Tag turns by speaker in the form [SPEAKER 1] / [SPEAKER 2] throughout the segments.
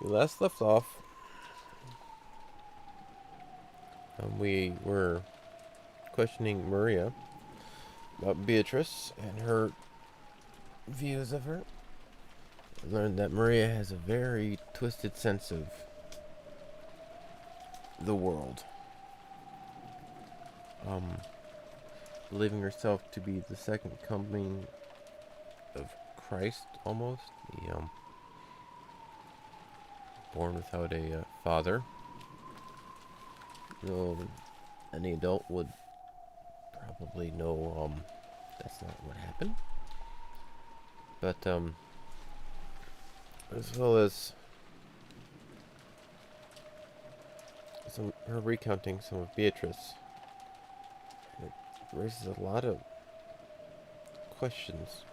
[SPEAKER 1] we last left off, we were questioning Maria about Beatrice and her views of her. I learned that Maria has a very twisted sense of the world. Believing herself to be the second coming of Christ, almost. The, born without a father. No, any adult would probably know that's not what happened. But as well as her recounting some of Beatrice, it raises a lot of questions.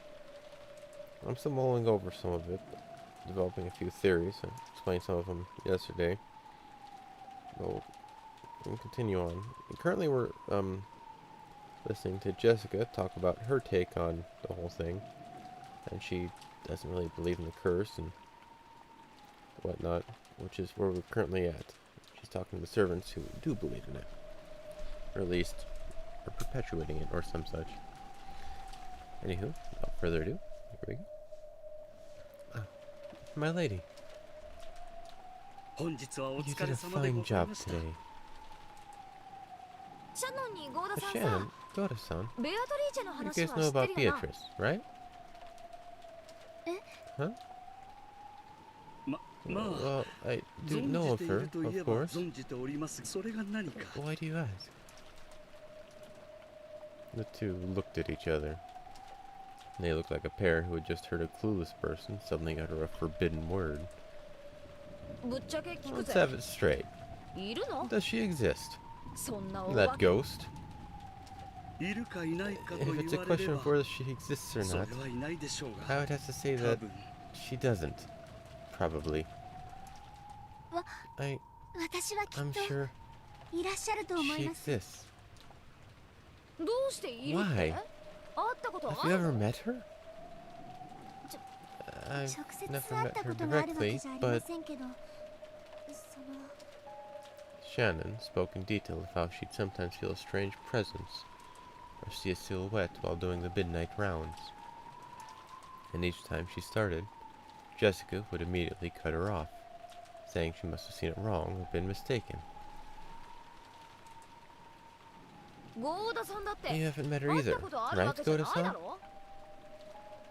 [SPEAKER 1] I'm still mulling over some of it, developing a few theories. I explained some of them yesterday. We'll continue on. And currently we're listening to Jessica talk about her take on the whole thing. And she doesn't really believe in the curse and whatnot, which is where we're currently at. She's talking to the servants who do believe in it. Or at least are perpetuating it or some such. Anywho, without further ado, here we go. My lady, you did a fine job today. Shannon, Goda-san, you guys know about Beatrice, right? Huh? Well, I do know of her, of course. Why do you ask? The two looked at each other. They looked like a pair who had just heard a clueless person suddenly utter a forbidden word. Let's have it straight. Does she exist? That ghost? If it's a question of whether she exists or not, I would have to say that she doesn't. Probably. I'm sure she exists. Why? Have you ever met her? I've never met her directly, but Shannon spoke in detail of how she'd sometimes feel a strange presence or see a silhouette while doing the midnight rounds. And each time she started, Jessica would immediately cut her off, saying she must have seen it wrong or been mistaken. You haven't met her either, right, Goda-san?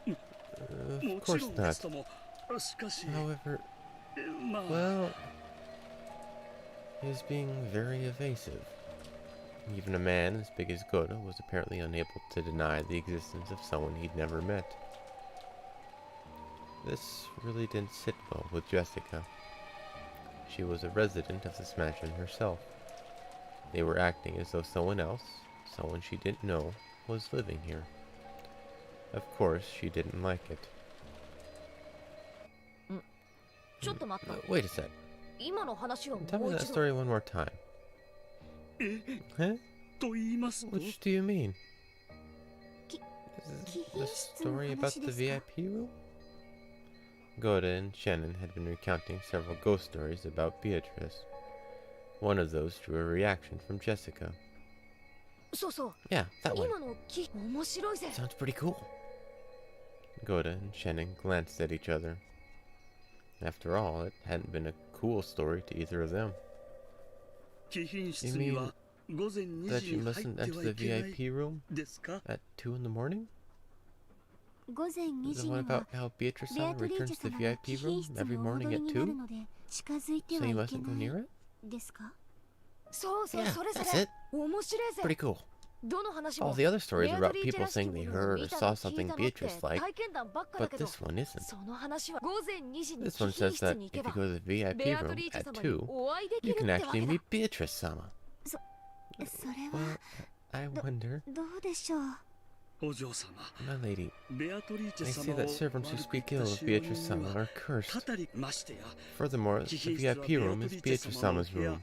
[SPEAKER 1] Of course not. However, well, he is being very evasive. Even a man as big as Goda was apparently unable to deny the existence of someone he'd never met. This really didn't sit well with Jessica. She was a resident of this mansion herself. They were acting as though someone else, someone she didn't know, was living here. Of course, she didn't like it. Wait a sec. Tell me that story one more time. Huh? Which do you mean? Is this the story about the VIP room? Goda and Shannon had been recounting several ghost stories about Beatrice. One of those drew a reaction from Jessica. Yeah, that one. Sounds pretty cool. Goda and Shannon glanced at each other. After all, it hadn't been a cool story to either of them. You mean that you mustn't enter the VIP room at 2 in the morning? The one about how Beatrice-san returns to the VIP room every morning at 2? So you mustn't go near it? Yeah, that's it. Pretty cool. All the other stories are about people saying they heard or saw something Beatrice-like, but this one isn't. This one says that if you go to the VIP room at 2, you can actually meet Beatrice-sama. Well, I wonder... My lady, I see that servants who speak ill of Beatrice-sama are cursed. Furthermore, the VIP room is Beatrice-sama's room.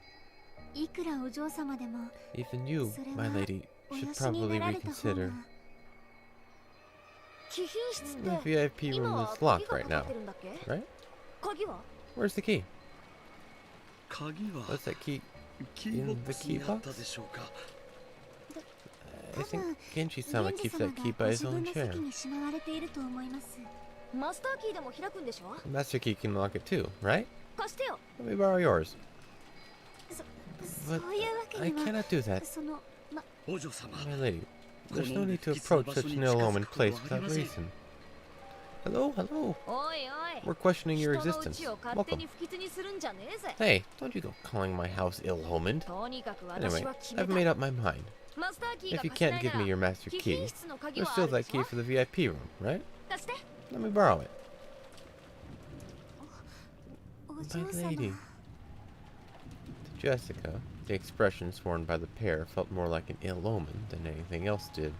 [SPEAKER 1] Even you, my lady, should probably reconsider. The VIP room is locked right now, right? Where's the key? What's that key in the key box? I think Genji-sama keeps that key by his own chair. Master key can lock it too, right? Let me borrow yours. But I cannot do that. My lady, there's no need to approach such an ill-omened place without reason. Hello, hello. We're questioning your existence. Welcome. Hey, don't you go calling my house ill-omened. Anyway, I've made up my mind. If you can't give me your master key, there's still that key for the VIP room, right? Let me borrow it. My lady. To Jessica, the expressions worn by the pair felt more like an ill omen than anything else did.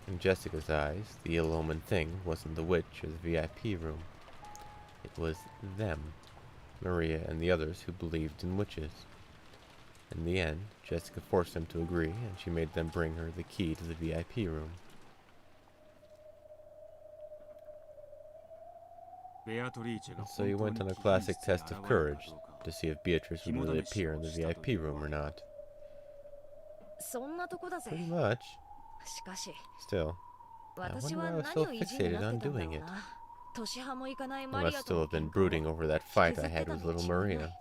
[SPEAKER 1] In Jessica's eyes, the ill-omened thing wasn't the witch or the VIP room. It was them, Maria and the others who believed in witches. In the end, Jessica forced them to agree, and she made them bring her the key to the VIP room. So you went on a classic test of courage to see if Beatrice would really appear in the VIP room or not. Pretty much. Still, I wonder why I was so fixated on doing it. I must still have been brooding over that fight I had with little Maria.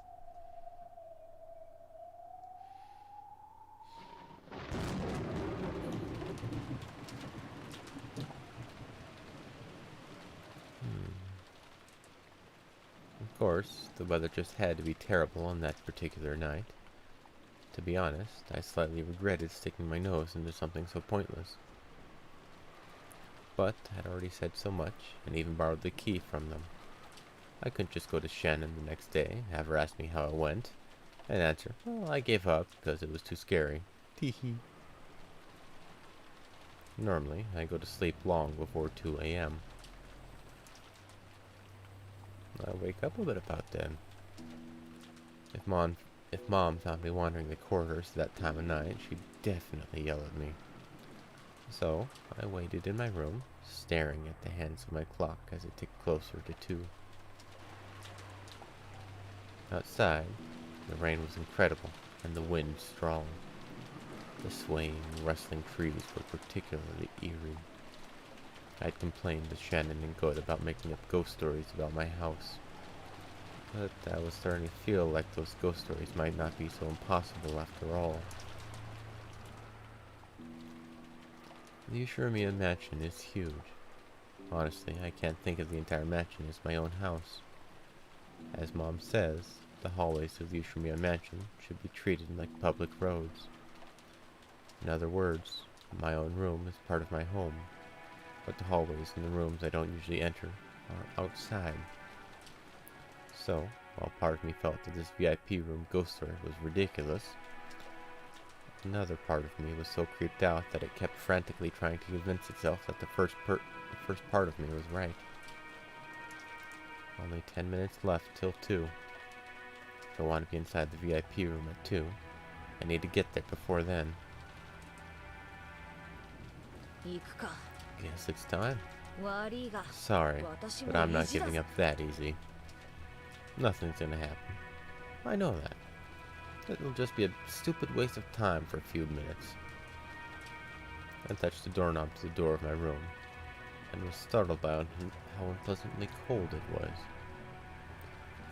[SPEAKER 1] Of course, the weather just had to be terrible on that particular night. To be honest, I slightly regretted sticking my nose into something so pointless. But I had already said so much, and even borrowed the key from them. I couldn't just go to Shannon the next day, have her ask me how it went, and answer, well, I gave up because it was too scary. Teehee. Normally, I go to sleep long before 2 a.m. I wake up a bit about then. If Mom found me wandering the corridors at that time of night, she'd definitely yell at me. So, I waited in my room, staring at the hands of my clock as it ticked closer to 2. Outside, the rain was incredible, and the wind strong. The swaying, rustling trees were particularly eerie. I'd complained to Shannon and Good about making up ghost stories about my house. But I was starting to feel like those ghost stories might not be so impossible after all. The Ushirimiya mansion is huge. Honestly, I can't think of the entire mansion as my own house. As Mom says, the hallways of the Ushirimiya mansion should be treated like public roads. In other words, my own room is part of my home, but the hallways and the rooms I don't usually enter are outside. So, while part of me felt that this VIP room ghost story was ridiculous, another part of me was so creeped out that it kept frantically trying to convince itself that the first part of me was right. Only 10 minutes left till 2. If I want to be inside the VIP room at 2, I need to get there before then. Guess it's time. Sorry, but I'm not giving up that easy. Nothing's gonna happen. I know that. It'll just be a stupid waste of time for a few minutes. I touched the doorknob to the door of my room, and was startled by how unpleasantly cold it was.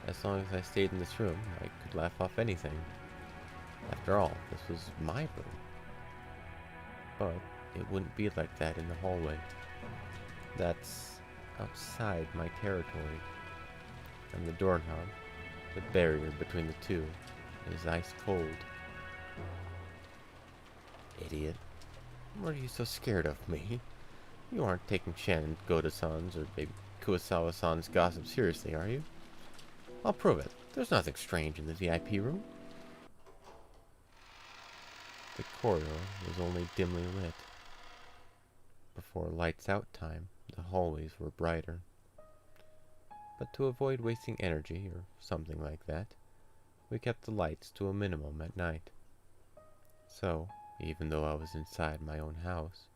[SPEAKER 1] As long as I stayed in this room, I could laugh off anything. After all, this was my room. But it wouldn't be like that in the hallway. That's outside my territory. And the doorknob, the barrier between the two, is ice cold. Idiot. What are you so scared of me? You aren't taking Shannon Goda-san's or maybe Kuwasawa-san's gossip seriously, are you? I'll prove it. There's nothing strange in the VIP room. The corridor was only dimly lit. Before lights out time, the hallways were brighter. But to avoid wasting energy, or something like that, we kept the lights to a minimum at night. So, even though I was inside my own house,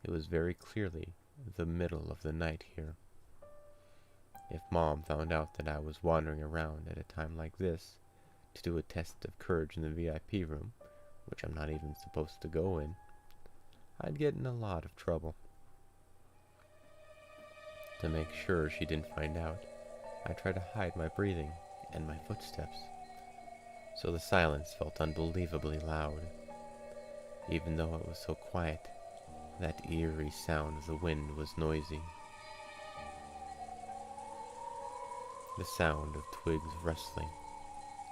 [SPEAKER 1] it was very clearly the middle of the night here. If Mom found out that I was wandering around at a time like this to do a test of courage in the VIP room, which I'm not even supposed to go in, I'd get in a lot of trouble. To make sure she didn't find out, I tried to hide my breathing and my footsteps, so the silence felt unbelievably loud. Even though it was so quiet, that eerie sound of the wind was noisy. The sound of twigs rustling,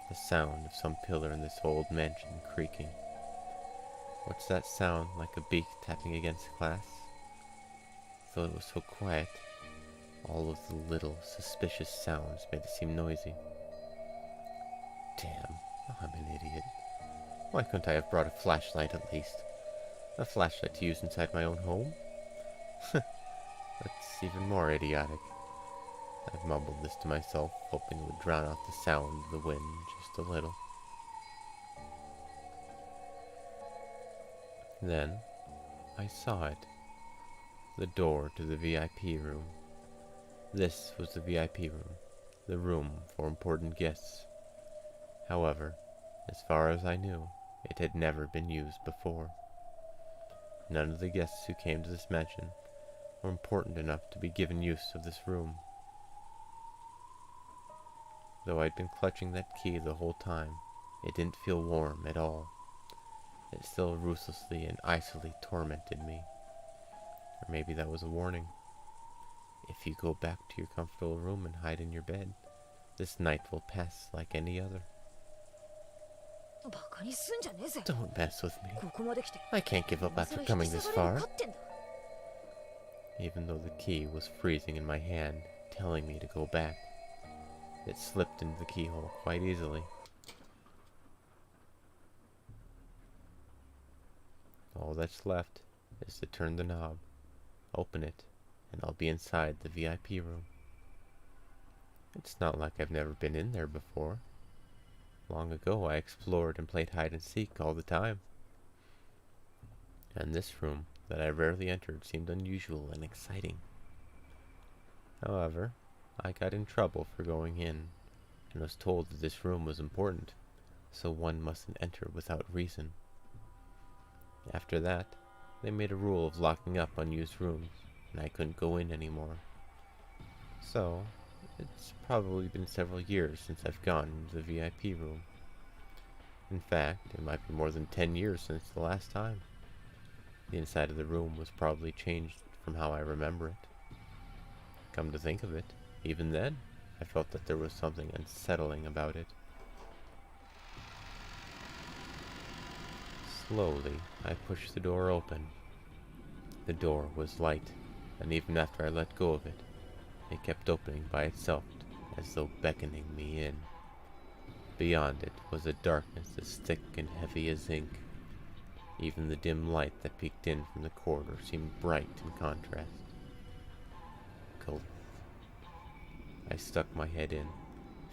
[SPEAKER 1] the sound of some pillar in this old mansion creaking. What's that sound, like a beak tapping against glass? Though it was so quiet, all of the little suspicious sounds made it seem noisy. Damn, I'm an idiot. Why couldn't I have brought a flashlight at least? A flashlight to use inside my own home? That's even more idiotic. I mumbled this to myself, hoping it would drown out the sound of the wind just a little. Then, I saw it. The door to the VIP room. This was the VIP room, the room for important guests. However, as far as I knew, it had never been used before. None of the guests who came to this mansion were important enough to be given use of this room. Though I'd been clutching that key the whole time, it didn't feel warm at all. It still ruthlessly and icily tormented me. Or maybe that was a warning. If you go back to your comfortable room and hide in your bed, this night will pass like any other. Don't mess with me. I can't give up after coming this far. Even though the key was freezing in my hand, telling me to go back, it slipped into the keyhole quite easily. All that's left is to turn the knob, open it, and I'll be inside the VIP room. It's not like I've never been in there before. Long ago I explored and played hide and seek all the time. And this room that I rarely entered seemed unusual and exciting. However, I got in trouble for going in, and was told that this room was important, so one mustn't enter without reason. After that, they made a rule of locking up unused rooms, and I couldn't go in anymore. So, it's probably been several years since I've gone into the VIP room. In fact, it might be more than 10 years since the last time. The inside of the room was probably changed from how I remember it. Come to think of it, even then, I felt that there was something unsettling about it. Slowly, I pushed the door open. The door was light, and even after I let go of it, it kept opening by itself, as though beckoning me in. Beyond it was a darkness as thick and heavy as ink. Even the dim light that peeked in from the corridor seemed bright in contrast. Cold. I stuck my head in,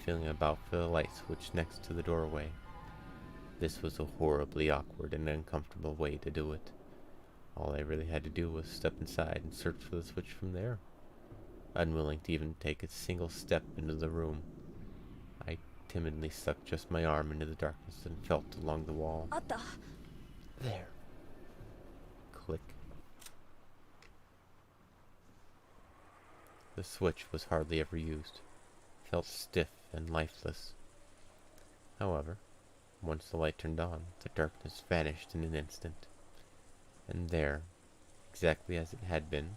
[SPEAKER 1] feeling about for the light switch next to the doorway. This was a horribly awkward and uncomfortable way to do it. All I really had to do was step inside and search for the switch from there. Unwilling to even take a single step into the room, I timidly stuck just my arm into the darkness and felt along the wall. There. Click. The switch was hardly ever used. Felt stiff and lifeless. However, once the light turned on, the darkness vanished in an instant. And there, exactly as it had been,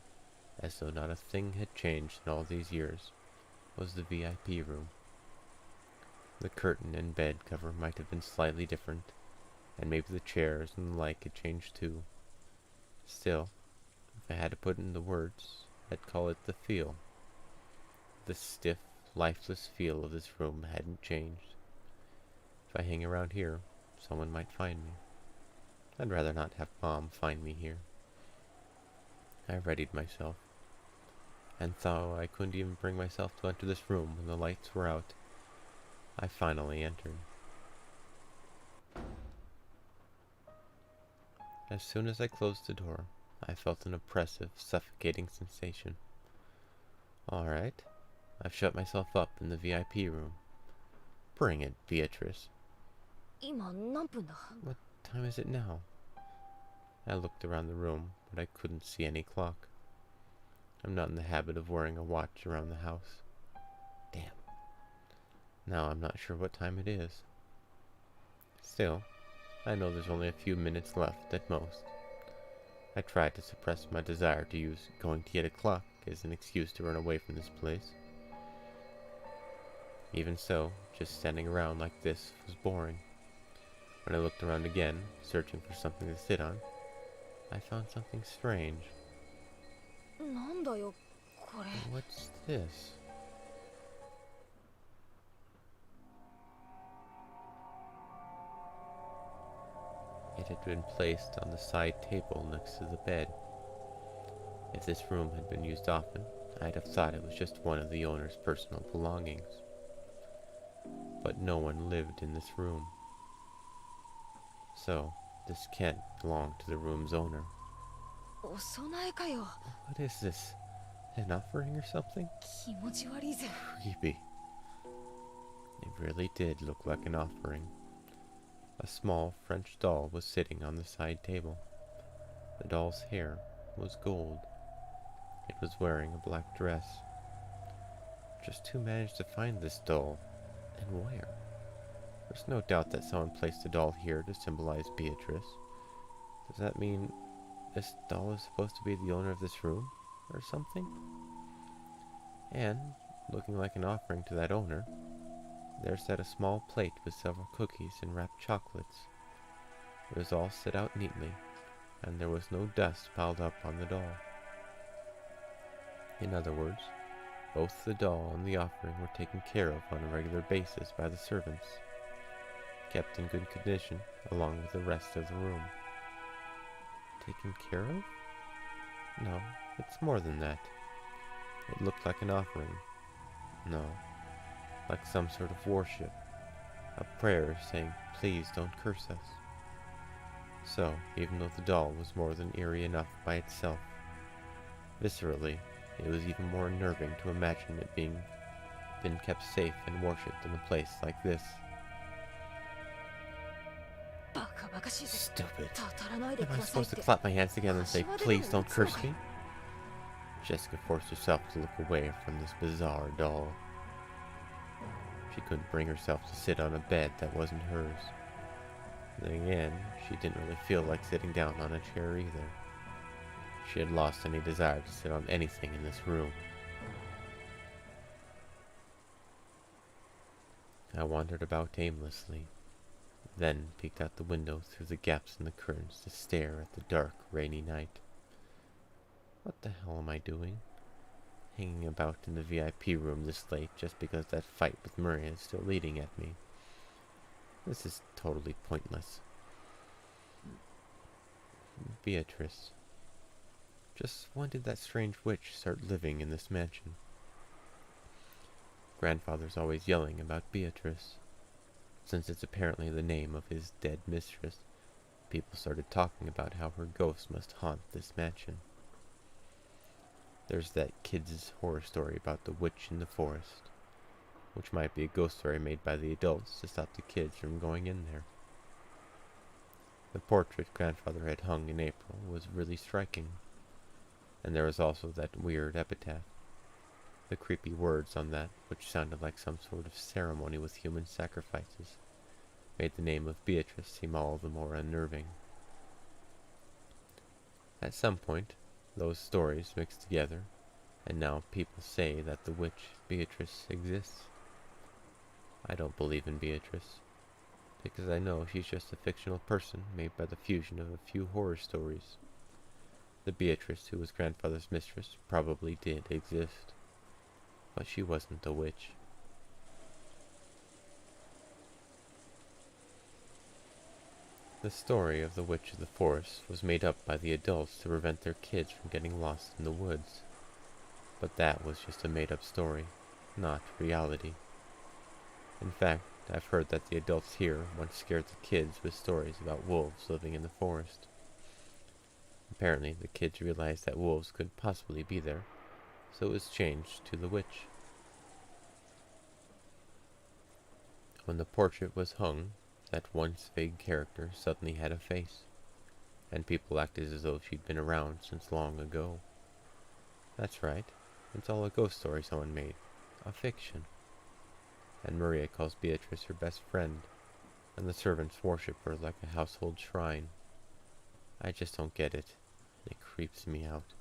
[SPEAKER 1] as though not a thing had changed in all these years, was the VIP room. The curtain and bed cover might have been slightly different, and maybe the chairs and the like had changed too. Still, if I had to put it into words, I'd call it the feel. The stiff, lifeless feel of this room hadn't changed. If I hang around here, someone might find me. I'd rather not have Mom find me here. I readied myself, and though I couldn't even bring myself to enter this room when the lights were out, I finally entered. As soon as I closed the door, I felt an oppressive, suffocating sensation. All right, I've shut myself up in the VIP room. Bring it, Beatrice.
[SPEAKER 2] 今何分だ?
[SPEAKER 1] What time is it now? I looked around the room, but I couldn't see any clock. I'm not in the habit of wearing a watch around the house. Damn. Now I'm not sure what time it is. Still, I know there's only a few minutes left at most. I tried to suppress my desire to use going to get a clock as an excuse to run away from this place. Even so, just standing around like this was boring. When I looked around again, searching for something to sit on, I found something strange.
[SPEAKER 2] なんだよこれ?
[SPEAKER 1] What's this? It had been placed on the side table next to the bed. If this room had been used often, I'd have thought it was just one of the owner's personal belongings. But no one lived in this room. So, this can't belong to the room's owner.
[SPEAKER 2] お供えかよ.
[SPEAKER 1] What is this? An offering or something?
[SPEAKER 2] 気持ち悪いぜ.
[SPEAKER 1] Creepy. It really did look like an offering. A small French doll was sitting on the side table. The doll's hair was gold. It was wearing a black dress. Just who managed to find this doll, and where? There's no doubt that someone placed the doll here to symbolize Beatrice. Does that mean this doll is supposed to be the owner of this room, or something? And, looking like an offering to that owner, there sat a small plate with several cookies and wrapped chocolates. It was all set out neatly, and there was no dust piled up on the doll. In other words, both the doll and the offering were taken care of on a regular basis by the servants, kept in good condition along with the rest of the room. Taken care of? No, it's more than that. It looked like an offering. No, like some sort of worship, a prayer saying, "Please don't curse us." So, even though the doll was more than eerie enough by itself, viscerally, it was even more unnerving to imagine it been kept safe and worshipped in a place like this. Stupid. Am I supposed to clap my hands together and say, "Please don't curse me"? Jessica forced herself to look away from this bizarre doll. She couldn't bring herself to sit on a bed that wasn't hers. Then again, she didn't really feel like sitting down on a chair either. She had lost any desire to sit on anything in this room. I wandered about aimlessly, then peeked out the window through the gaps in the curtains to stare at the dark, rainy night. What the hell am I doing? Hanging about in the VIP room this late just because that fight with Maria is still eating at me. This is totally pointless. Beatrice. Just when did that strange witch start living in this mansion? Grandfather's always yelling about Beatrice. Since it's apparently the name of his dead mistress, people started talking about how her ghost must haunt this mansion. There's that kid's horror story about the witch in the forest, which might be a ghost story made by the adults to stop the kids from going in there. The portrait Grandfather had hung in April was really striking, and there was also that weird epitaph. The creepy words on that, which sounded like some sort of ceremony with human sacrifices, made the name of Beatrice seem all the more unnerving. At some point, those stories mixed together, and now people say that the witch Beatrice exists. I don't believe in Beatrice, because I know she's just a fictional person made by the fusion of a few horror stories. The Beatrice who was Grandfather's mistress probably did exist, but she wasn't a witch. The story of the Witch of the Forest was made up by the adults to prevent their kids from getting lost in the woods. But that was just a made-up story, not reality. In fact, I've heard that the adults here once scared the kids with stories about wolves living in the forest. Apparently, the kids realized that wolves couldn't possibly be there, so it was changed to the witch. When the portrait was hung, that once vague character suddenly had a face, and people acted as though she'd been around since long ago. That's right, it's all a ghost story someone made, a fiction. And Maria calls Beatrice her best friend, and the servants worship her like a household shrine. I just don't get it. It creeps me out.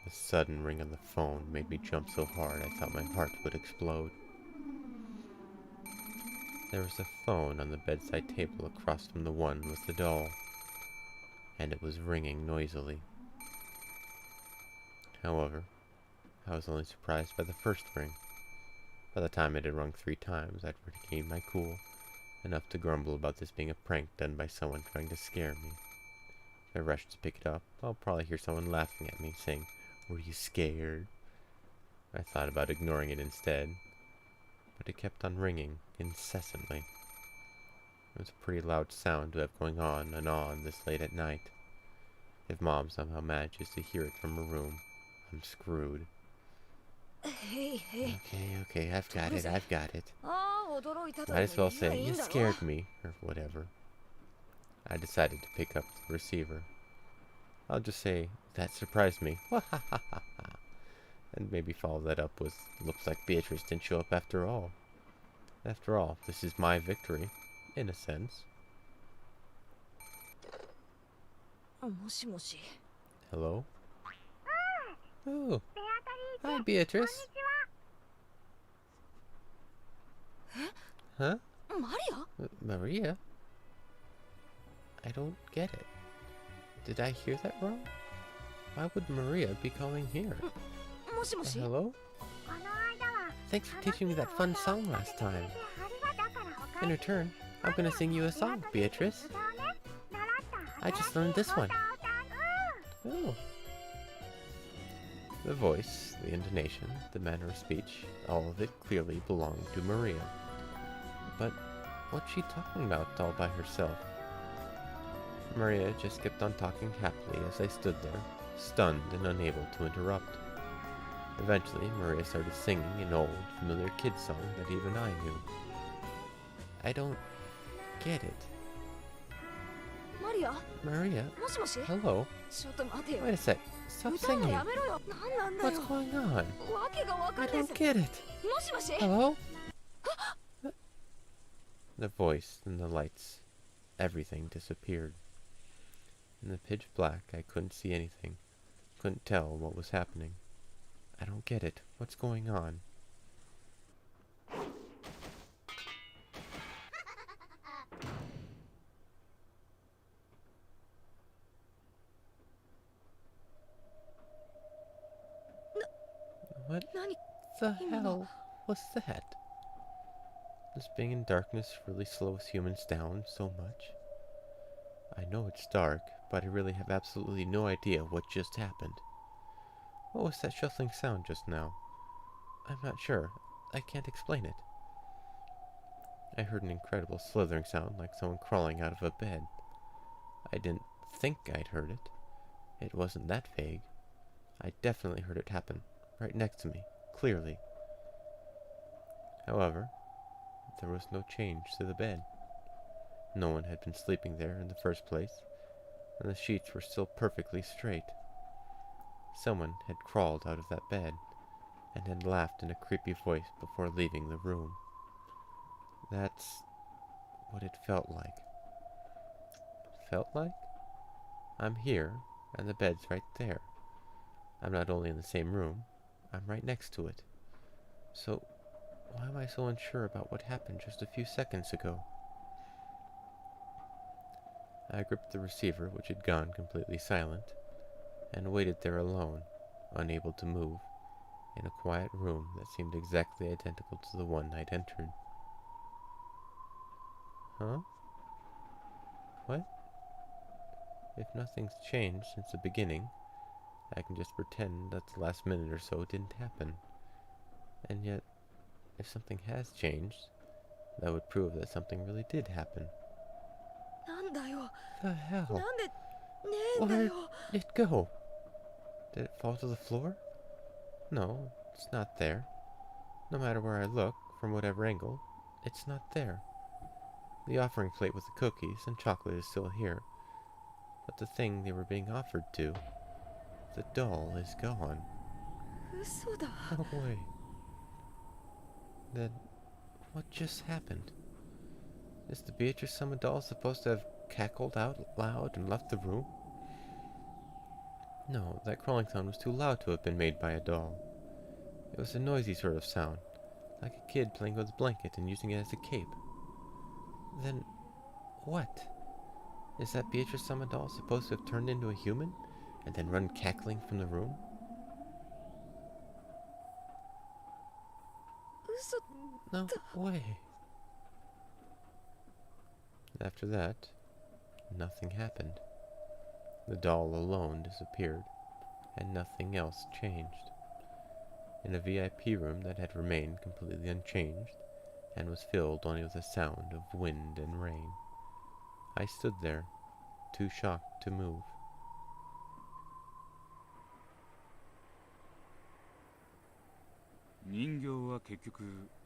[SPEAKER 1] The sudden ring on the phone made me jump so hard I thought my heart would explode. There was a phone on the bedside table across from the one with the doll, and it was ringing noisily. However, I was only surprised by the first ring. By the time it had rung 3 times, I'd regained my cool, enough to grumble about this being a prank done by someone trying to scare me. If I rushed to pick it up, I'll probably hear someone laughing at me, saying, "Were you scared?" I thought about ignoring it instead, but it kept on ringing incessantly. It was a pretty loud sound to have going on and on this late at night. If Mom somehow manages to hear it from her room, I'm screwed.
[SPEAKER 2] Hey, hey.
[SPEAKER 1] Okay, I've got it. Might
[SPEAKER 2] Might
[SPEAKER 1] as well say, "You scared me," or whatever. I decided to pick up the receiver. I'll just say, "That surprised me," and maybe follow that up with, "Looks like Beatrice didn't show up after all." After all, this is my victory, in a sense. Hello? Oh, hi, Beatrice. Huh? Maria? I don't get it. Did I hear that wrong? Why would Maria be calling here? Hello? Thanks for teaching me that fun song last time. In return, I'm gonna sing you a song, Beatrice. I just learned this one. Oh. The voice, the intonation, the manner of speech, all of it clearly belonged to Maria. But what's she talking about all by herself? Maria just kept on talking happily as I stood there, stunned and unable to interrupt. Eventually, Maria started singing an old, familiar kid song that even I knew. I don't get it. Maria? Hello? Wait a sec. Stop singing. What's going on? I don't get it. Hello? The voice and the lights, everything disappeared. In the pitch black, I couldn't see anything. Couldn't tell what was happening. I don't get it. What's going on? What the hell was that? Does being in darkness really slow us humans down so much? I know it's dark, but I really have absolutely no idea what just happened. What was that shuffling sound just now? I'm not sure. I can't explain it. I heard an incredible slithering sound like someone crawling out of a bed. I didn't think I'd heard it. It wasn't that vague. I definitely heard it happen, right next to me, clearly. However, there was no change to the bed. No one had been sleeping there in the first place, and the sheets were still perfectly straight. Someone had crawled out of that bed, and had laughed in a creepy voice before leaving the room. That's what it felt like. Felt like? I'm here, and the bed's right there. I'm not only in the same room, I'm right next to it. So, why am I so unsure about what happened just a few seconds ago? I gripped the receiver, which had gone completely silent, and waited there alone, unable to move, in a quiet room that seemed exactly identical to the one I'd entered. Huh? What? If nothing's changed since the beginning, I can just pretend that the last minute or so didn't happen. And yet, if something has changed, that would prove that something really did happen. The hell? Where did it go? Did it fall to the floor? No, It's not there. No matter where I look, from whatever angle, it's not there. The offering plate with the cookies and chocolate is still here, but the thing they were being offered to, the doll, is gone.
[SPEAKER 2] 嘘だ。
[SPEAKER 1] No way. Then, what just happened? Is the Beatrice Summer doll supposed to have cackled out loud and left the room? No, that crawling sound was too loud to have been made by a doll. It was a noisy sort of sound, like a kid playing with a blanket and using it as a cape. Then, what? Is that Beatrice Summer doll supposed to have turned into a human and then run cackling from the room?
[SPEAKER 2] 嘘
[SPEAKER 1] No way. After that, nothing happened. The doll alone disappeared, and nothing else changed. In a VIP room that had remained completely unchanged, and was filled only with the sound of wind and rain, I stood there, too shocked to move.
[SPEAKER 3] 人形は結局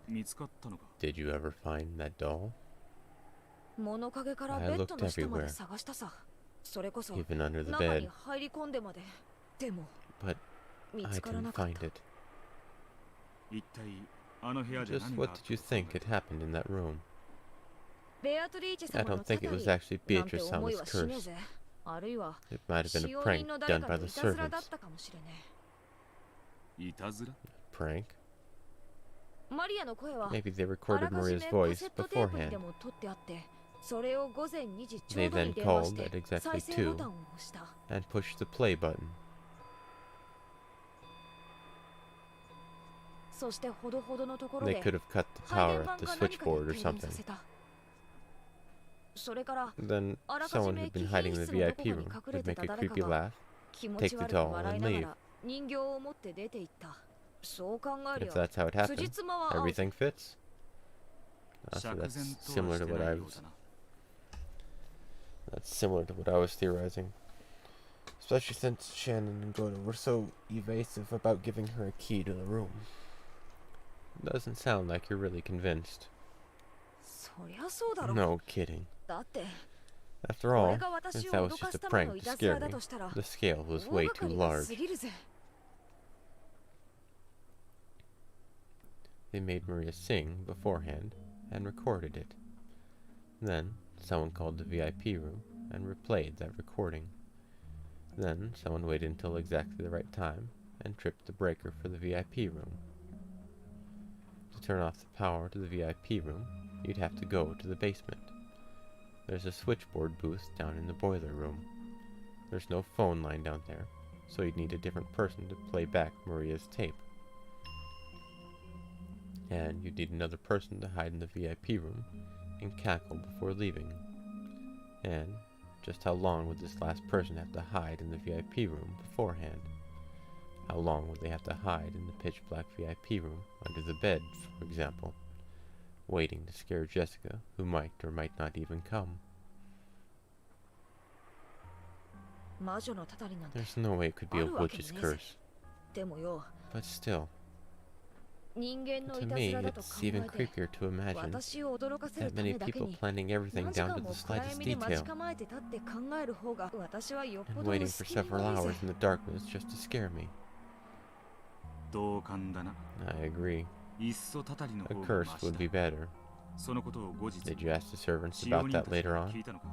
[SPEAKER 3] 見つかったのか。
[SPEAKER 1] Did you ever find that doll?
[SPEAKER 2] 物陰からベッドの下まで探したさ。それこそ
[SPEAKER 1] Even under the
[SPEAKER 2] 中
[SPEAKER 1] bed,
[SPEAKER 2] に入り込んでまで。でも
[SPEAKER 1] but
[SPEAKER 2] 見
[SPEAKER 1] I
[SPEAKER 2] つからな
[SPEAKER 1] didn't
[SPEAKER 2] かっ
[SPEAKER 1] find
[SPEAKER 2] た。
[SPEAKER 1] it.
[SPEAKER 3] 一体あの部屋で
[SPEAKER 1] Just
[SPEAKER 3] 何があ
[SPEAKER 1] what
[SPEAKER 3] った
[SPEAKER 1] did you think had happened in that room?
[SPEAKER 2] ベアトリーチェ
[SPEAKER 1] I
[SPEAKER 2] 様の
[SPEAKER 1] don't think
[SPEAKER 2] た
[SPEAKER 1] it
[SPEAKER 2] た
[SPEAKER 1] was
[SPEAKER 2] り
[SPEAKER 1] actually
[SPEAKER 2] なんて
[SPEAKER 1] Beatrice
[SPEAKER 2] 思い
[SPEAKER 1] Sama's
[SPEAKER 2] はしねえ
[SPEAKER 1] curse.
[SPEAKER 2] ぜ。あるいは
[SPEAKER 1] It might have been
[SPEAKER 2] 使
[SPEAKER 1] a
[SPEAKER 2] 用
[SPEAKER 1] prank
[SPEAKER 2] 人の誰
[SPEAKER 1] done
[SPEAKER 2] か
[SPEAKER 1] by
[SPEAKER 2] の
[SPEAKER 1] the
[SPEAKER 2] いたずらだっ
[SPEAKER 1] servants.
[SPEAKER 2] たかもしれね
[SPEAKER 3] いたずら
[SPEAKER 1] Prank?
[SPEAKER 2] え。マリアの声は
[SPEAKER 1] Maybe they
[SPEAKER 2] あら
[SPEAKER 1] recorded
[SPEAKER 2] かじ
[SPEAKER 1] Maria's
[SPEAKER 2] めカ
[SPEAKER 1] voice
[SPEAKER 2] セットテープに
[SPEAKER 1] beforehand.
[SPEAKER 2] でも撮ってあって、それを午前2時ちょ
[SPEAKER 1] They
[SPEAKER 2] うどに
[SPEAKER 1] then
[SPEAKER 2] 電話し
[SPEAKER 1] called
[SPEAKER 2] て
[SPEAKER 1] at exactly
[SPEAKER 2] 再生ボ
[SPEAKER 1] 2
[SPEAKER 2] タンを押した。
[SPEAKER 1] and pushed the play button.
[SPEAKER 2] そしてほどほどのところ
[SPEAKER 1] They
[SPEAKER 2] で
[SPEAKER 1] could have cut the
[SPEAKER 2] 配
[SPEAKER 1] power
[SPEAKER 2] 電
[SPEAKER 1] at
[SPEAKER 2] 盤
[SPEAKER 1] the
[SPEAKER 2] か何か
[SPEAKER 1] switchboard
[SPEAKER 2] で
[SPEAKER 1] or
[SPEAKER 2] 停電さ
[SPEAKER 1] something.
[SPEAKER 2] せた。それから
[SPEAKER 1] Then
[SPEAKER 2] あらかじ
[SPEAKER 1] someone
[SPEAKER 2] め
[SPEAKER 1] who'd
[SPEAKER 2] 貴
[SPEAKER 1] been
[SPEAKER 2] 賓
[SPEAKER 1] hiding in the
[SPEAKER 2] 室のどこ
[SPEAKER 1] VIP
[SPEAKER 2] かに
[SPEAKER 1] room
[SPEAKER 2] 隠れ
[SPEAKER 1] would
[SPEAKER 2] て
[SPEAKER 1] make
[SPEAKER 2] た
[SPEAKER 1] a
[SPEAKER 2] 誰か
[SPEAKER 1] creepy
[SPEAKER 2] が
[SPEAKER 1] laugh,
[SPEAKER 2] 気持
[SPEAKER 1] take
[SPEAKER 2] ち
[SPEAKER 1] the
[SPEAKER 2] 悪く
[SPEAKER 1] doll
[SPEAKER 2] 笑い
[SPEAKER 1] and
[SPEAKER 2] なが
[SPEAKER 1] leave.
[SPEAKER 2] ら人形を持って出て行った。そう考えり
[SPEAKER 1] If
[SPEAKER 2] ゃ
[SPEAKER 1] that's how it
[SPEAKER 2] 辻
[SPEAKER 1] happened,
[SPEAKER 2] 褄は合う。
[SPEAKER 1] everything fits. So
[SPEAKER 3] 釈
[SPEAKER 1] that's
[SPEAKER 3] 然と
[SPEAKER 1] similar
[SPEAKER 3] は
[SPEAKER 1] to
[SPEAKER 3] して
[SPEAKER 1] what
[SPEAKER 3] な
[SPEAKER 1] I
[SPEAKER 3] いよう
[SPEAKER 1] was
[SPEAKER 3] だな。
[SPEAKER 1] that's similar to what I was theorizing. Especially since Shannon and Goda were so evasive about giving her a key to the room. Doesn't sound like you're really convinced.
[SPEAKER 2] そりゃそうだろ。
[SPEAKER 1] No kidding.
[SPEAKER 2] だって
[SPEAKER 1] After
[SPEAKER 2] こ
[SPEAKER 1] all,
[SPEAKER 2] れが私
[SPEAKER 1] if
[SPEAKER 2] を
[SPEAKER 1] that was
[SPEAKER 2] 脅か
[SPEAKER 1] just
[SPEAKER 2] す
[SPEAKER 1] a
[SPEAKER 2] ための
[SPEAKER 1] prank
[SPEAKER 2] い
[SPEAKER 1] to
[SPEAKER 2] たずら
[SPEAKER 1] scare
[SPEAKER 2] だ
[SPEAKER 1] me,
[SPEAKER 2] としたら
[SPEAKER 1] the scale was
[SPEAKER 2] 大
[SPEAKER 1] way
[SPEAKER 2] 掛か
[SPEAKER 1] too
[SPEAKER 2] りが
[SPEAKER 1] large.
[SPEAKER 2] 過ぎるぜ。
[SPEAKER 1] They made Maria sing beforehand and recorded it. Then, someone called the VIP room and replayed that recording. Then, someone waited until exactly the right time and tripped the breaker for the VIP room. To turn off the power to the VIP room, you'd have to go to the basement. There's a switchboard booth down in the boiler room. There's no phone line down there, so you'd need a different person to play back Maria's tape. And you'd need another person to hide in the VIP room and cackle before leaving. And just how long would this last person have to hide in the VIP room beforehand? How long would they have to hide in the pitch black VIP room under the bed, for example, waiting to scare Jessica, who might or might not even come?
[SPEAKER 2] 魔女のたたりなんて。
[SPEAKER 1] There's no way it could be a witch's curse.
[SPEAKER 2] でもよ、
[SPEAKER 1] But still,
[SPEAKER 2] 人間のい
[SPEAKER 1] to
[SPEAKER 2] た
[SPEAKER 1] me,
[SPEAKER 2] ずらだと考
[SPEAKER 1] it's
[SPEAKER 2] え
[SPEAKER 1] even
[SPEAKER 2] て、
[SPEAKER 1] creepier to imagine
[SPEAKER 2] 私を驚かせる
[SPEAKER 1] that
[SPEAKER 2] た
[SPEAKER 1] many
[SPEAKER 2] めだけ
[SPEAKER 1] people
[SPEAKER 2] に
[SPEAKER 1] planning everything
[SPEAKER 2] 何時
[SPEAKER 1] down
[SPEAKER 2] 間
[SPEAKER 1] to
[SPEAKER 2] も
[SPEAKER 1] the
[SPEAKER 2] 暗
[SPEAKER 1] slightest
[SPEAKER 2] 闇で待ち
[SPEAKER 1] detail,
[SPEAKER 2] 構えてたって考える方が私はよっぽ
[SPEAKER 1] and
[SPEAKER 2] ど
[SPEAKER 1] waiting
[SPEAKER 2] 薄
[SPEAKER 1] for
[SPEAKER 2] 気味
[SPEAKER 1] several
[SPEAKER 2] 悪いぜ。
[SPEAKER 1] hours in the darkness just to scare me.
[SPEAKER 3] 同感だな。
[SPEAKER 1] I agree.
[SPEAKER 3] いっそたたりの
[SPEAKER 1] A
[SPEAKER 3] 方が
[SPEAKER 1] curse
[SPEAKER 3] マシ
[SPEAKER 1] would
[SPEAKER 3] だ。
[SPEAKER 1] be better.
[SPEAKER 3] そのことを後日
[SPEAKER 1] Did you ask the servants
[SPEAKER 3] 使用
[SPEAKER 1] about
[SPEAKER 3] 人
[SPEAKER 1] that
[SPEAKER 3] たち
[SPEAKER 1] later
[SPEAKER 3] から
[SPEAKER 1] on?
[SPEAKER 3] 聞いたのか。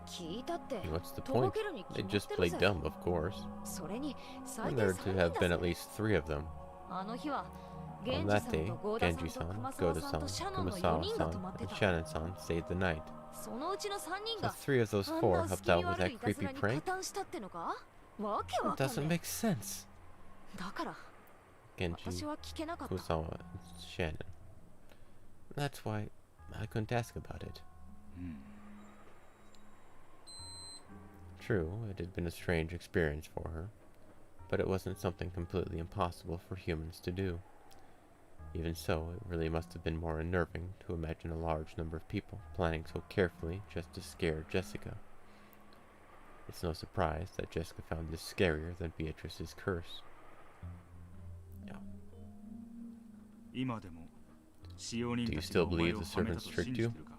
[SPEAKER 2] 聞いたって
[SPEAKER 1] What's the
[SPEAKER 2] とぼ
[SPEAKER 1] point?
[SPEAKER 2] けるに決
[SPEAKER 1] They
[SPEAKER 2] まっ
[SPEAKER 1] just
[SPEAKER 2] てる
[SPEAKER 1] played
[SPEAKER 2] ぜ。
[SPEAKER 1] dumb, of course.
[SPEAKER 2] それに最
[SPEAKER 1] And
[SPEAKER 2] 低
[SPEAKER 1] there
[SPEAKER 2] 3
[SPEAKER 1] to
[SPEAKER 2] 人
[SPEAKER 1] have
[SPEAKER 2] だ
[SPEAKER 1] been
[SPEAKER 2] ぜ
[SPEAKER 1] at。least 3 of them.
[SPEAKER 2] あの日は
[SPEAKER 1] On
[SPEAKER 2] 源氏
[SPEAKER 1] that
[SPEAKER 2] さん
[SPEAKER 1] day,
[SPEAKER 2] と郷田さんと
[SPEAKER 1] Genji-san,
[SPEAKER 2] 熊沢さん
[SPEAKER 1] Goda-san,
[SPEAKER 2] とシャノンの4人が泊
[SPEAKER 1] Kumasawa-san,
[SPEAKER 2] まって
[SPEAKER 1] and
[SPEAKER 2] た。
[SPEAKER 1] Shannon-san stayed the night.
[SPEAKER 2] そのうちの3人
[SPEAKER 1] So
[SPEAKER 2] が
[SPEAKER 1] 3 of those
[SPEAKER 2] あん
[SPEAKER 1] 4
[SPEAKER 2] な薄
[SPEAKER 1] helped
[SPEAKER 2] 気
[SPEAKER 1] out
[SPEAKER 2] 味
[SPEAKER 1] with
[SPEAKER 2] 悪
[SPEAKER 1] that
[SPEAKER 2] いいたず
[SPEAKER 1] creepy
[SPEAKER 2] らに
[SPEAKER 1] prank?
[SPEAKER 2] 加担したってのかわけわ
[SPEAKER 1] It
[SPEAKER 2] かん
[SPEAKER 1] doesn't
[SPEAKER 2] ね
[SPEAKER 1] make sense.
[SPEAKER 2] え。だから
[SPEAKER 1] Genji,
[SPEAKER 2] 私は聞けなかった。
[SPEAKER 1] Kumasawa, and Shannon. That's why I couldn't ask about it.
[SPEAKER 3] うん。
[SPEAKER 1] True, it had been a strange experience for her, but it wasn't something completely impossible for humans to do. Even so, it really must have been more unnerving to imagine a large number of people planning so carefully just to scare Jessica. It's no surprise that Jessica found this scarier than Beatrice's curse.
[SPEAKER 3] 今でも使用人
[SPEAKER 1] Do you
[SPEAKER 3] たちが
[SPEAKER 1] still
[SPEAKER 3] お前
[SPEAKER 1] believe
[SPEAKER 3] を
[SPEAKER 1] the
[SPEAKER 3] はめた
[SPEAKER 1] servants
[SPEAKER 3] と信
[SPEAKER 1] tricked
[SPEAKER 3] じて
[SPEAKER 1] you?
[SPEAKER 3] るか？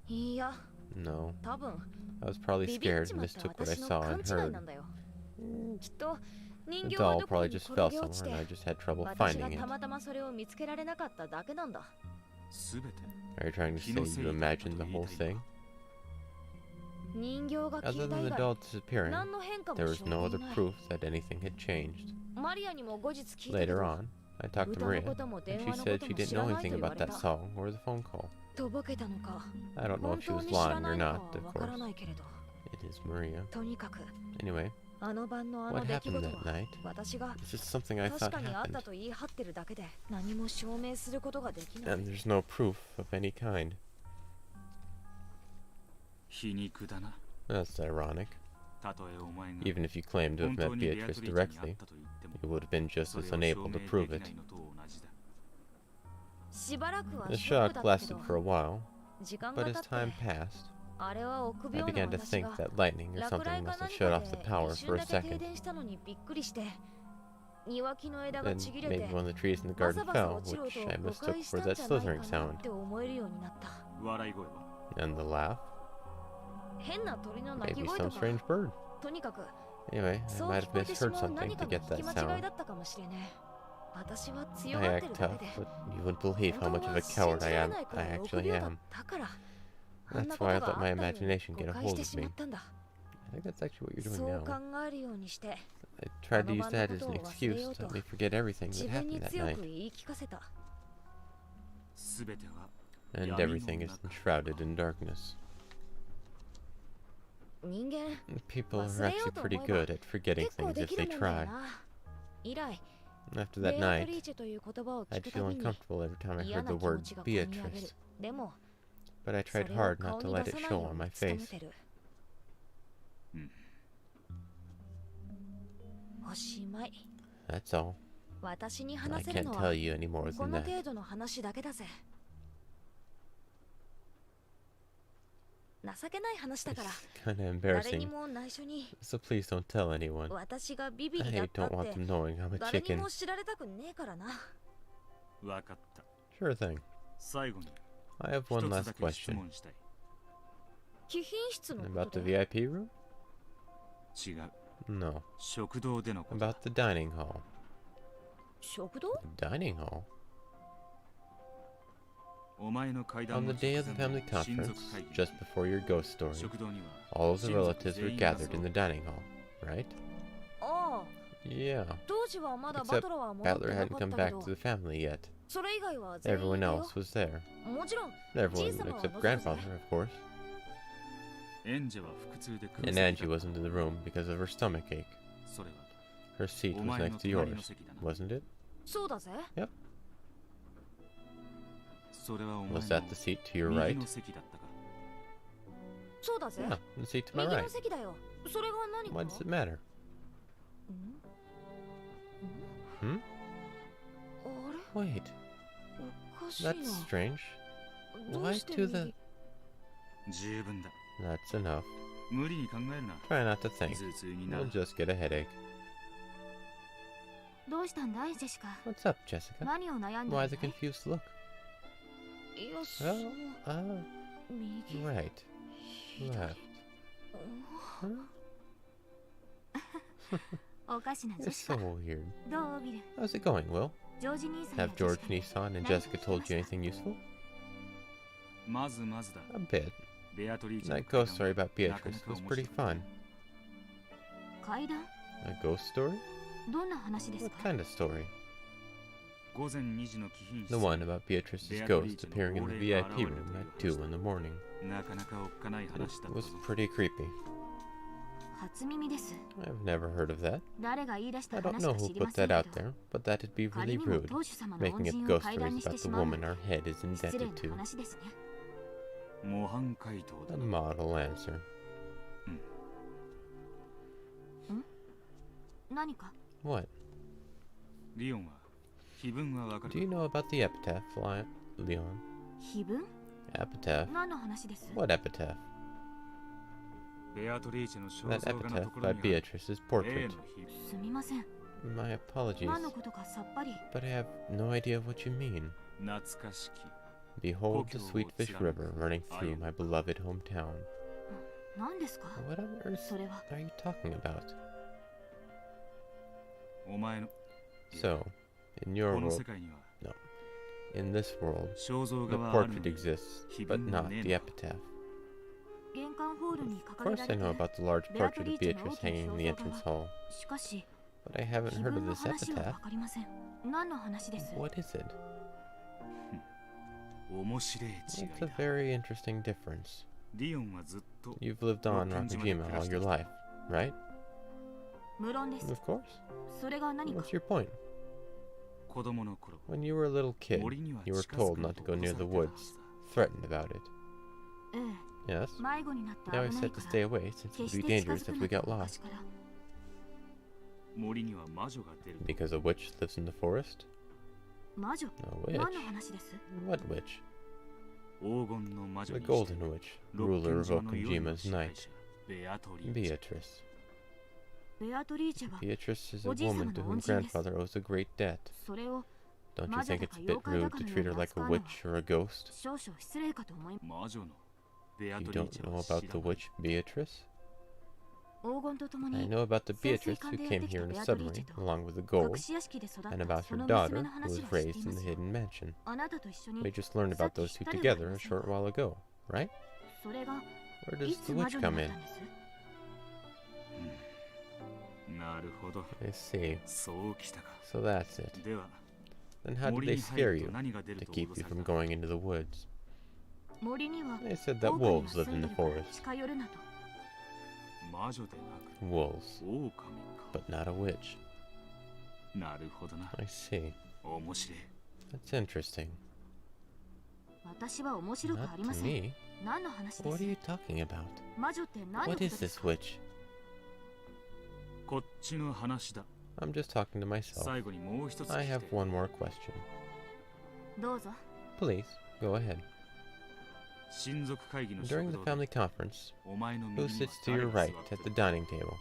[SPEAKER 2] いや、
[SPEAKER 1] No.
[SPEAKER 2] 多分
[SPEAKER 1] I was probably
[SPEAKER 2] ビビっ
[SPEAKER 1] scared
[SPEAKER 2] ち
[SPEAKER 1] and
[SPEAKER 2] まって
[SPEAKER 1] mistook what I
[SPEAKER 2] 私の
[SPEAKER 1] saw
[SPEAKER 2] 勘
[SPEAKER 1] and
[SPEAKER 2] 違い
[SPEAKER 1] heard.
[SPEAKER 2] なんだよ。きっと人
[SPEAKER 1] The
[SPEAKER 2] 形は
[SPEAKER 1] doll
[SPEAKER 2] どこ
[SPEAKER 1] probably
[SPEAKER 2] に
[SPEAKER 1] just
[SPEAKER 2] 転
[SPEAKER 1] fell
[SPEAKER 2] げ落ち
[SPEAKER 1] somewhere
[SPEAKER 2] て
[SPEAKER 1] and I just had trouble
[SPEAKER 2] 私が
[SPEAKER 1] finding
[SPEAKER 2] た
[SPEAKER 1] it.
[SPEAKER 2] またまそれを見つけられなかっただけなんだ。
[SPEAKER 3] すべて
[SPEAKER 1] Are you trying to say you imagined the whole thing?
[SPEAKER 2] 人形が消
[SPEAKER 1] Other
[SPEAKER 2] えた
[SPEAKER 1] than
[SPEAKER 2] 以
[SPEAKER 1] the
[SPEAKER 2] 外
[SPEAKER 1] doll disappearing,
[SPEAKER 2] 何の変化
[SPEAKER 1] there
[SPEAKER 2] も
[SPEAKER 1] was
[SPEAKER 2] 生じ
[SPEAKER 1] no
[SPEAKER 2] て
[SPEAKER 1] other
[SPEAKER 2] いない。
[SPEAKER 1] proof that anything had changed.
[SPEAKER 2] マリアにも後日聞いたけ
[SPEAKER 1] Later
[SPEAKER 2] ど
[SPEAKER 1] on, I talked to
[SPEAKER 2] 歌の
[SPEAKER 1] Maria,
[SPEAKER 2] ことも
[SPEAKER 1] and
[SPEAKER 2] 電
[SPEAKER 1] she
[SPEAKER 2] 話のこ
[SPEAKER 1] said
[SPEAKER 2] と
[SPEAKER 1] she
[SPEAKER 2] も
[SPEAKER 1] didn't
[SPEAKER 2] 知
[SPEAKER 1] know
[SPEAKER 2] らないと
[SPEAKER 1] anything
[SPEAKER 2] 言わ
[SPEAKER 1] about
[SPEAKER 2] れ
[SPEAKER 1] that
[SPEAKER 2] た。
[SPEAKER 1] song or the phone call.
[SPEAKER 2] とぼけたのか
[SPEAKER 1] I don't know
[SPEAKER 2] 本
[SPEAKER 1] if she
[SPEAKER 2] 当
[SPEAKER 1] was
[SPEAKER 2] に知ら
[SPEAKER 1] lying
[SPEAKER 2] な
[SPEAKER 1] or
[SPEAKER 2] いの
[SPEAKER 1] not,
[SPEAKER 2] か
[SPEAKER 1] of
[SPEAKER 2] わから
[SPEAKER 1] course.
[SPEAKER 2] ないけれど、
[SPEAKER 1] It is Maria.
[SPEAKER 2] とにかく
[SPEAKER 1] Anyway,
[SPEAKER 2] あの晩のあ
[SPEAKER 1] what
[SPEAKER 2] の出来
[SPEAKER 1] happened
[SPEAKER 2] 事
[SPEAKER 1] that
[SPEAKER 2] は
[SPEAKER 1] night?
[SPEAKER 2] 私が
[SPEAKER 1] It's just something I
[SPEAKER 2] 確
[SPEAKER 1] thought
[SPEAKER 2] かにあった
[SPEAKER 1] happened.
[SPEAKER 2] と言い張ってるだけで何も証明することができない。
[SPEAKER 1] And there's no proof of any kind.
[SPEAKER 3] 皮肉だな。
[SPEAKER 1] That's ironic.
[SPEAKER 3] たとえお前が
[SPEAKER 1] Even if you claimed to
[SPEAKER 3] 本
[SPEAKER 1] have
[SPEAKER 3] 当
[SPEAKER 1] met
[SPEAKER 3] にベア
[SPEAKER 1] Beatrice
[SPEAKER 3] トリーチェに会っ
[SPEAKER 1] directly,
[SPEAKER 3] たと言っても
[SPEAKER 1] you would have been just
[SPEAKER 3] それ
[SPEAKER 1] as
[SPEAKER 3] を証
[SPEAKER 1] unable
[SPEAKER 3] 明
[SPEAKER 1] to
[SPEAKER 3] で
[SPEAKER 1] prove
[SPEAKER 3] き
[SPEAKER 1] it.
[SPEAKER 3] ないのと同じだ。
[SPEAKER 2] しばらくは
[SPEAKER 1] The
[SPEAKER 2] ショック
[SPEAKER 1] shock
[SPEAKER 2] だったけ
[SPEAKER 1] lasted
[SPEAKER 2] ど、
[SPEAKER 1] for a while,
[SPEAKER 2] 時間が
[SPEAKER 1] but
[SPEAKER 2] 経
[SPEAKER 1] as
[SPEAKER 2] って
[SPEAKER 1] time passed,
[SPEAKER 2] あれは臆
[SPEAKER 1] I
[SPEAKER 2] 病な
[SPEAKER 1] began to
[SPEAKER 2] 私
[SPEAKER 1] think
[SPEAKER 2] が
[SPEAKER 1] that lightning or
[SPEAKER 2] 落
[SPEAKER 1] something
[SPEAKER 2] 雷か
[SPEAKER 1] must have
[SPEAKER 2] 何
[SPEAKER 1] shut
[SPEAKER 2] か
[SPEAKER 1] off the
[SPEAKER 2] で
[SPEAKER 1] power
[SPEAKER 2] 一
[SPEAKER 1] for
[SPEAKER 2] 瞬
[SPEAKER 1] a
[SPEAKER 2] だけ停
[SPEAKER 1] second.
[SPEAKER 2] 電したのにびっくりして庭木の枝が
[SPEAKER 1] Then
[SPEAKER 2] ちぎれて
[SPEAKER 1] maybe one of the trees in the
[SPEAKER 2] バ
[SPEAKER 1] garden
[SPEAKER 2] サバサ
[SPEAKER 1] fell,
[SPEAKER 2] 落ちろ
[SPEAKER 1] which
[SPEAKER 2] と
[SPEAKER 1] I
[SPEAKER 2] 誤
[SPEAKER 1] mistook
[SPEAKER 2] 解した
[SPEAKER 1] for
[SPEAKER 2] ん
[SPEAKER 1] that
[SPEAKER 2] じゃない
[SPEAKER 1] slithering
[SPEAKER 2] かな
[SPEAKER 1] sound.
[SPEAKER 2] って思えるようになった。
[SPEAKER 3] 笑い声は
[SPEAKER 1] And the laugh?
[SPEAKER 2] 変な鳥の鳴き
[SPEAKER 1] Maybe
[SPEAKER 2] 声と
[SPEAKER 1] some
[SPEAKER 2] か、
[SPEAKER 1] strange bird.
[SPEAKER 2] とにかく
[SPEAKER 1] Anyway, I
[SPEAKER 2] そう
[SPEAKER 1] might
[SPEAKER 2] 聞
[SPEAKER 1] have
[SPEAKER 2] こえてし
[SPEAKER 1] misheard
[SPEAKER 2] まう
[SPEAKER 1] something
[SPEAKER 2] 何
[SPEAKER 1] to
[SPEAKER 2] かの
[SPEAKER 1] get
[SPEAKER 2] 聞き
[SPEAKER 1] that
[SPEAKER 2] 間違い
[SPEAKER 1] sound.
[SPEAKER 2] だったかもしれねえ。私は強
[SPEAKER 1] I
[SPEAKER 2] がって
[SPEAKER 1] act
[SPEAKER 2] るだ
[SPEAKER 1] tough,
[SPEAKER 2] けで。
[SPEAKER 1] but you wouldn't believe
[SPEAKER 2] 本
[SPEAKER 1] how
[SPEAKER 2] 当
[SPEAKER 1] much of
[SPEAKER 2] は
[SPEAKER 1] a
[SPEAKER 2] 信
[SPEAKER 1] coward
[SPEAKER 2] じ
[SPEAKER 1] I
[SPEAKER 2] られ
[SPEAKER 1] am.
[SPEAKER 2] ないく
[SPEAKER 1] I
[SPEAKER 2] らい臆
[SPEAKER 1] actually
[SPEAKER 2] 病だ
[SPEAKER 1] am.
[SPEAKER 2] ったから、あんな
[SPEAKER 1] That's
[SPEAKER 2] こ
[SPEAKER 1] why I
[SPEAKER 2] と
[SPEAKER 1] let
[SPEAKER 2] があ
[SPEAKER 1] my
[SPEAKER 2] ったように
[SPEAKER 1] imagination
[SPEAKER 2] 誤
[SPEAKER 1] get a
[SPEAKER 2] 解し
[SPEAKER 1] hold
[SPEAKER 2] て
[SPEAKER 1] of
[SPEAKER 2] しま
[SPEAKER 1] me.
[SPEAKER 2] ったんだ。
[SPEAKER 1] I think that's actually what you're
[SPEAKER 2] そ
[SPEAKER 1] doing
[SPEAKER 2] う考
[SPEAKER 1] now.
[SPEAKER 2] えるようにして、
[SPEAKER 1] I tried to use that as an excuse to let me forget everything
[SPEAKER 2] 自
[SPEAKER 1] that
[SPEAKER 2] 分に
[SPEAKER 1] happened that
[SPEAKER 2] 強
[SPEAKER 1] night.
[SPEAKER 2] く言い聞かせた。
[SPEAKER 3] すべては
[SPEAKER 1] And
[SPEAKER 3] 闇の
[SPEAKER 1] everything is
[SPEAKER 3] 中
[SPEAKER 1] enshrouded in darkness.
[SPEAKER 2] 人間、
[SPEAKER 1] People are
[SPEAKER 2] 忘れよ
[SPEAKER 1] actually
[SPEAKER 2] うと
[SPEAKER 1] pretty
[SPEAKER 2] 思えば
[SPEAKER 1] good at forgetting
[SPEAKER 2] 結構
[SPEAKER 1] things
[SPEAKER 2] で
[SPEAKER 1] if
[SPEAKER 2] き
[SPEAKER 1] they
[SPEAKER 2] るもんだよ
[SPEAKER 1] try.
[SPEAKER 2] な。以来、
[SPEAKER 1] After
[SPEAKER 2] ベ
[SPEAKER 1] that
[SPEAKER 2] アトリ
[SPEAKER 1] night,
[SPEAKER 2] ーチェという言葉を聞
[SPEAKER 1] I'd
[SPEAKER 2] くた
[SPEAKER 1] feel
[SPEAKER 2] びに
[SPEAKER 1] uncomfortable every time I
[SPEAKER 2] 嫌
[SPEAKER 1] heard
[SPEAKER 2] な
[SPEAKER 1] the
[SPEAKER 2] 気持
[SPEAKER 1] word
[SPEAKER 2] ちがこみ上げる。
[SPEAKER 1] Beatrice.
[SPEAKER 2] でも、
[SPEAKER 1] But I
[SPEAKER 2] それ
[SPEAKER 1] tried
[SPEAKER 2] を
[SPEAKER 1] hard
[SPEAKER 2] 顔
[SPEAKER 1] not to
[SPEAKER 2] に
[SPEAKER 1] let
[SPEAKER 2] 出
[SPEAKER 1] it
[SPEAKER 2] さない
[SPEAKER 1] show
[SPEAKER 2] よ
[SPEAKER 1] on
[SPEAKER 2] う
[SPEAKER 1] my
[SPEAKER 2] に努め
[SPEAKER 1] face.
[SPEAKER 2] てる。おしまい。
[SPEAKER 1] That's all.
[SPEAKER 2] 私に
[SPEAKER 1] I
[SPEAKER 2] 話せる
[SPEAKER 1] can't
[SPEAKER 2] の
[SPEAKER 1] tell
[SPEAKER 2] は
[SPEAKER 1] you any more
[SPEAKER 2] こ
[SPEAKER 1] than
[SPEAKER 2] の
[SPEAKER 1] that.
[SPEAKER 2] 程度の話だけだぜ。情けない話だから
[SPEAKER 1] It's kinda
[SPEAKER 2] 誰に
[SPEAKER 1] embarrassing,
[SPEAKER 2] も内緒に
[SPEAKER 1] so please don't tell anyone.
[SPEAKER 2] 私がビビリだ
[SPEAKER 1] I
[SPEAKER 2] ったっ
[SPEAKER 1] don't want
[SPEAKER 2] て
[SPEAKER 1] them knowing I'm a
[SPEAKER 2] 誰に
[SPEAKER 1] chicken.
[SPEAKER 2] も知られたくねえからな。
[SPEAKER 3] わかった。
[SPEAKER 1] Sure thing.
[SPEAKER 3] 最後に
[SPEAKER 1] I have
[SPEAKER 3] 一
[SPEAKER 1] one
[SPEAKER 3] つだ
[SPEAKER 1] last
[SPEAKER 3] け質
[SPEAKER 1] question.
[SPEAKER 3] 問したい。
[SPEAKER 2] 貴賓室のこ
[SPEAKER 1] About
[SPEAKER 2] と
[SPEAKER 1] the
[SPEAKER 2] で
[SPEAKER 1] VIP room?
[SPEAKER 3] 違う。
[SPEAKER 1] No.
[SPEAKER 3] 食堂でのことだ。
[SPEAKER 1] About the dining hall.
[SPEAKER 2] 食堂
[SPEAKER 1] The dining hall?
[SPEAKER 3] お前の階
[SPEAKER 1] On
[SPEAKER 3] 段
[SPEAKER 1] the
[SPEAKER 3] の
[SPEAKER 1] day
[SPEAKER 3] 直
[SPEAKER 1] of the
[SPEAKER 3] 前
[SPEAKER 1] family
[SPEAKER 3] の親
[SPEAKER 1] conference,
[SPEAKER 3] 族会議。
[SPEAKER 1] just before your ghost story,
[SPEAKER 3] 食堂には
[SPEAKER 1] all of the
[SPEAKER 3] 親族
[SPEAKER 1] relatives
[SPEAKER 3] 全
[SPEAKER 1] were
[SPEAKER 3] 員が
[SPEAKER 1] gathered
[SPEAKER 3] そう
[SPEAKER 1] in the dining hall, right?
[SPEAKER 2] ああ、
[SPEAKER 1] Yeah.
[SPEAKER 2] 当時はまだバ
[SPEAKER 1] Except
[SPEAKER 2] トラーは戻って
[SPEAKER 1] Butler
[SPEAKER 2] な
[SPEAKER 1] hadn't
[SPEAKER 2] かっ
[SPEAKER 1] come
[SPEAKER 2] たけ
[SPEAKER 1] back
[SPEAKER 2] ど
[SPEAKER 1] to the family yet.
[SPEAKER 2] それ以外は全員い
[SPEAKER 1] Everyone
[SPEAKER 2] たよ。
[SPEAKER 1] else was there.
[SPEAKER 2] もちろん
[SPEAKER 1] Everyone except grandfather, of course.
[SPEAKER 3] 演者は腹痛で空
[SPEAKER 1] And
[SPEAKER 3] 席
[SPEAKER 1] Angie
[SPEAKER 3] だった。
[SPEAKER 1] wasn't in the room because of her stomach ache.
[SPEAKER 3] それは
[SPEAKER 1] Her seat
[SPEAKER 3] お
[SPEAKER 1] was
[SPEAKER 3] 前の
[SPEAKER 1] next to
[SPEAKER 3] 隣の
[SPEAKER 1] yours,
[SPEAKER 3] 席だな。
[SPEAKER 1] wasn't it?
[SPEAKER 2] そうだぜ。
[SPEAKER 3] それはお前
[SPEAKER 1] Was that
[SPEAKER 3] の
[SPEAKER 1] the seat to your
[SPEAKER 3] 右
[SPEAKER 1] right?
[SPEAKER 3] の席だったか。
[SPEAKER 2] そうだぜ。
[SPEAKER 1] Yeah, the seat to my
[SPEAKER 2] 右
[SPEAKER 1] right.
[SPEAKER 2] の席だよ。それが何か
[SPEAKER 1] Why does it matter?
[SPEAKER 2] ん
[SPEAKER 1] Hmm?
[SPEAKER 2] あれ
[SPEAKER 1] Wait,
[SPEAKER 2] おかしいな。
[SPEAKER 1] that's strange.
[SPEAKER 2] ど
[SPEAKER 1] Why
[SPEAKER 2] うして
[SPEAKER 1] to the...
[SPEAKER 2] 右
[SPEAKER 3] 十分だ。
[SPEAKER 1] That's enough.
[SPEAKER 3] 無理に考えるな。
[SPEAKER 1] Try not to think.
[SPEAKER 3] 頭痛にな
[SPEAKER 1] You'll
[SPEAKER 3] る。
[SPEAKER 1] just get a headache.
[SPEAKER 4] どうしたんだいジェシカ。
[SPEAKER 1] What's up, Jessica?
[SPEAKER 4] 何を悩んで
[SPEAKER 1] Why
[SPEAKER 4] る
[SPEAKER 1] the
[SPEAKER 4] んだい
[SPEAKER 1] confused look?
[SPEAKER 2] いや、そ
[SPEAKER 1] Oh,
[SPEAKER 2] の 右。
[SPEAKER 1] right.
[SPEAKER 2] 左
[SPEAKER 1] Left. Huh?
[SPEAKER 4] おかしなジェ
[SPEAKER 1] It's
[SPEAKER 4] シ
[SPEAKER 1] so
[SPEAKER 4] カ。
[SPEAKER 1] weird.
[SPEAKER 4] どうビル。
[SPEAKER 1] How's it going, Will?
[SPEAKER 4] ジョージ兄さんや
[SPEAKER 1] Have
[SPEAKER 4] ジェ
[SPEAKER 1] George,
[SPEAKER 4] シカに
[SPEAKER 1] Nissan, and
[SPEAKER 4] 何か
[SPEAKER 1] Jessica
[SPEAKER 4] 聞き
[SPEAKER 1] told
[SPEAKER 4] まし
[SPEAKER 1] you
[SPEAKER 4] た
[SPEAKER 1] anything useful?
[SPEAKER 3] まずまずだ。
[SPEAKER 1] A bit.
[SPEAKER 3] ベアトリーチェ
[SPEAKER 1] That
[SPEAKER 3] の階
[SPEAKER 1] ghost
[SPEAKER 3] 段
[SPEAKER 1] story
[SPEAKER 3] は
[SPEAKER 1] about
[SPEAKER 3] なか
[SPEAKER 1] Beatrice
[SPEAKER 3] なか
[SPEAKER 1] was
[SPEAKER 3] 面
[SPEAKER 1] pretty
[SPEAKER 3] 白かっ
[SPEAKER 1] fun.
[SPEAKER 4] 階段
[SPEAKER 1] A ghost story?
[SPEAKER 4] どんな話です
[SPEAKER 1] What
[SPEAKER 4] か
[SPEAKER 1] kind of story?
[SPEAKER 3] た。午前2時の貴賓室
[SPEAKER 1] The one about Beatrice's ghost appearing in the VIP room at 2 in the morning.
[SPEAKER 3] なかなかおっかない
[SPEAKER 1] It
[SPEAKER 3] 話だった
[SPEAKER 1] was
[SPEAKER 3] ぞ。
[SPEAKER 1] pretty creepy.
[SPEAKER 4] 初耳です。
[SPEAKER 1] I've never heard of that.
[SPEAKER 4] 誰が言い出した
[SPEAKER 1] I don't
[SPEAKER 4] 話
[SPEAKER 1] know
[SPEAKER 4] か
[SPEAKER 1] who
[SPEAKER 4] 知りま
[SPEAKER 1] put
[SPEAKER 4] せん
[SPEAKER 1] that
[SPEAKER 4] け
[SPEAKER 1] out
[SPEAKER 4] ど
[SPEAKER 1] there, but that'd be
[SPEAKER 4] 仮
[SPEAKER 1] really
[SPEAKER 4] にも
[SPEAKER 1] rude.
[SPEAKER 4] 当主様の恩
[SPEAKER 1] Making up
[SPEAKER 4] 人を
[SPEAKER 1] ghost
[SPEAKER 4] 階段
[SPEAKER 1] stories
[SPEAKER 4] にして
[SPEAKER 1] about
[SPEAKER 4] し
[SPEAKER 1] the
[SPEAKER 4] まうの
[SPEAKER 1] woman
[SPEAKER 4] は
[SPEAKER 1] our head is
[SPEAKER 4] 失礼
[SPEAKER 1] indebted
[SPEAKER 4] な
[SPEAKER 1] to.
[SPEAKER 4] 話ですね。
[SPEAKER 3] 模範解答
[SPEAKER 1] A
[SPEAKER 3] だ。
[SPEAKER 1] model answer.
[SPEAKER 4] 何か
[SPEAKER 1] What?
[SPEAKER 3] リオンは気分はわか
[SPEAKER 1] Do you
[SPEAKER 3] る。
[SPEAKER 1] know about the epitaph, Leon?
[SPEAKER 4] 碑文
[SPEAKER 1] Epitaph?
[SPEAKER 4] 何の話です
[SPEAKER 1] What epitaph?
[SPEAKER 3] ベアトリーチェの肖
[SPEAKER 1] That
[SPEAKER 3] 像画のと
[SPEAKER 1] epitaph
[SPEAKER 3] ころ
[SPEAKER 1] by
[SPEAKER 3] にある
[SPEAKER 1] Beatrice's
[SPEAKER 3] 例
[SPEAKER 1] portrait.
[SPEAKER 3] の日。
[SPEAKER 4] すみません。
[SPEAKER 1] My apologies,
[SPEAKER 4] 何のことかさっぱり。
[SPEAKER 1] but I have no idea what you mean.
[SPEAKER 3] 懐かしき
[SPEAKER 1] Behold the sweet fish river running through my beloved hometown.
[SPEAKER 4] 何ですか？
[SPEAKER 1] What on earth
[SPEAKER 4] それは。
[SPEAKER 1] are you talking about?
[SPEAKER 3] お前の
[SPEAKER 1] So, in your
[SPEAKER 3] この
[SPEAKER 1] world,
[SPEAKER 3] 世界には
[SPEAKER 1] in this world,
[SPEAKER 3] 肖像
[SPEAKER 1] the
[SPEAKER 3] 画はあるの
[SPEAKER 1] portrait
[SPEAKER 3] に
[SPEAKER 1] exists,
[SPEAKER 3] 碑
[SPEAKER 1] but
[SPEAKER 3] 文は
[SPEAKER 1] not
[SPEAKER 3] ねえ
[SPEAKER 1] the
[SPEAKER 3] の
[SPEAKER 1] epitaph.
[SPEAKER 4] 玄関ホールに
[SPEAKER 1] Of
[SPEAKER 4] 掲げ
[SPEAKER 1] course
[SPEAKER 4] ら
[SPEAKER 1] I
[SPEAKER 4] れて
[SPEAKER 1] know about the large portrait of
[SPEAKER 4] Beatrice
[SPEAKER 1] Beatrice hanging in the entrance hall,
[SPEAKER 4] しかし
[SPEAKER 1] but I haven't
[SPEAKER 4] 碑
[SPEAKER 1] heard
[SPEAKER 4] 文
[SPEAKER 1] of
[SPEAKER 4] の
[SPEAKER 1] this
[SPEAKER 4] 話は
[SPEAKER 1] epitaph.
[SPEAKER 4] わかりません。何の話です？
[SPEAKER 1] What is it?
[SPEAKER 3] 面白い違い
[SPEAKER 1] It's
[SPEAKER 3] だ
[SPEAKER 1] a very interesting difference.
[SPEAKER 3] リオンはずっと
[SPEAKER 1] You've lived on Rakujima all your life, right?
[SPEAKER 4] 無論です。
[SPEAKER 1] Of course.
[SPEAKER 4] それが何か？
[SPEAKER 1] What's your point?
[SPEAKER 3] 子供の頃
[SPEAKER 1] When you were a little kid,
[SPEAKER 3] 森には
[SPEAKER 1] you were
[SPEAKER 3] 近づく
[SPEAKER 1] told
[SPEAKER 3] な
[SPEAKER 1] not
[SPEAKER 3] と
[SPEAKER 1] to go
[SPEAKER 3] 脅
[SPEAKER 1] near
[SPEAKER 3] さ
[SPEAKER 1] the
[SPEAKER 3] れてたは
[SPEAKER 1] woods,
[SPEAKER 3] ずだ
[SPEAKER 1] threatened about it.
[SPEAKER 4] ええ。
[SPEAKER 1] Yes?
[SPEAKER 4] 迷子になって
[SPEAKER 1] They
[SPEAKER 4] 危
[SPEAKER 1] always
[SPEAKER 4] ない
[SPEAKER 1] said
[SPEAKER 4] か
[SPEAKER 1] to
[SPEAKER 4] ら
[SPEAKER 1] stay away since it
[SPEAKER 4] 決
[SPEAKER 1] would
[SPEAKER 4] し
[SPEAKER 1] be
[SPEAKER 4] て近
[SPEAKER 1] dangerous
[SPEAKER 4] づく
[SPEAKER 1] if
[SPEAKER 4] な
[SPEAKER 1] we
[SPEAKER 4] と
[SPEAKER 1] got
[SPEAKER 4] 昔
[SPEAKER 1] lost.
[SPEAKER 4] から。
[SPEAKER 3] 森には魔女が出る
[SPEAKER 1] Because a witch lives in the forest?
[SPEAKER 4] 魔女？
[SPEAKER 1] A witch?
[SPEAKER 4] 何の話です？
[SPEAKER 1] What witch?
[SPEAKER 3] 黄金の魔女
[SPEAKER 1] The
[SPEAKER 3] にして
[SPEAKER 1] Golden Witch,
[SPEAKER 3] 六
[SPEAKER 1] ruler
[SPEAKER 3] 軒
[SPEAKER 1] of
[SPEAKER 3] 島の夜の
[SPEAKER 1] Okujima's
[SPEAKER 3] 支配
[SPEAKER 1] night.
[SPEAKER 3] 者ベアトリーチ
[SPEAKER 1] Beatrice.
[SPEAKER 4] ベアトリーチェは
[SPEAKER 1] Beatrice is a
[SPEAKER 4] おじい様
[SPEAKER 1] woman to
[SPEAKER 4] の
[SPEAKER 1] whom
[SPEAKER 4] 恩人です。
[SPEAKER 1] grandfather owes a great debt.
[SPEAKER 4] それを
[SPEAKER 1] Don't you
[SPEAKER 4] 魔女
[SPEAKER 1] think
[SPEAKER 4] だ
[SPEAKER 1] it's
[SPEAKER 4] か
[SPEAKER 1] a
[SPEAKER 4] 妖
[SPEAKER 1] bit
[SPEAKER 4] 怪だ
[SPEAKER 1] rude
[SPEAKER 4] か
[SPEAKER 1] to
[SPEAKER 4] の
[SPEAKER 1] treat
[SPEAKER 4] よ
[SPEAKER 1] her
[SPEAKER 4] うに
[SPEAKER 1] like a
[SPEAKER 4] 扱うのは
[SPEAKER 1] witch or a ghost?
[SPEAKER 4] 少々失礼かと思い。
[SPEAKER 3] 魔女のベア
[SPEAKER 1] You
[SPEAKER 3] トリー
[SPEAKER 1] don't
[SPEAKER 3] チェ
[SPEAKER 1] know
[SPEAKER 3] は
[SPEAKER 1] about
[SPEAKER 3] 知
[SPEAKER 1] the
[SPEAKER 3] らない
[SPEAKER 1] witch Beatrice?
[SPEAKER 4] 黄金ととも
[SPEAKER 1] I
[SPEAKER 4] に
[SPEAKER 1] know about the
[SPEAKER 4] 潜水
[SPEAKER 1] Beatrice
[SPEAKER 4] 艦
[SPEAKER 1] who
[SPEAKER 4] でやって
[SPEAKER 1] came
[SPEAKER 4] き
[SPEAKER 1] here
[SPEAKER 4] た
[SPEAKER 1] in
[SPEAKER 4] ベ
[SPEAKER 1] a
[SPEAKER 4] アトリーチ
[SPEAKER 1] submarine
[SPEAKER 4] ェと
[SPEAKER 1] along with the
[SPEAKER 4] 隠
[SPEAKER 1] gold,
[SPEAKER 4] し屋敷で育っ
[SPEAKER 1] and
[SPEAKER 4] た
[SPEAKER 1] about
[SPEAKER 4] そ
[SPEAKER 1] her
[SPEAKER 4] の
[SPEAKER 1] daughter
[SPEAKER 4] 娘の
[SPEAKER 1] who
[SPEAKER 4] 話
[SPEAKER 1] was
[SPEAKER 4] は知ってい
[SPEAKER 1] raised
[SPEAKER 4] ま
[SPEAKER 1] in the
[SPEAKER 4] すよ。
[SPEAKER 1] hidden mansion.
[SPEAKER 4] あなたと一緒
[SPEAKER 1] We
[SPEAKER 4] に
[SPEAKER 1] just learned about those two together a short while ago, right?
[SPEAKER 4] それが
[SPEAKER 1] Where
[SPEAKER 4] い
[SPEAKER 1] does
[SPEAKER 4] つ
[SPEAKER 1] the
[SPEAKER 4] 魔
[SPEAKER 1] witch
[SPEAKER 4] 女にな
[SPEAKER 1] come
[SPEAKER 4] った
[SPEAKER 1] in?
[SPEAKER 4] んです？
[SPEAKER 3] なるほど
[SPEAKER 1] I see.
[SPEAKER 3] そうきたか
[SPEAKER 1] So that's it.
[SPEAKER 3] では
[SPEAKER 1] Then how did
[SPEAKER 3] 森
[SPEAKER 1] they
[SPEAKER 3] に入
[SPEAKER 1] scare
[SPEAKER 3] る
[SPEAKER 1] you
[SPEAKER 3] と何が出る
[SPEAKER 1] to
[SPEAKER 3] と
[SPEAKER 1] keep
[SPEAKER 3] 脅
[SPEAKER 1] you
[SPEAKER 3] され
[SPEAKER 1] from
[SPEAKER 3] た
[SPEAKER 1] going into the woods?
[SPEAKER 4] 森には
[SPEAKER 1] They said that
[SPEAKER 4] 狼が
[SPEAKER 1] wolves
[SPEAKER 4] 住
[SPEAKER 1] lived
[SPEAKER 4] ん
[SPEAKER 1] in
[SPEAKER 4] で
[SPEAKER 1] the
[SPEAKER 4] るから
[SPEAKER 1] forest.
[SPEAKER 4] 近寄るなと。
[SPEAKER 3] 魔女でな
[SPEAKER 1] Wolves,
[SPEAKER 3] く狼か
[SPEAKER 1] but not a witch.
[SPEAKER 3] なるほどな
[SPEAKER 1] I see.
[SPEAKER 3] 面白い
[SPEAKER 1] That's interesting.
[SPEAKER 4] 私は面白くあ
[SPEAKER 1] Not
[SPEAKER 4] りま
[SPEAKER 1] to
[SPEAKER 4] せん。
[SPEAKER 1] me.
[SPEAKER 4] 何の話で
[SPEAKER 1] What
[SPEAKER 4] す？
[SPEAKER 1] are you talking about?
[SPEAKER 4] 魔女って何のこ
[SPEAKER 1] What
[SPEAKER 4] と
[SPEAKER 1] is
[SPEAKER 4] です
[SPEAKER 1] this
[SPEAKER 4] か？
[SPEAKER 1] witch?
[SPEAKER 3] こっちの話だ
[SPEAKER 1] I'm just talking to myself.
[SPEAKER 3] 最後にもう一つ
[SPEAKER 1] I
[SPEAKER 3] 聞
[SPEAKER 1] have
[SPEAKER 3] きて
[SPEAKER 1] one more question.
[SPEAKER 4] どうぞ。
[SPEAKER 1] Please, go ahead.
[SPEAKER 3] 親族会議の
[SPEAKER 1] During
[SPEAKER 3] 食
[SPEAKER 1] the
[SPEAKER 3] 堂
[SPEAKER 1] family
[SPEAKER 3] で
[SPEAKER 1] conference,
[SPEAKER 3] お前の
[SPEAKER 1] who
[SPEAKER 3] 右には
[SPEAKER 1] sits to
[SPEAKER 3] 誰
[SPEAKER 1] your
[SPEAKER 3] が座
[SPEAKER 1] right
[SPEAKER 3] って
[SPEAKER 1] at the
[SPEAKER 3] る
[SPEAKER 1] dining table?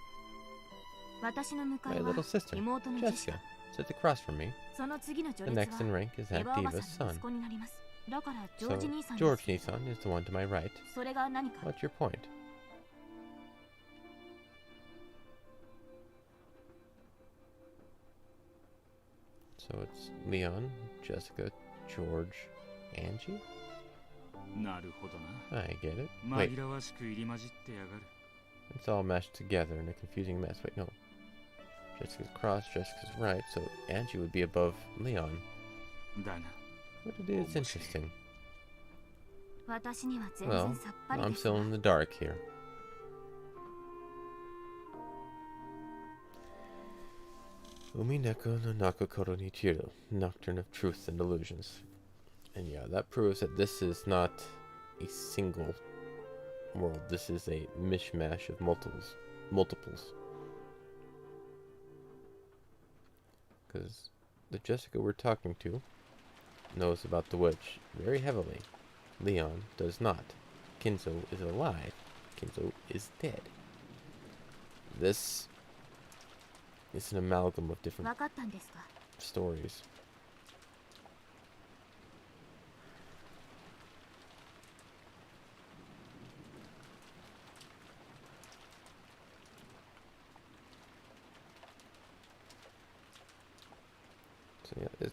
[SPEAKER 4] 私の向か
[SPEAKER 1] My
[SPEAKER 4] いは
[SPEAKER 1] little sister,
[SPEAKER 4] 妹のジェシ
[SPEAKER 1] Jessica,
[SPEAKER 4] カ。
[SPEAKER 1] sits across from me.
[SPEAKER 4] その次の
[SPEAKER 1] The
[SPEAKER 4] 序列
[SPEAKER 1] next in
[SPEAKER 4] は
[SPEAKER 1] rank is
[SPEAKER 4] エ
[SPEAKER 1] Aunt
[SPEAKER 4] ヴァおば
[SPEAKER 1] Diva's
[SPEAKER 4] さんの
[SPEAKER 1] son.
[SPEAKER 4] 息子になります。だからジョ
[SPEAKER 1] So,
[SPEAKER 4] ージ兄さん
[SPEAKER 1] George
[SPEAKER 4] です。
[SPEAKER 1] Nissan is the one to my right.
[SPEAKER 4] それが何か？
[SPEAKER 1] What's your point? So it's Leon, Jessica, George, Angie?
[SPEAKER 3] なるほどな
[SPEAKER 1] I get it. Wait,
[SPEAKER 3] 紛らわしく入り混じってやがる
[SPEAKER 1] it's all meshed together in a confusing mess. Wait, no. Jessica's cross, Jessica's right, so Angie would be above Leon.
[SPEAKER 3] だが
[SPEAKER 1] But it is interesting.
[SPEAKER 4] 私には全
[SPEAKER 1] Well,
[SPEAKER 4] 然さっぱり
[SPEAKER 1] I'm
[SPEAKER 4] です
[SPEAKER 1] still
[SPEAKER 4] が。
[SPEAKER 1] in the dark here. Umineko no Nakokoro ni Chiru, Nocturne of Truth and Illusions. And yeah, that proves that this is not a single world. This is a mishmash of multiples. Because the Jessica we're talking to knows about the witch very heavily. Leon does not. Kinzo is alive. Kinzo is dead. This is an amalgam of different
[SPEAKER 4] 分かったんですか？
[SPEAKER 1] stories. So yeah,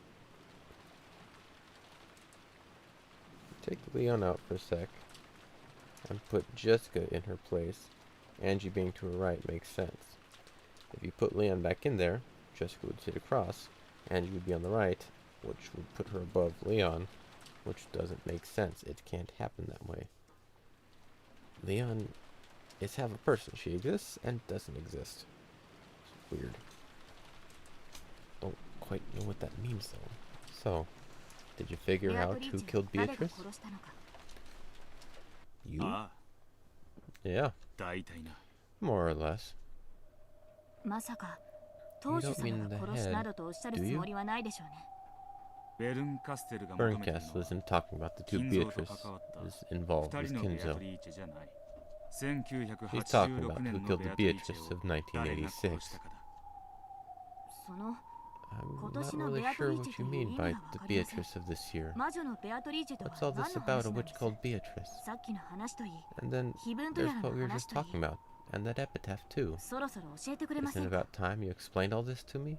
[SPEAKER 1] take Leon out for a sec and put Jessica in her place. Angie being to her right makes sense. If you put Leon back in there, Jessica would sit across, Angie would be on the right, which would put her above Leon, which doesn't make sense. It can't happen that way. Leon is half a person. She exists and doesn't exist. It's weird. Don't quite know what that means though. So, did you figure
[SPEAKER 4] ベアト
[SPEAKER 1] out
[SPEAKER 4] リー
[SPEAKER 1] who
[SPEAKER 4] チェ
[SPEAKER 1] killed
[SPEAKER 4] は誰が
[SPEAKER 1] Beatrice?
[SPEAKER 4] 殺したのか？
[SPEAKER 1] You?
[SPEAKER 3] ああ
[SPEAKER 1] Yeah,
[SPEAKER 3] 大体な
[SPEAKER 1] more or less.
[SPEAKER 4] まさか当主
[SPEAKER 1] You don't
[SPEAKER 4] 様
[SPEAKER 1] mean
[SPEAKER 4] が
[SPEAKER 1] the
[SPEAKER 4] 殺し
[SPEAKER 1] head,
[SPEAKER 4] などとおっしゃる
[SPEAKER 1] do
[SPEAKER 4] つ
[SPEAKER 1] you?
[SPEAKER 4] もりはないでしょうね。
[SPEAKER 3] ベルンカステルが求めてる
[SPEAKER 1] Berncast
[SPEAKER 3] のは
[SPEAKER 1] isn't talking about the two
[SPEAKER 3] 金蔵と
[SPEAKER 1] Beatrice
[SPEAKER 3] 関わった
[SPEAKER 1] is involved
[SPEAKER 3] 二
[SPEAKER 1] with
[SPEAKER 3] 人のベア
[SPEAKER 1] Kinzo.
[SPEAKER 3] トリーチェじゃない
[SPEAKER 1] She's talking
[SPEAKER 3] 1986
[SPEAKER 1] about
[SPEAKER 3] 年
[SPEAKER 1] who
[SPEAKER 3] の
[SPEAKER 1] killed
[SPEAKER 3] ベ
[SPEAKER 1] the
[SPEAKER 3] アトリーチ
[SPEAKER 1] Beatrice
[SPEAKER 3] ェ
[SPEAKER 1] of
[SPEAKER 3] を誰が殺
[SPEAKER 1] 1986.
[SPEAKER 3] したかだ
[SPEAKER 4] その
[SPEAKER 1] I'm not really sure what you mean by the Beatrice of this year.
[SPEAKER 4] 魔女のベアトリーチェとは
[SPEAKER 1] What's all
[SPEAKER 4] 何
[SPEAKER 1] this
[SPEAKER 4] の
[SPEAKER 1] about
[SPEAKER 4] 話
[SPEAKER 1] a
[SPEAKER 4] なんで
[SPEAKER 1] witch
[SPEAKER 4] す
[SPEAKER 1] called Beatrice?
[SPEAKER 4] さっきの話といい
[SPEAKER 1] And then
[SPEAKER 4] 気分とや
[SPEAKER 1] there's
[SPEAKER 4] らの
[SPEAKER 1] what we were
[SPEAKER 4] 話
[SPEAKER 1] just
[SPEAKER 4] といい
[SPEAKER 1] talking about, and that epitaph too.
[SPEAKER 4] そろそろ教えてくれませ
[SPEAKER 1] Isn't
[SPEAKER 4] ん
[SPEAKER 1] it
[SPEAKER 4] か
[SPEAKER 1] about time you explained all this to me?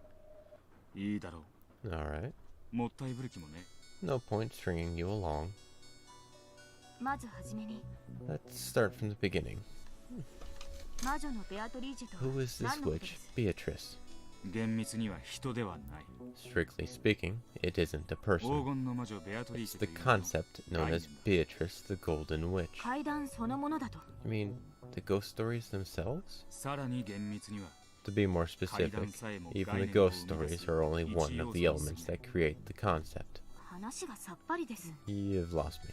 [SPEAKER 3] いいだろ
[SPEAKER 1] Alright.
[SPEAKER 3] う。もったいぶる気もね。
[SPEAKER 1] No point stringing you along.
[SPEAKER 4] まずはじめに
[SPEAKER 1] Let's start from the beginning.
[SPEAKER 4] 魔女のベアトリーチェとは
[SPEAKER 1] Who is this
[SPEAKER 4] 何のことで
[SPEAKER 1] witch,
[SPEAKER 4] す
[SPEAKER 1] Beatrice?
[SPEAKER 3] 厳密には人ではない。
[SPEAKER 1] Strictly speaking, it isn't a
[SPEAKER 3] 黄
[SPEAKER 1] person.
[SPEAKER 3] 金の魔女ベアトリー
[SPEAKER 1] It's
[SPEAKER 3] チェと
[SPEAKER 1] the
[SPEAKER 3] いうのの
[SPEAKER 1] concept known as Beatrice the Golden Witch.
[SPEAKER 4] 階段そのものだと
[SPEAKER 1] You mean the ghost stories themselves?
[SPEAKER 3] さらに厳密には
[SPEAKER 1] To be more specific, even the ghost stories are only one of the elements that create the concept.
[SPEAKER 4] 話がさっぱりです
[SPEAKER 1] You've lost me.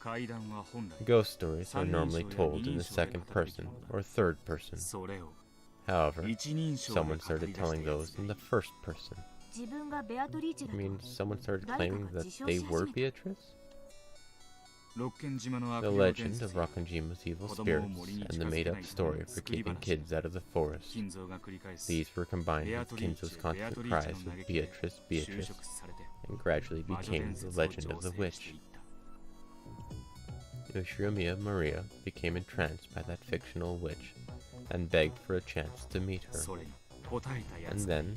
[SPEAKER 3] 怪談は本来
[SPEAKER 1] Ghost stories are normally told in the second person or third person.
[SPEAKER 3] それを
[SPEAKER 1] However,
[SPEAKER 3] 一人称で
[SPEAKER 1] someone
[SPEAKER 3] 語り
[SPEAKER 1] started
[SPEAKER 3] 出した
[SPEAKER 1] telling
[SPEAKER 3] や
[SPEAKER 1] those
[SPEAKER 3] つ
[SPEAKER 1] in
[SPEAKER 3] で
[SPEAKER 1] the first person.
[SPEAKER 4] 自分がベアトリーチェ
[SPEAKER 1] I
[SPEAKER 4] だ
[SPEAKER 1] mean,
[SPEAKER 4] と
[SPEAKER 1] someone started claiming that they were Beatrice?
[SPEAKER 3] 六軒島の悪
[SPEAKER 1] The
[SPEAKER 3] 霊伝
[SPEAKER 1] legend
[SPEAKER 3] 説
[SPEAKER 1] of
[SPEAKER 3] や
[SPEAKER 1] Rockanjima's evil spirits and the made-up story for keeping kids out of the forest.
[SPEAKER 3] 金蔵が繰り返す
[SPEAKER 1] These were combined
[SPEAKER 3] ベア
[SPEAKER 1] with
[SPEAKER 3] トリーチ
[SPEAKER 1] Kinzo's
[SPEAKER 3] ェベア
[SPEAKER 1] constant
[SPEAKER 3] トリーチ
[SPEAKER 1] cries
[SPEAKER 3] ェの
[SPEAKER 1] of
[SPEAKER 3] 嘆きで
[SPEAKER 1] Beatrice,
[SPEAKER 3] 修
[SPEAKER 1] Beatrice,
[SPEAKER 3] 飾されて
[SPEAKER 1] and gradually
[SPEAKER 3] 魔女
[SPEAKER 1] became 伝
[SPEAKER 3] the
[SPEAKER 1] the
[SPEAKER 3] 説を
[SPEAKER 1] legend of the
[SPEAKER 3] 醸成
[SPEAKER 1] witch.
[SPEAKER 3] していった
[SPEAKER 1] Ushirimiya Maria became entranced by that fictional witch and begged for a chance to meet her.
[SPEAKER 3] それに答えたや
[SPEAKER 1] And
[SPEAKER 3] つ
[SPEAKER 1] then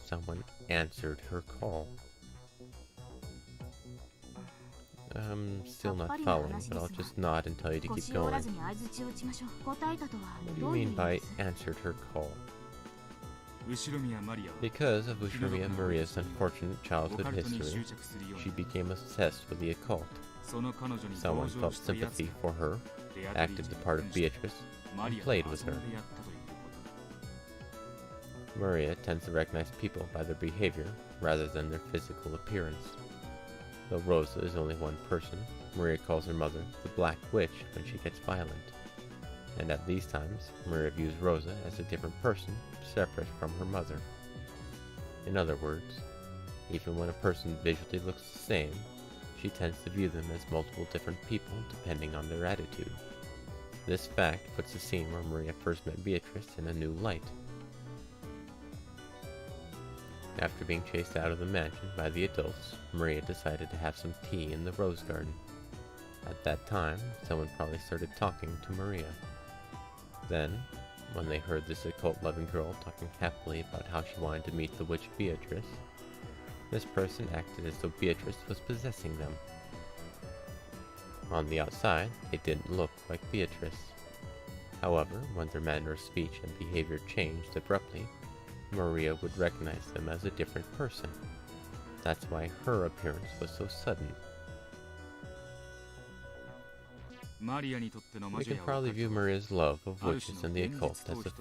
[SPEAKER 1] someone answered her call. I'm still not following, but I'll just nod and tell you to keep
[SPEAKER 4] 腰を折ら
[SPEAKER 1] going.
[SPEAKER 4] ずに相槌を打ちましょう答えたとは
[SPEAKER 1] What do
[SPEAKER 4] ど
[SPEAKER 1] you
[SPEAKER 4] ういう意
[SPEAKER 1] mean
[SPEAKER 4] 味
[SPEAKER 1] by
[SPEAKER 4] です
[SPEAKER 1] answered her call?
[SPEAKER 3] 後ろ宮マリアは
[SPEAKER 1] Because of Ushirimiya Maria's unfortunate
[SPEAKER 3] オ
[SPEAKER 1] childhood
[SPEAKER 3] カルトに
[SPEAKER 1] history,
[SPEAKER 3] 執着するよう
[SPEAKER 1] she
[SPEAKER 3] に
[SPEAKER 1] became obsessed with the occult.
[SPEAKER 3] その彼女に
[SPEAKER 1] Someone
[SPEAKER 3] 同情
[SPEAKER 1] felt
[SPEAKER 3] したやつ
[SPEAKER 1] sympathy for her,
[SPEAKER 3] ベアトリ
[SPEAKER 1] acted
[SPEAKER 3] ーチ
[SPEAKER 1] the
[SPEAKER 3] ェ
[SPEAKER 1] part
[SPEAKER 3] に
[SPEAKER 1] of
[SPEAKER 3] 扮して
[SPEAKER 1] Beatrice,
[SPEAKER 3] マリ
[SPEAKER 1] and
[SPEAKER 3] ア
[SPEAKER 1] played
[SPEAKER 3] と
[SPEAKER 1] with
[SPEAKER 3] 遊
[SPEAKER 1] her.
[SPEAKER 3] んでやったということだ
[SPEAKER 1] Maria tends to recognize people by their behavior rather than their physical appearance. Though Rosa is only one person, Maria calls her mother the Black Witch when she gets violent. And at these times, Maria views Rosa as a different person, separate from her mother. In other words, even when a person visually looks the same, she tends to view them as multiple different people depending on their attitude. This fact puts the scene where Maria first met Beatrice in a new light. After being chased out of the mansion by the adults, Maria decided to have some tea in the rose garden. At that time, someone probably started talking to Maria. Then, when they heard this occult-loving girl talking happily about how she wanted to meet the witch Beatrice, this person acted as though Beatrice was possessing them. On the outside, they didn't look like Beatrice. However, when their manner of speech and behavior changed abruptly, Maria would recognize them as a different person. That's why her appearance was so sudden.
[SPEAKER 3] マリアにとっての魔
[SPEAKER 1] We
[SPEAKER 3] 女
[SPEAKER 1] can
[SPEAKER 3] やオカ
[SPEAKER 1] probably
[SPEAKER 3] ル
[SPEAKER 1] view
[SPEAKER 3] トは
[SPEAKER 1] Maria's love of witches and the occult as a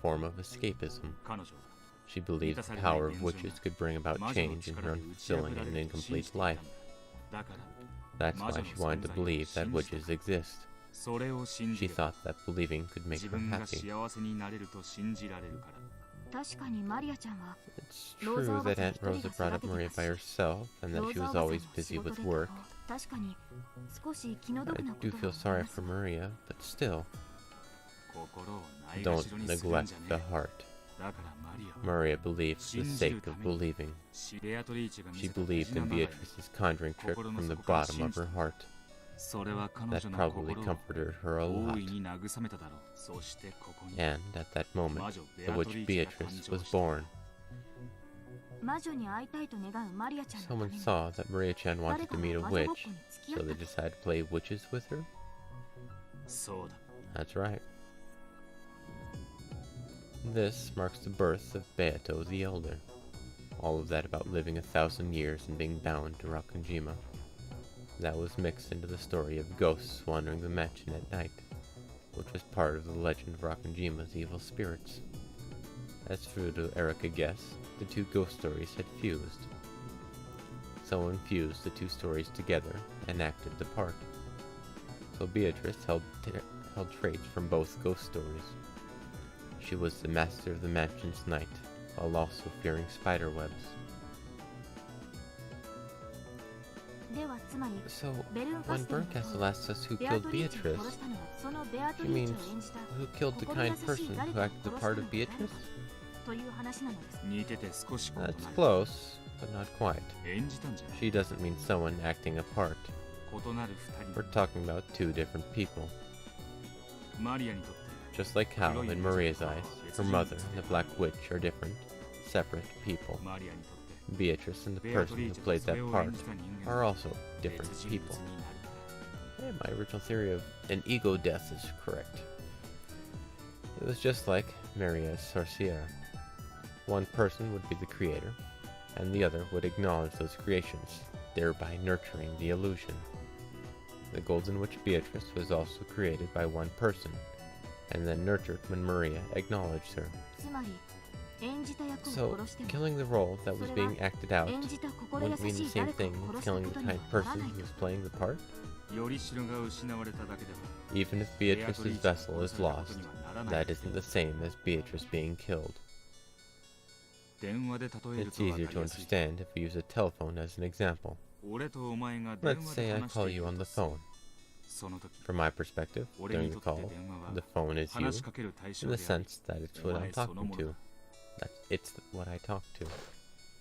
[SPEAKER 1] form of escapism.
[SPEAKER 3] 彼女は
[SPEAKER 1] She believed the power of witches could bring about change in her unfulfilling and incomplete life.
[SPEAKER 3] だから
[SPEAKER 1] That's why she wanted to believe that witches exist.
[SPEAKER 3] それを信
[SPEAKER 1] She
[SPEAKER 3] じれば
[SPEAKER 1] thought that believing could make
[SPEAKER 3] 自
[SPEAKER 1] her
[SPEAKER 3] 分が
[SPEAKER 1] happy.
[SPEAKER 3] 幸せになれると信じられるから
[SPEAKER 4] 確かにマリアちゃんは
[SPEAKER 1] It's true that Aunt Rosa brought up Maria by herself and that
[SPEAKER 4] ロー
[SPEAKER 1] she
[SPEAKER 4] ザ
[SPEAKER 1] was
[SPEAKER 4] おば
[SPEAKER 1] always
[SPEAKER 4] さんは
[SPEAKER 1] busy
[SPEAKER 4] 仕事
[SPEAKER 1] with
[SPEAKER 4] で
[SPEAKER 1] work.
[SPEAKER 4] 確かに少し気の
[SPEAKER 1] I
[SPEAKER 4] 毒なこ
[SPEAKER 1] do
[SPEAKER 4] と
[SPEAKER 1] feel
[SPEAKER 4] は
[SPEAKER 1] sorry
[SPEAKER 4] あります
[SPEAKER 1] for Maria, but still,
[SPEAKER 3] 心をないが
[SPEAKER 1] don't
[SPEAKER 3] しろにするん
[SPEAKER 1] neglect
[SPEAKER 3] じゃね
[SPEAKER 1] the
[SPEAKER 3] え
[SPEAKER 1] heart.
[SPEAKER 3] だからマリア
[SPEAKER 1] Maria believed for the sake of believing.
[SPEAKER 3] ベアトリーチェが見
[SPEAKER 1] She
[SPEAKER 3] せた
[SPEAKER 1] believed in
[SPEAKER 3] 無事な流れ
[SPEAKER 1] Beatrice's conjuring trick from the bottom of her heart.
[SPEAKER 3] それは彼
[SPEAKER 1] That
[SPEAKER 3] 女の
[SPEAKER 1] probably
[SPEAKER 3] 心を
[SPEAKER 1] comforted her a
[SPEAKER 3] 大
[SPEAKER 1] lot.
[SPEAKER 3] いに慰めただろうそしてここに
[SPEAKER 1] And at that moment,
[SPEAKER 3] 魔女ベ
[SPEAKER 1] the
[SPEAKER 3] アト
[SPEAKER 1] witch
[SPEAKER 3] リーチェが誕
[SPEAKER 1] Beatrice
[SPEAKER 3] 生
[SPEAKER 1] was
[SPEAKER 3] した
[SPEAKER 1] born.
[SPEAKER 4] 魔女に会いたいと願うマリアちゃんのため
[SPEAKER 1] Someone
[SPEAKER 4] に
[SPEAKER 1] saw that Maria-chan
[SPEAKER 4] 誰
[SPEAKER 1] wanted
[SPEAKER 4] か
[SPEAKER 1] to
[SPEAKER 4] が
[SPEAKER 1] meet a
[SPEAKER 4] 魔女ごっ
[SPEAKER 1] witch,
[SPEAKER 4] こに付き合
[SPEAKER 1] so
[SPEAKER 4] っ
[SPEAKER 1] they
[SPEAKER 4] た
[SPEAKER 1] decided to play witches with her?
[SPEAKER 3] そうだ
[SPEAKER 1] That's right. This marks the birth of Beato the Elder. All of that about living 1,000 years and being bound to Rokkanjima. That was mixed into the story of ghosts wandering the mansion at night, which was part of the legend of Rokkanjima's evil spirits. As true to Erica guess, the two ghost stories had fused. Someone fused the two stories together and acted the part. So Beatrice held traits from both ghost stories. She was the master of the mansion's night, while also fearing spider webs.
[SPEAKER 4] ではつまり
[SPEAKER 1] So,
[SPEAKER 4] ベルンファ
[SPEAKER 1] when
[SPEAKER 4] ストの
[SPEAKER 1] Bernkastel asks us who
[SPEAKER 4] ベア
[SPEAKER 1] killed
[SPEAKER 4] トリーチェ
[SPEAKER 1] Beatrice,
[SPEAKER 4] を殺したのはそのベアト
[SPEAKER 1] she
[SPEAKER 4] リーチ
[SPEAKER 1] means
[SPEAKER 4] ェを演じた
[SPEAKER 1] who killed the kind person who acted the part of Beatrice?
[SPEAKER 4] という話なのです。
[SPEAKER 3] 似てて少し異なる。
[SPEAKER 1] That's close, but not quite.
[SPEAKER 3] 演じたんじゃない。
[SPEAKER 1] She doesn't mean someone acting a part.
[SPEAKER 3] 異なる二
[SPEAKER 1] We're
[SPEAKER 3] 人。
[SPEAKER 1] talking about two different people.
[SPEAKER 3] マリアにとって
[SPEAKER 1] Just like how, in Maria's eyes, her mher and the Black Witch are different, separate people.
[SPEAKER 3] マリアにとって
[SPEAKER 1] Beatrice and the person who played that part are also different people. Yeah, my original theory of an ego death is correct. It was just like Maria's sorciera. One person would be the creator, and the other would acknowledge those creations, thereby nurturing the illusion. The Golden Witch Beatrice was also created by one person, and then nurtured when Maria acknowledged her.
[SPEAKER 4] つまり演じた役を
[SPEAKER 1] So,
[SPEAKER 4] 殺しても
[SPEAKER 1] killing the role that was being acted out
[SPEAKER 4] 演じた心優
[SPEAKER 1] wouldn't mean
[SPEAKER 4] し
[SPEAKER 1] the
[SPEAKER 4] い
[SPEAKER 1] same
[SPEAKER 4] 誰かを
[SPEAKER 1] thing as
[SPEAKER 4] 殺した
[SPEAKER 1] killing
[SPEAKER 4] こ
[SPEAKER 1] the
[SPEAKER 4] とには
[SPEAKER 1] kind
[SPEAKER 4] なら
[SPEAKER 1] person
[SPEAKER 4] ない
[SPEAKER 1] who was playing the part.
[SPEAKER 3] より代が失われただけでは
[SPEAKER 1] Even if Beatrice's vessel is lost, that isn't the same as Beatrice being killed.
[SPEAKER 3] 電話で例える
[SPEAKER 1] It's
[SPEAKER 3] と分か
[SPEAKER 1] easier
[SPEAKER 3] り
[SPEAKER 1] to
[SPEAKER 3] やすい。
[SPEAKER 1] understand if we use a telephone as an example.
[SPEAKER 3] 俺とお前が電
[SPEAKER 1] Let's
[SPEAKER 3] 話
[SPEAKER 1] say
[SPEAKER 3] で
[SPEAKER 1] I
[SPEAKER 3] 話して
[SPEAKER 1] call
[SPEAKER 3] い
[SPEAKER 1] you
[SPEAKER 3] る
[SPEAKER 1] on
[SPEAKER 3] と
[SPEAKER 1] the
[SPEAKER 3] する。
[SPEAKER 1] phone.
[SPEAKER 3] その時
[SPEAKER 1] From my perspective,
[SPEAKER 3] 俺
[SPEAKER 1] during
[SPEAKER 3] に
[SPEAKER 1] the
[SPEAKER 3] とって
[SPEAKER 1] call,
[SPEAKER 3] 電話は
[SPEAKER 1] the phone is you,
[SPEAKER 3] 話しかける対象
[SPEAKER 1] in
[SPEAKER 3] で
[SPEAKER 1] the
[SPEAKER 3] ある。
[SPEAKER 1] sense that it's what I'm talking to. It's what I talk to.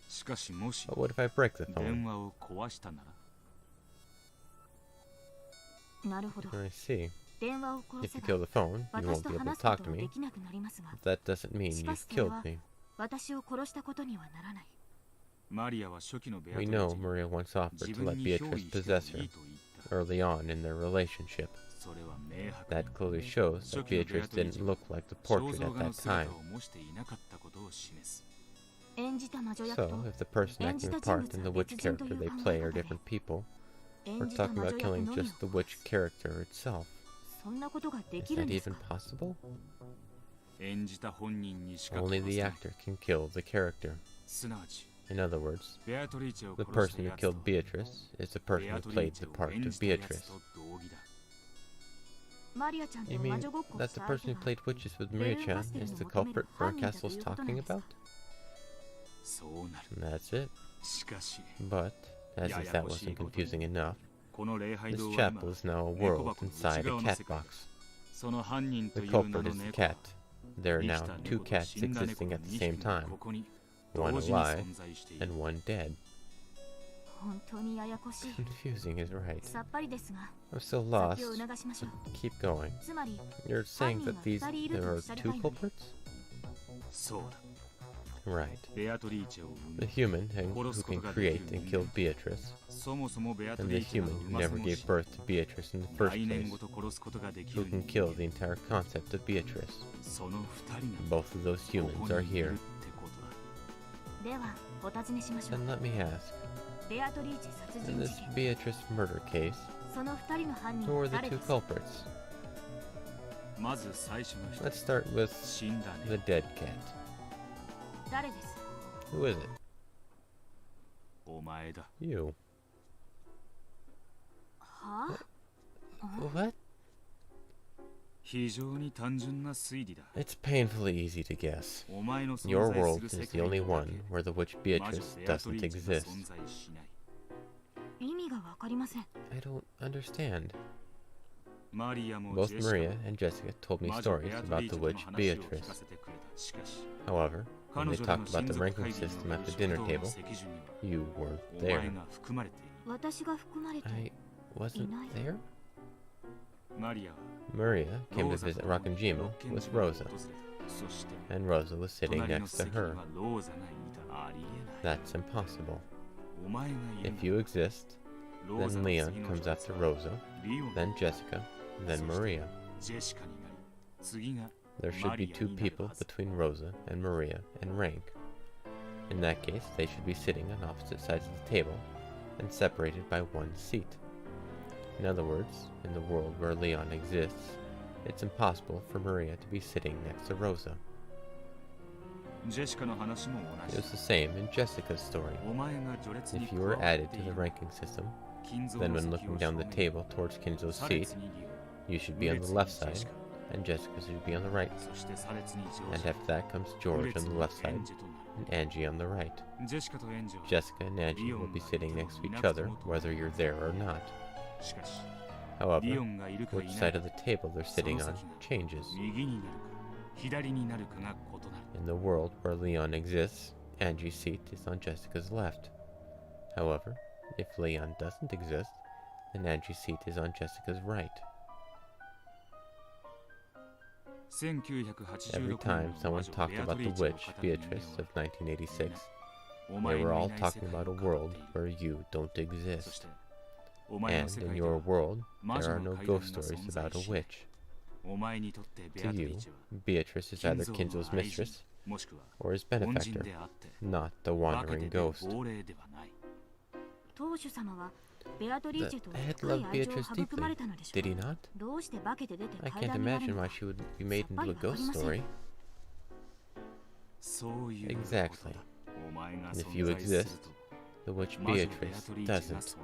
[SPEAKER 3] しかしもし
[SPEAKER 1] But what if I break the
[SPEAKER 3] 電
[SPEAKER 1] phone?
[SPEAKER 3] 話を壊したなら。
[SPEAKER 4] なるほど
[SPEAKER 1] I see.
[SPEAKER 4] 電話を殺
[SPEAKER 1] If
[SPEAKER 4] せ
[SPEAKER 1] you
[SPEAKER 4] ば
[SPEAKER 1] kill the phone, you
[SPEAKER 4] 私
[SPEAKER 1] won't
[SPEAKER 4] と
[SPEAKER 1] be able to
[SPEAKER 4] 話すこ
[SPEAKER 1] talk
[SPEAKER 4] と
[SPEAKER 1] to
[SPEAKER 4] はで
[SPEAKER 1] me.
[SPEAKER 4] きなくなりますが
[SPEAKER 1] That doesn't mean
[SPEAKER 4] しか
[SPEAKER 1] you've
[SPEAKER 4] しそれ
[SPEAKER 1] killed
[SPEAKER 4] は
[SPEAKER 1] me.
[SPEAKER 4] 私を殺したことにはならない。
[SPEAKER 3] マリアは初期のベアト
[SPEAKER 1] We
[SPEAKER 3] リー
[SPEAKER 1] know
[SPEAKER 3] チに
[SPEAKER 1] Maria once offered
[SPEAKER 3] 自
[SPEAKER 1] to
[SPEAKER 3] 分
[SPEAKER 1] let
[SPEAKER 3] に憑
[SPEAKER 1] Beatrice
[SPEAKER 3] 依して
[SPEAKER 1] possess
[SPEAKER 3] もい
[SPEAKER 1] her
[SPEAKER 3] いと言った。
[SPEAKER 1] early on in their relationship.
[SPEAKER 3] それは明白に
[SPEAKER 1] That clearly shows that Beatrice didn't look like the
[SPEAKER 3] 肖
[SPEAKER 1] portrait
[SPEAKER 3] 像
[SPEAKER 1] at
[SPEAKER 3] 画の
[SPEAKER 1] that
[SPEAKER 3] 姿
[SPEAKER 1] time.
[SPEAKER 3] を模していなかったことを示す。
[SPEAKER 4] 演じた魔女役
[SPEAKER 1] So,
[SPEAKER 4] と
[SPEAKER 1] if the person acting the part and the witch character they play are different people,
[SPEAKER 4] 演
[SPEAKER 1] we're
[SPEAKER 4] じた
[SPEAKER 1] talking
[SPEAKER 4] 魔
[SPEAKER 1] about
[SPEAKER 4] 女役
[SPEAKER 1] killing
[SPEAKER 4] のみを
[SPEAKER 1] just the witch character itself.
[SPEAKER 4] そんなことがで
[SPEAKER 1] Is
[SPEAKER 4] きるん
[SPEAKER 1] that
[SPEAKER 4] です
[SPEAKER 1] even
[SPEAKER 4] か？
[SPEAKER 1] possible?
[SPEAKER 3] 演じた本人にしか
[SPEAKER 1] Only
[SPEAKER 3] 殺
[SPEAKER 1] the
[SPEAKER 3] せない。
[SPEAKER 1] actor can kill the character.
[SPEAKER 3] すなわち
[SPEAKER 1] In other words,
[SPEAKER 3] ベアトリーチェを
[SPEAKER 1] the
[SPEAKER 3] 殺した
[SPEAKER 1] person who
[SPEAKER 3] やつと
[SPEAKER 1] killed Beatrice is the person
[SPEAKER 3] ベ
[SPEAKER 1] who
[SPEAKER 3] アトリ
[SPEAKER 1] played
[SPEAKER 3] ーチ
[SPEAKER 1] the
[SPEAKER 3] ェを
[SPEAKER 1] part
[SPEAKER 3] 演
[SPEAKER 1] of
[SPEAKER 3] じたや
[SPEAKER 1] Beatrice.
[SPEAKER 3] つと同義だ。
[SPEAKER 4] マリアちゃんと
[SPEAKER 1] You
[SPEAKER 4] 魔
[SPEAKER 1] mean
[SPEAKER 4] 女ごっこを
[SPEAKER 1] that
[SPEAKER 4] し
[SPEAKER 1] the
[SPEAKER 4] た相
[SPEAKER 1] person
[SPEAKER 4] 手
[SPEAKER 1] who
[SPEAKER 4] が
[SPEAKER 1] played witches with Maria-chan is the culprit Berncastle's talking about?
[SPEAKER 3] そうなる。
[SPEAKER 1] That's it.
[SPEAKER 3] しかし
[SPEAKER 1] But, as if that wasn't confusing enough,
[SPEAKER 3] この礼拝
[SPEAKER 1] this
[SPEAKER 3] 堂は
[SPEAKER 1] chapel
[SPEAKER 3] 今
[SPEAKER 1] is now a
[SPEAKER 3] 猫
[SPEAKER 1] world
[SPEAKER 3] 箱の
[SPEAKER 1] inside
[SPEAKER 3] 内
[SPEAKER 1] a
[SPEAKER 3] 側の
[SPEAKER 1] cat
[SPEAKER 3] 世界だ。
[SPEAKER 1] box.
[SPEAKER 3] その犯人と
[SPEAKER 1] The
[SPEAKER 3] いう名
[SPEAKER 1] culprit
[SPEAKER 3] の
[SPEAKER 1] is the
[SPEAKER 3] 猫は
[SPEAKER 1] cat. There are
[SPEAKER 3] 生き
[SPEAKER 1] now
[SPEAKER 3] た
[SPEAKER 1] two
[SPEAKER 3] 猫と
[SPEAKER 1] cats
[SPEAKER 3] 死んだ
[SPEAKER 1] existing
[SPEAKER 3] 猫の
[SPEAKER 1] at the
[SPEAKER 3] 2
[SPEAKER 1] same
[SPEAKER 3] 匹が
[SPEAKER 1] time,
[SPEAKER 3] ここに
[SPEAKER 1] one
[SPEAKER 3] 同時に
[SPEAKER 1] alive
[SPEAKER 3] 存在している。
[SPEAKER 1] and one dead.
[SPEAKER 4] 本当にややこしい。
[SPEAKER 1] Confusing is right.
[SPEAKER 4] さっぱりですが
[SPEAKER 1] I'm still
[SPEAKER 4] 先
[SPEAKER 1] lost.
[SPEAKER 4] を促しましょう。
[SPEAKER 1] Keep going.
[SPEAKER 4] つまり
[SPEAKER 1] You're saying that there are two culprits?
[SPEAKER 3] そうだ。
[SPEAKER 1] Right.
[SPEAKER 3] ベアトリーチェを生
[SPEAKER 1] The
[SPEAKER 3] み、
[SPEAKER 1] human who can create and kill Beatrice,
[SPEAKER 3] そもそもベアト
[SPEAKER 1] and
[SPEAKER 3] リ
[SPEAKER 1] the
[SPEAKER 3] ーチェ
[SPEAKER 1] human
[SPEAKER 3] が
[SPEAKER 1] who
[SPEAKER 3] 生ませ
[SPEAKER 1] never
[SPEAKER 3] も
[SPEAKER 1] gave
[SPEAKER 3] し、
[SPEAKER 1] birth to Beatrice in the first
[SPEAKER 3] 概念
[SPEAKER 1] place,
[SPEAKER 3] ごと殺すことができ
[SPEAKER 1] who
[SPEAKER 3] る
[SPEAKER 1] can
[SPEAKER 3] 人
[SPEAKER 1] kill
[SPEAKER 3] 間
[SPEAKER 1] the entire concept of Beatrice.
[SPEAKER 3] その2人が
[SPEAKER 1] Both of those
[SPEAKER 3] こ
[SPEAKER 1] humans
[SPEAKER 3] こ
[SPEAKER 1] are
[SPEAKER 3] にいる
[SPEAKER 1] here.
[SPEAKER 3] ってことだ。
[SPEAKER 4] ではお尋ねしましょう。
[SPEAKER 1] Then let me ask,
[SPEAKER 4] ベアトリーチェ殺
[SPEAKER 1] in
[SPEAKER 4] 人
[SPEAKER 1] this
[SPEAKER 4] 事件
[SPEAKER 1] Beatrice murder case,
[SPEAKER 4] その2人の犯人
[SPEAKER 1] who
[SPEAKER 4] は
[SPEAKER 1] are the
[SPEAKER 4] 誰
[SPEAKER 1] two
[SPEAKER 4] ですか？
[SPEAKER 1] culprits?
[SPEAKER 3] まず最初の人、
[SPEAKER 1] Let's start with
[SPEAKER 3] 死んだ
[SPEAKER 1] the
[SPEAKER 3] ね。
[SPEAKER 1] dead cat.
[SPEAKER 4] 誰です？
[SPEAKER 1] Who is it?
[SPEAKER 3] お前だ。
[SPEAKER 1] You.
[SPEAKER 4] はあ？
[SPEAKER 1] What?
[SPEAKER 3] 非常に単純な推理だ。
[SPEAKER 1] It's painfully easy to guess.
[SPEAKER 3] お前の存
[SPEAKER 1] Your
[SPEAKER 3] 在
[SPEAKER 1] world
[SPEAKER 3] する
[SPEAKER 1] is
[SPEAKER 3] 世
[SPEAKER 1] the
[SPEAKER 3] 界
[SPEAKER 1] only
[SPEAKER 3] にだ
[SPEAKER 1] one
[SPEAKER 3] け
[SPEAKER 1] where the witch
[SPEAKER 3] 魔
[SPEAKER 1] Beatrice
[SPEAKER 3] 女ベアト
[SPEAKER 1] doesn't
[SPEAKER 3] リーチェが
[SPEAKER 1] exist.
[SPEAKER 3] 存在しない。
[SPEAKER 4] 意味がわかりません。
[SPEAKER 1] I don't understand.
[SPEAKER 3] マリアも
[SPEAKER 1] Both
[SPEAKER 3] ジェシカ
[SPEAKER 1] Maria and Jessica told me
[SPEAKER 3] 魔女
[SPEAKER 1] stories
[SPEAKER 3] ベアト
[SPEAKER 1] about
[SPEAKER 3] リー
[SPEAKER 1] the
[SPEAKER 3] チェとの
[SPEAKER 1] witch
[SPEAKER 3] 話を聞
[SPEAKER 1] Beatrice.
[SPEAKER 3] かせてくれた。しかし、
[SPEAKER 1] However, when
[SPEAKER 3] 彼
[SPEAKER 1] they
[SPEAKER 3] 女の
[SPEAKER 1] talked
[SPEAKER 3] 親
[SPEAKER 1] about the
[SPEAKER 3] 族
[SPEAKER 1] ranking
[SPEAKER 3] 会議
[SPEAKER 1] system
[SPEAKER 3] の
[SPEAKER 1] at the
[SPEAKER 3] 食
[SPEAKER 1] dinner
[SPEAKER 3] 堂の
[SPEAKER 1] table,
[SPEAKER 3] 席順には
[SPEAKER 1] you weren't
[SPEAKER 3] お前
[SPEAKER 1] there.
[SPEAKER 3] が含まれている。
[SPEAKER 4] 私が含まれて
[SPEAKER 1] I wasn't there?
[SPEAKER 3] マリアは
[SPEAKER 1] Maria
[SPEAKER 3] ロ
[SPEAKER 1] came
[SPEAKER 3] ー
[SPEAKER 1] to
[SPEAKER 3] ザ
[SPEAKER 1] visit
[SPEAKER 3] と共に
[SPEAKER 1] Rakanjima
[SPEAKER 3] ロッケン
[SPEAKER 1] with
[SPEAKER 3] ジムを訪れ
[SPEAKER 1] Rosa,
[SPEAKER 3] た。そして
[SPEAKER 1] and Rosa was sitting
[SPEAKER 3] 隣の
[SPEAKER 1] next to
[SPEAKER 3] 席に
[SPEAKER 1] her.
[SPEAKER 3] はローザがいた。ありえない。
[SPEAKER 1] That's impossible.
[SPEAKER 3] お前がいる
[SPEAKER 1] If you exist,
[SPEAKER 3] ローザ
[SPEAKER 1] then
[SPEAKER 3] の
[SPEAKER 1] Leon
[SPEAKER 3] 次の
[SPEAKER 1] comes
[SPEAKER 3] 女性
[SPEAKER 1] after
[SPEAKER 3] は
[SPEAKER 1] Rosa,
[SPEAKER 3] リオン
[SPEAKER 1] then Jessica, then Maria.
[SPEAKER 3] ジェシカになり、次が
[SPEAKER 1] There should be two people between Rosa and Maria in rank. In that case, they should be sitting on opposite sides of the table and separated by one seat. In other words, in the world where Leon exists, it's impossible for Maria to be sitting next to Rosa.
[SPEAKER 3] ジェシカの話も
[SPEAKER 1] It
[SPEAKER 3] 同
[SPEAKER 1] was
[SPEAKER 3] じ。
[SPEAKER 1] the same in Jessica's story.
[SPEAKER 3] お前が序列に
[SPEAKER 1] If
[SPEAKER 3] 加
[SPEAKER 1] you
[SPEAKER 3] わ
[SPEAKER 1] were
[SPEAKER 3] っ
[SPEAKER 1] added
[SPEAKER 3] て
[SPEAKER 1] to
[SPEAKER 3] い
[SPEAKER 1] the
[SPEAKER 3] る
[SPEAKER 1] ranking system,
[SPEAKER 3] 金蔵
[SPEAKER 1] then
[SPEAKER 3] の
[SPEAKER 1] when
[SPEAKER 3] 席
[SPEAKER 1] looking
[SPEAKER 3] を
[SPEAKER 1] down
[SPEAKER 3] 正
[SPEAKER 1] the
[SPEAKER 3] 面
[SPEAKER 1] table towards Kinzo's
[SPEAKER 3] 差
[SPEAKER 1] seat,
[SPEAKER 3] 列にリ
[SPEAKER 1] you should
[SPEAKER 3] オン
[SPEAKER 1] be on
[SPEAKER 3] 右
[SPEAKER 1] the
[SPEAKER 3] 列
[SPEAKER 1] left
[SPEAKER 3] にジェ
[SPEAKER 1] side,
[SPEAKER 3] シカ
[SPEAKER 1] and Jessica should be on the right.
[SPEAKER 3] そして差列にジョー
[SPEAKER 1] And
[SPEAKER 3] ジ
[SPEAKER 1] after that comes
[SPEAKER 3] 右
[SPEAKER 1] George
[SPEAKER 3] 列
[SPEAKER 1] on the
[SPEAKER 3] に
[SPEAKER 1] left side,
[SPEAKER 3] エンジェとな
[SPEAKER 1] and Angie on the right.
[SPEAKER 3] る。ジェシカとエンジェは
[SPEAKER 1] Jessica and Angie will be sitting next to each other, whether you're there or not.
[SPEAKER 3] しかし、
[SPEAKER 1] However,
[SPEAKER 3] リオンがいるかい
[SPEAKER 1] which
[SPEAKER 3] ない
[SPEAKER 1] side
[SPEAKER 3] か
[SPEAKER 1] of the table they're sitting on changes.
[SPEAKER 3] 右になるか左になるかが異なる。
[SPEAKER 1] In the world where Leon exists, Angie's seat is on Jessica's left. However, if Leon doesn't exist, then Angie's seat is on Jessica's right. Every time someone talked about the witch, Beatrice, of 1986, they were all talking about a world where you don't exist. And in your world, there are no ghost stories about a witch. To you, Beatrice is either Kinzo's mistress or his benefactor, not the wandering ghost. The head loved Beatrice deeply, did he not? I can't imagine why she would be made into a ghost story. Exactly. And if you exist, the witch Beatrice doesn't.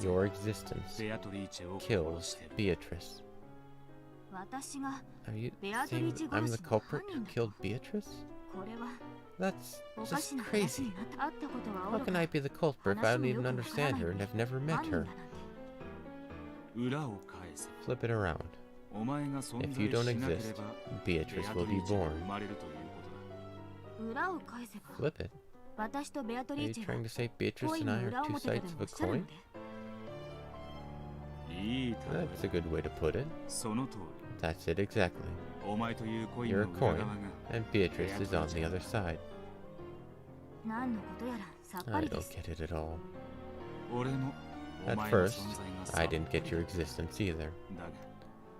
[SPEAKER 1] Your existence kills Beatrice. Are you saying that I'm the culprit who killed Beatrice? That's just crazy. How can I be the culprit if I don't even understand her and have never met her? Flip it around. If you don't exist, Beatrice will be born. Flip it. Are you trying to say Beatrice and I are two sides of a coin? That's a good way to put it. That's it exactly. You're a coin, and Beatrice is on the other side. I don't get it at all. At first, I didn't get your existence either.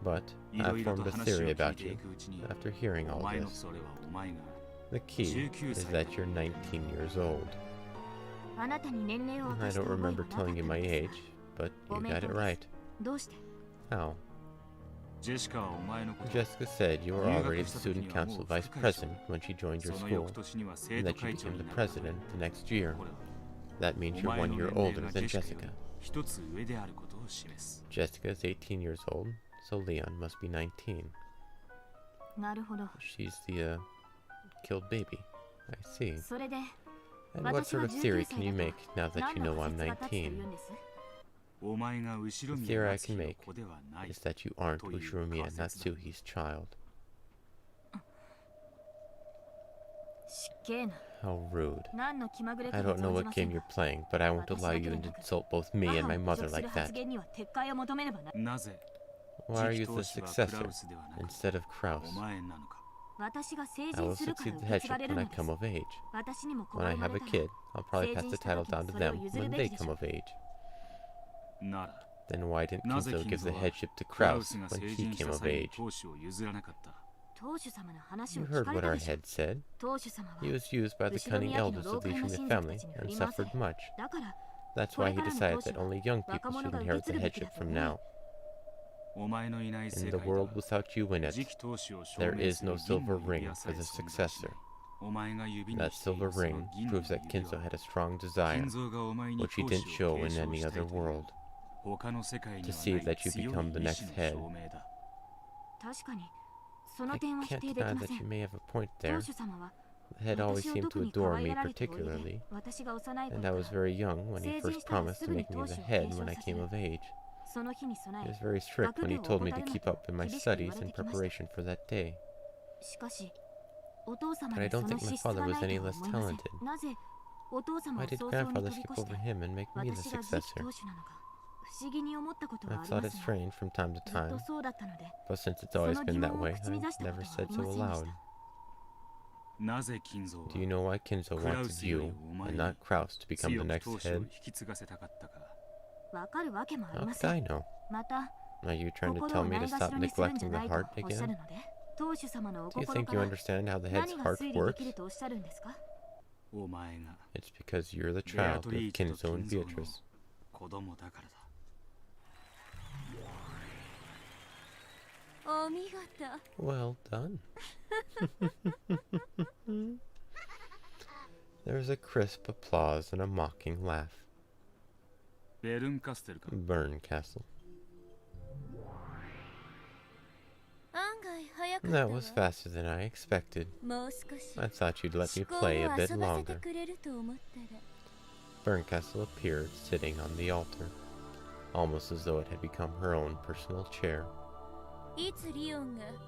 [SPEAKER 1] But I've formed a theory about you after hearing all this. The key is that you're 19 years old. I don't remember telling you my age, but you got it right. How? Jessica said you were already the student council vice president when she joined your school, and that you became the president the next year. That means you're 1 year older than Jessica. Jessica is 18 years old, so Leon must be 19. She's the, killed baby. I see. And what sort of theory can you make now that you know I'm 19? The theory I can make is that you aren't Ushirumi and Natsuhi's child. How rude. I don't know what game you're playing, but I won't allow you to insult both me and my mother like that. Why are you the successor instead of Kraus? I will succeed the headship when I come of age. When I have a kid, I'll probably pass the title down to them when they come of age. Then why didn't Kinzo give the headship to Kraus when he came of age? You heard what our head said. He was used by the cunning elders of the Ushirumi family and suffered much. That's why he decided that only young people should inherit the headship from now. In the world without you in it, there is no silver ring for the successor. That silver ring proves that Kinzo had a strong desire, which he didn't show in any other world, to see that you become the next head. I can't deny that you may have a point there. The head always seemed to adore me particularly, and I was very young when he first promised to make me the head when I came of age. He was very strict when he told me to keep up in my studies in preparation for that day. But I don't think my father was any less talented. Why did grandfather skip over him and make me the successor? I've thought it strange from time to time, but since it's always been that way, I never said so aloud. Do you know why Kinzo wanted you, and not Kraus, to become the next head? How could I know? Are you trying to tell me to stop neglecting the heart again? Do you think you understand how the head's heart works? It's because you're the child of Kinzo and Beatrice. Well done. There's a crisp applause and a mocking laugh. Burn Castle. That was faster than I expected. I thought you'd let me play a bit longer. Burncastle appeared sitting on the altar, almost as though it had become her own personal chair.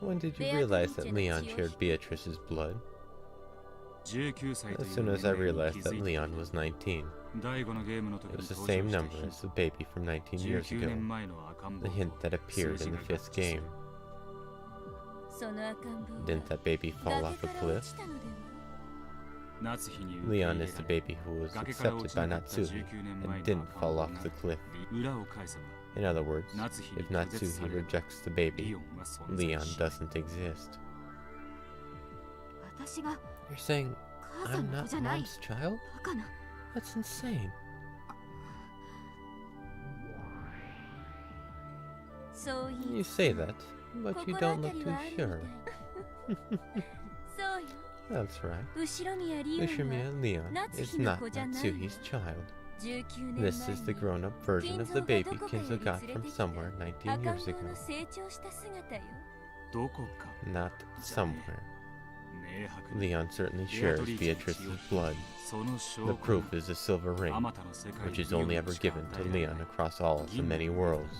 [SPEAKER 1] When did you realize that Leon shared Beatrice's blood? As soon as I realized that Leon was 19, it was the same number as the baby from 19 years ago, the hint that appeared in the 5th game. Didn't that baby fall off a cliff? Leon is the baby who was accepted by Natsuhi and didn't fall off the cliff. In other words, if Natsuhi rejects the baby, Leon doesn't exist. You're saying I'm not Mom's child? That's insane. You say that, but you don't look too sure. That's right. Ushimiya Leon is not Natsuhi's child. This is the grown-up version of the baby Kinzo got from somewhere 19 years ago. Not somewhere. Leon certainly shares Beatrice's blood. The proof is a silver ring, which is only ever given to Leon across all of the many worlds.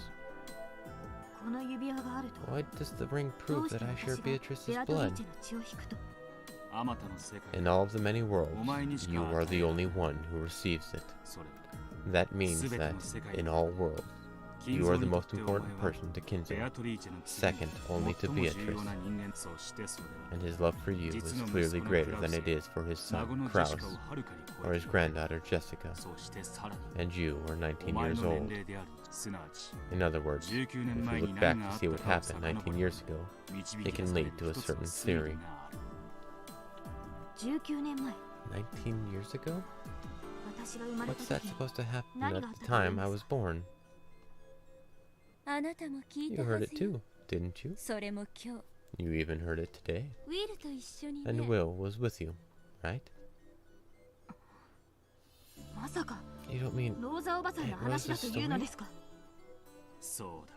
[SPEAKER 1] Why does the ring prove that I share Beatrice's blood? In all of the many worlds, you are the only one who receives it. That means that, in all worlds, you are the most important person to Kinzo, second only to Beatrice. And his love for you is clearly greater than it is for his son, Kraus, or his granddaughter, Jessica. And you are 19 years old. In other words, if you look back to see what happened 19 years ago, it can lead to a certain theory. 19 years ago? What's that supposed to happen at the time I was born? You heard it too, didn't you? You even heard it today. And Will was with you, right? You don't mean Rosa's story?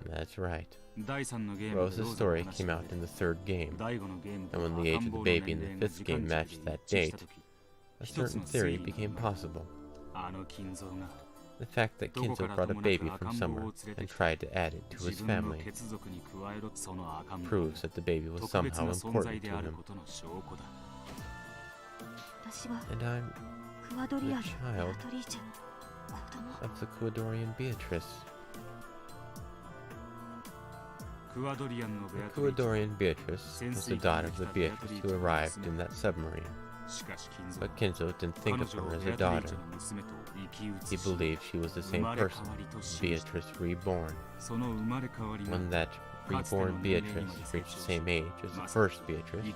[SPEAKER 1] That's right. Rosa's story came out in the 3rd game, and when the age of the baby in the 5th game matched that date, a certain theory became possible. The fact that Kinzo brought a baby from somewhere and tried to add it to his family proves that the baby was somehow important to him. And I'm the child of the Kuadorian Beatrice. The Kuadorian Beatrice was the daughter of the Beatrice who arrived in that submarine. But Kinzo didn't think of her as a daughter. He believed she was the same person, Beatrice reborn. When that reborn Beatrice reached the same age as the first Beatrice,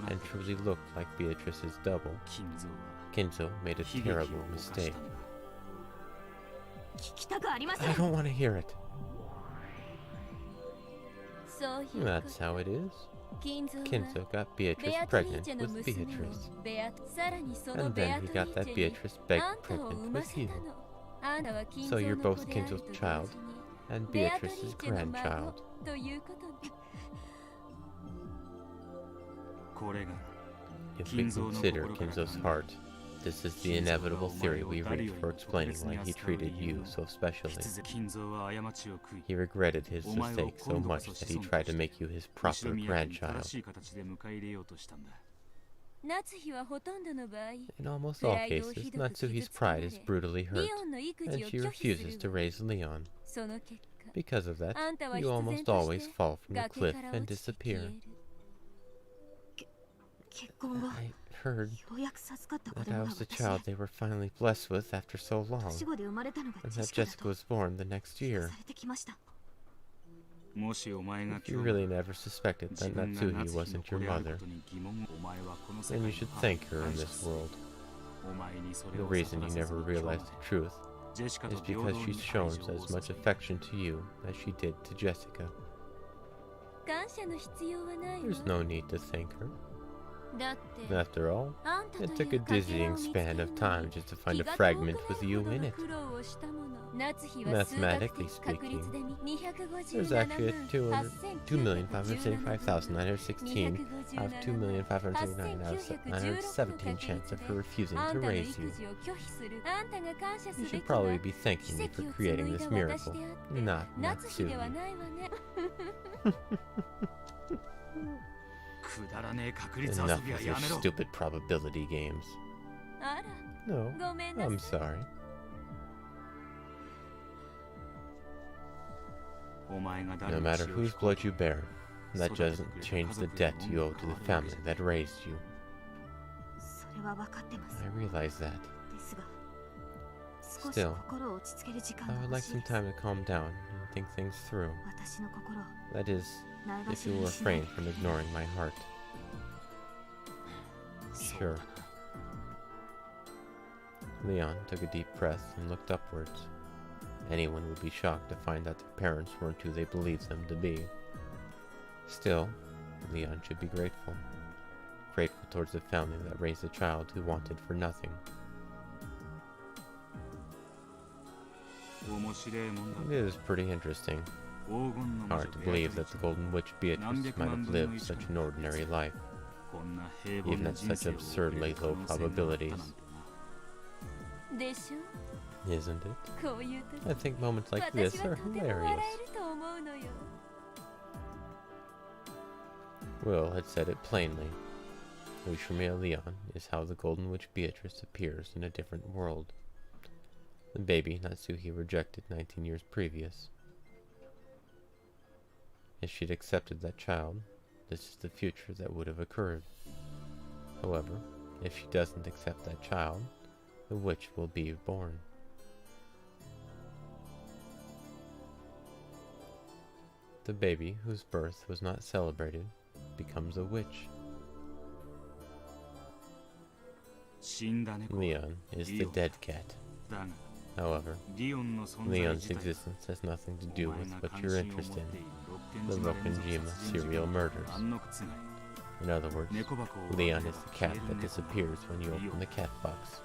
[SPEAKER 1] and truly looked like Beatrice's double, Kinzo made a terrible mistake. I don't want to hear it. That's how it is. Kinzo got Beatrice pregnant with Beatrice. And then he got that Beatrice pregnant with you. So you're both Kinzo's child and Beatrice's grandchild. If we consider Kinzo's heart, this is the inevitable theory we reach for explaining why he treated you so specially. He regretted his mistake so much that he tried to make you his proper grandchild. In almost all cases, Natsuhi's pride is brutally hurt, and she refuses to raise Leon. Because of that, you almost always fall from the cliff and disappear. I heard that I was the child they were finally blessed with after so long, and that Jessica was born the next year. If you really never suspected that Natsuhi wasn't your mother, then you should thank her in this world. The reason you never realized the truth is because she shows as much affection to you as she did to Jessica. There's no need to thank her. After all, it took a dizzying span of time just to find a fragment with you in it. Mathematically speaking, there's actually a 2,575,916 out of 2,579,917 chance of her refusing to raise you. You should probably be thanking me for creating this miracle, not Natsuhi. Enough with your stupid probability games.
[SPEAKER 2] あら
[SPEAKER 1] No,
[SPEAKER 2] ごめんなさい
[SPEAKER 1] I'm sorry. No matter whose blood you bear, that doesn't change the debt you owe to the family that raised you.
[SPEAKER 4] それは分かってます
[SPEAKER 1] I realize that.
[SPEAKER 4] ですが少し
[SPEAKER 1] Still,
[SPEAKER 4] 心を落ち着ける時間
[SPEAKER 1] I
[SPEAKER 4] が
[SPEAKER 1] would
[SPEAKER 4] 欲
[SPEAKER 1] like
[SPEAKER 4] しい
[SPEAKER 1] some
[SPEAKER 4] です
[SPEAKER 1] time to calm down and think things through.
[SPEAKER 4] 私の心を
[SPEAKER 1] That is,
[SPEAKER 4] ないが
[SPEAKER 1] if
[SPEAKER 4] し
[SPEAKER 1] you
[SPEAKER 4] ろ
[SPEAKER 1] will
[SPEAKER 4] にしない
[SPEAKER 1] refrain from ignoring my heart. Sure. Leon took a deep breath and looked upwards. Anyone would be shocked to find that their parents weren't who they believed them to be. Still, Leon should be grateful. Grateful towards the family that raised a child who wanted for nothing. It is pretty interesting. Hard to believe that the Golden Witch Beatrice might have lived such an ordinary life, even at such absurdly low probabilities.
[SPEAKER 2] でしょ
[SPEAKER 1] Isn't it?
[SPEAKER 2] こういう時
[SPEAKER 1] I think moments like this
[SPEAKER 2] 私は
[SPEAKER 1] are
[SPEAKER 2] とても笑
[SPEAKER 1] hilarious.
[SPEAKER 2] えると思うのよ
[SPEAKER 1] Will had said it plainly. Ushimea Leon is how the Golden Witch Beatrice appears in a different world. The baby Natsuhi rejected 19 years previous. If she'd accepted that child, this is the future that would have occurred. However, if she doesn't accept that child, the witch will be born. The baby, whose birth was not celebrated, becomes a witch. Leon is the dead cat. However, Leon's existence has nothing to do with what you're interested in, the Rokenjima serial murders. In other words, Leon is the cat that disappears when you open the cat box.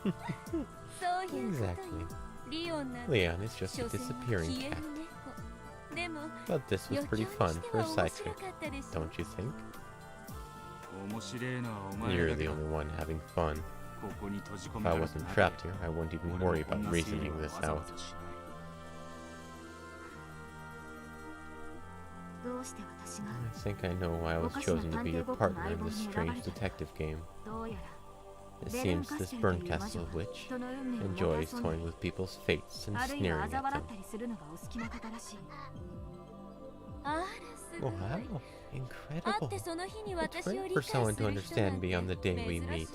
[SPEAKER 2] そういうことよ
[SPEAKER 1] Exactly.
[SPEAKER 2] リオンなんて
[SPEAKER 1] Leon is just a
[SPEAKER 2] 所詮
[SPEAKER 1] disappearing
[SPEAKER 2] 消え
[SPEAKER 1] cat.
[SPEAKER 2] る猫でも
[SPEAKER 1] But this was
[SPEAKER 2] 予
[SPEAKER 1] pretty
[SPEAKER 2] 兆
[SPEAKER 1] fun
[SPEAKER 2] にして
[SPEAKER 1] for
[SPEAKER 2] は
[SPEAKER 1] a
[SPEAKER 2] 面
[SPEAKER 1] side
[SPEAKER 2] 白
[SPEAKER 1] chick,
[SPEAKER 2] かったでしょ
[SPEAKER 1] don't you think? You're the only one having fun. If I wasn't trapped here, I wouldn't even worry about reasoning this out.
[SPEAKER 4] どうして私が
[SPEAKER 1] I think I know why I was chosen to be a partner in this strange detective game.
[SPEAKER 4] どうやら
[SPEAKER 1] It seems this Burncastle witch
[SPEAKER 4] 人の運命を
[SPEAKER 1] enjoys
[SPEAKER 4] 任そう
[SPEAKER 1] toying with people's fates and
[SPEAKER 4] あるいは
[SPEAKER 1] sneering
[SPEAKER 4] 嘲
[SPEAKER 1] at
[SPEAKER 4] 笑
[SPEAKER 1] them.
[SPEAKER 4] ったりするのがお好きな方らしい
[SPEAKER 2] あらすごい
[SPEAKER 1] Wow,
[SPEAKER 2] 会っ
[SPEAKER 1] incredible.
[SPEAKER 2] てその日に
[SPEAKER 1] It's
[SPEAKER 2] 私を
[SPEAKER 1] rare
[SPEAKER 2] 理
[SPEAKER 1] for
[SPEAKER 2] 解
[SPEAKER 1] someone
[SPEAKER 2] す
[SPEAKER 1] to
[SPEAKER 2] る人な
[SPEAKER 1] understand
[SPEAKER 2] んて
[SPEAKER 1] me on the day we
[SPEAKER 2] 珍
[SPEAKER 1] meet.
[SPEAKER 2] しい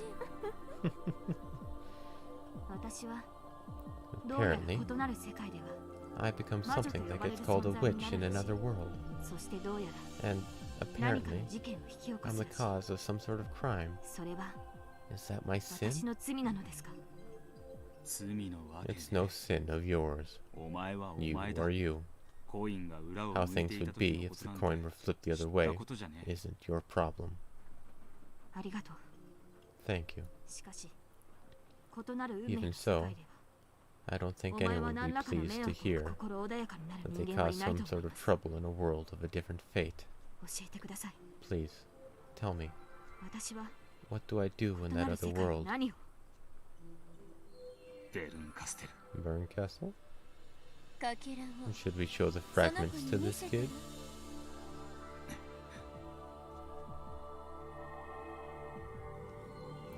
[SPEAKER 4] 私はどうやら
[SPEAKER 1] Apparently,
[SPEAKER 4] 異なる世界では
[SPEAKER 1] I become something that gets called a witch in another world.
[SPEAKER 4] そしてどうやら
[SPEAKER 1] And
[SPEAKER 4] 何か
[SPEAKER 1] apparently,
[SPEAKER 4] の事件を引き起こ
[SPEAKER 1] I'm
[SPEAKER 4] す
[SPEAKER 1] the
[SPEAKER 4] らしい
[SPEAKER 1] cause of some sort of crime.
[SPEAKER 4] それは
[SPEAKER 1] Is that my
[SPEAKER 4] 私
[SPEAKER 1] sin?
[SPEAKER 4] の罪なのですか
[SPEAKER 1] It's no sin of yours. You are you. How things would be if the coin were flipped the other way isn't your problem.
[SPEAKER 4] ありがとう
[SPEAKER 1] Thank you.
[SPEAKER 4] しかし異なる運命
[SPEAKER 1] Even
[SPEAKER 4] の
[SPEAKER 1] so,
[SPEAKER 4] 世界では
[SPEAKER 1] I don't think
[SPEAKER 4] お前
[SPEAKER 1] anyone
[SPEAKER 4] は
[SPEAKER 1] would
[SPEAKER 4] 何
[SPEAKER 1] be
[SPEAKER 4] らかの
[SPEAKER 1] pleased
[SPEAKER 4] 迷
[SPEAKER 1] to
[SPEAKER 4] 惑を
[SPEAKER 1] hear
[SPEAKER 4] 心穏やかになる
[SPEAKER 1] that they
[SPEAKER 4] 人間はい
[SPEAKER 1] caused
[SPEAKER 4] ない
[SPEAKER 1] some
[SPEAKER 4] と思
[SPEAKER 1] sort
[SPEAKER 4] い
[SPEAKER 1] of
[SPEAKER 4] ます
[SPEAKER 1] trouble in a world of a different fate.
[SPEAKER 4] 教えてください
[SPEAKER 1] Please, tell me,
[SPEAKER 4] 私は
[SPEAKER 1] what do I do
[SPEAKER 4] 異
[SPEAKER 1] in
[SPEAKER 4] な
[SPEAKER 1] that
[SPEAKER 4] る
[SPEAKER 1] other
[SPEAKER 4] 世界で
[SPEAKER 1] world?
[SPEAKER 4] 何を
[SPEAKER 1] Burncastle?
[SPEAKER 2] かけらを
[SPEAKER 1] Should we show the fragments to this kid?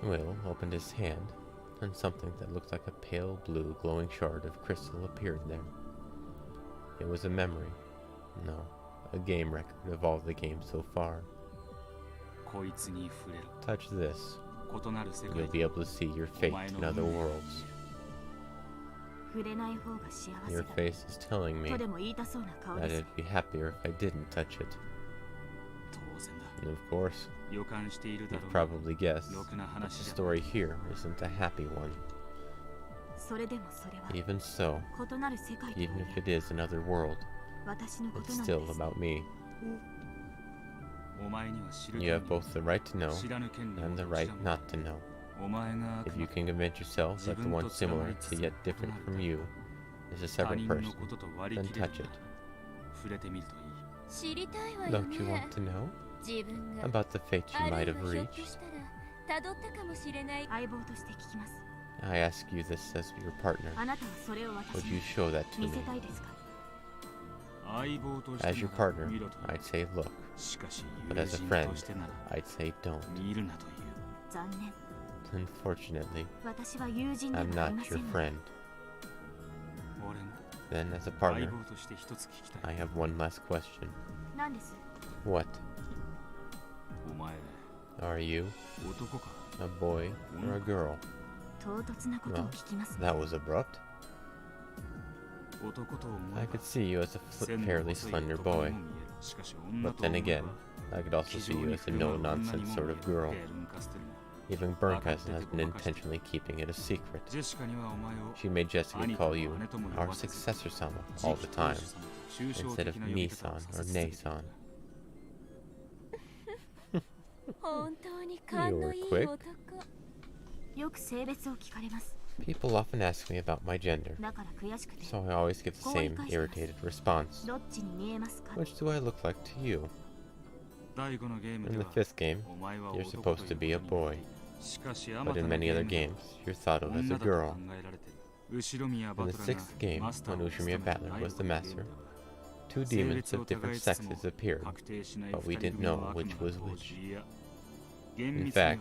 [SPEAKER 1] Will opened his hand, and something that looked like a pale blue glowing shard of crystal appeared there. It was a memory. No, a game record of all the games so far. Touch this. You'll be able to see your fate in other worlds.
[SPEAKER 4] 触れない方が幸せ
[SPEAKER 1] Your
[SPEAKER 4] だ
[SPEAKER 1] face is telling me
[SPEAKER 4] とでも言いたそうな顔
[SPEAKER 1] that
[SPEAKER 4] です
[SPEAKER 1] I'd be happier if I didn't touch it. And of course, you've probably guessed that the story here isn't a happy one.
[SPEAKER 4] それでもそれは
[SPEAKER 1] Even so,
[SPEAKER 4] 異なる世界とはい
[SPEAKER 1] even if
[SPEAKER 4] え
[SPEAKER 1] it is another world,
[SPEAKER 4] 私のこ
[SPEAKER 1] it's
[SPEAKER 4] となの
[SPEAKER 1] still
[SPEAKER 4] です
[SPEAKER 1] about me. You have both the right to know and the right not to know. If you can convince yourself that the one similar to yet different from you is a separate person, then touch it.
[SPEAKER 2] 知りたいわよ
[SPEAKER 1] Don't you
[SPEAKER 2] ね
[SPEAKER 1] want to know
[SPEAKER 2] 自分が
[SPEAKER 1] about the fate
[SPEAKER 2] あ
[SPEAKER 1] you
[SPEAKER 2] る
[SPEAKER 1] might
[SPEAKER 2] い
[SPEAKER 1] have
[SPEAKER 2] はひょっと
[SPEAKER 1] reached?
[SPEAKER 2] したら辿ったかもしれない
[SPEAKER 4] 相棒として聞きます
[SPEAKER 1] I ask you this as your partner.
[SPEAKER 4] あなたはそれを私
[SPEAKER 1] Would
[SPEAKER 4] に
[SPEAKER 1] you show that to
[SPEAKER 4] 見
[SPEAKER 1] me?
[SPEAKER 4] せたいですか
[SPEAKER 1] As your partner, I'd say look. But as a friend, I'd say don't.
[SPEAKER 4] 残念。
[SPEAKER 1] Unfortunately,
[SPEAKER 4] 私は友人で
[SPEAKER 1] I'm
[SPEAKER 4] はあり
[SPEAKER 1] not
[SPEAKER 4] ませ
[SPEAKER 1] your
[SPEAKER 4] んの。
[SPEAKER 1] friend. Then, as a partner,
[SPEAKER 3] 相棒として一つ聞きた
[SPEAKER 1] I
[SPEAKER 3] い。
[SPEAKER 1] have one last question.
[SPEAKER 4] 何です？
[SPEAKER 1] What?
[SPEAKER 3] お前
[SPEAKER 1] Are you
[SPEAKER 3] 男か？
[SPEAKER 1] a boy or a girl?
[SPEAKER 4] 唐突なことを聞きますね。
[SPEAKER 1] That was abrupt.
[SPEAKER 3] 男と思え
[SPEAKER 1] I
[SPEAKER 3] ば
[SPEAKER 1] could see you as a
[SPEAKER 3] 線の
[SPEAKER 1] fairly
[SPEAKER 3] 細い
[SPEAKER 1] slender
[SPEAKER 3] 男に
[SPEAKER 1] boy.
[SPEAKER 3] も見える。しかし女
[SPEAKER 1] But
[SPEAKER 3] と
[SPEAKER 1] then
[SPEAKER 3] 思え
[SPEAKER 1] again,
[SPEAKER 3] ば
[SPEAKER 1] I could also
[SPEAKER 3] 気
[SPEAKER 1] see
[SPEAKER 3] 丈
[SPEAKER 1] you
[SPEAKER 3] に
[SPEAKER 1] as a
[SPEAKER 3] 振る舞う女にも
[SPEAKER 1] no-nonsense
[SPEAKER 3] 見
[SPEAKER 1] sort
[SPEAKER 3] え
[SPEAKER 1] of
[SPEAKER 3] る。
[SPEAKER 1] girl.
[SPEAKER 3] ルンカステルも
[SPEAKER 1] Even Burnka has been intentionally keeping it a secret.
[SPEAKER 3] ジェシカにはお前を
[SPEAKER 1] She made Jessica
[SPEAKER 3] 兄と
[SPEAKER 1] call
[SPEAKER 3] も
[SPEAKER 1] you
[SPEAKER 3] 姉とも呼
[SPEAKER 1] our
[SPEAKER 3] ばせず
[SPEAKER 1] successor sama
[SPEAKER 3] 次
[SPEAKER 1] all
[SPEAKER 3] 期
[SPEAKER 1] the
[SPEAKER 3] 当
[SPEAKER 1] time,
[SPEAKER 3] 主様と抽象
[SPEAKER 1] instead
[SPEAKER 3] 的
[SPEAKER 1] of
[SPEAKER 3] な呼び方を
[SPEAKER 1] Nisan
[SPEAKER 3] さ
[SPEAKER 1] or
[SPEAKER 3] せ続けていた。
[SPEAKER 1] Neisan.
[SPEAKER 2] 本当に勘のいい
[SPEAKER 1] You were
[SPEAKER 2] 男。
[SPEAKER 4] よく性別を聞かれます。
[SPEAKER 1] People often ask me about my gender,
[SPEAKER 4] だから悔しくて。
[SPEAKER 1] so I always give the same irritated response.
[SPEAKER 4] どっちに見えますか？
[SPEAKER 1] Which do I look like to you?
[SPEAKER 3] 第5のゲーム
[SPEAKER 1] In
[SPEAKER 3] で
[SPEAKER 1] the
[SPEAKER 3] は
[SPEAKER 1] fifth game,
[SPEAKER 3] お前は
[SPEAKER 1] you're
[SPEAKER 3] 男
[SPEAKER 1] supposed
[SPEAKER 3] と
[SPEAKER 1] to
[SPEAKER 3] いう
[SPEAKER 1] be a
[SPEAKER 3] ことになって
[SPEAKER 1] boy,
[SPEAKER 3] いる。しかしあ
[SPEAKER 1] but
[SPEAKER 3] また
[SPEAKER 1] in
[SPEAKER 3] の
[SPEAKER 1] many
[SPEAKER 3] ゲー
[SPEAKER 1] other
[SPEAKER 3] ムでは
[SPEAKER 1] games, you're thought of as
[SPEAKER 3] 女
[SPEAKER 1] a
[SPEAKER 3] だと考
[SPEAKER 1] girl.
[SPEAKER 3] えられている。後宮バ
[SPEAKER 1] In
[SPEAKER 3] ト
[SPEAKER 1] the
[SPEAKER 3] ラが
[SPEAKER 1] sixth game,
[SPEAKER 3] マスター
[SPEAKER 1] when
[SPEAKER 3] を務め
[SPEAKER 1] Ushimiya
[SPEAKER 3] た
[SPEAKER 1] Butler
[SPEAKER 3] 第
[SPEAKER 1] was
[SPEAKER 3] 5
[SPEAKER 1] the
[SPEAKER 3] のゲー
[SPEAKER 1] master,
[SPEAKER 3] ムでは
[SPEAKER 1] two
[SPEAKER 3] 性
[SPEAKER 1] demons
[SPEAKER 3] 別を
[SPEAKER 1] of different
[SPEAKER 3] 疑いつつも
[SPEAKER 1] sexes appeared,
[SPEAKER 3] 確定しない
[SPEAKER 1] but we
[SPEAKER 3] 二人
[SPEAKER 1] didn't
[SPEAKER 3] 組の
[SPEAKER 1] know
[SPEAKER 3] 悪
[SPEAKER 1] which
[SPEAKER 3] 魔
[SPEAKER 1] was
[SPEAKER 3] の
[SPEAKER 1] which.
[SPEAKER 3] 工事いや厳
[SPEAKER 1] In
[SPEAKER 3] 密には
[SPEAKER 1] fact,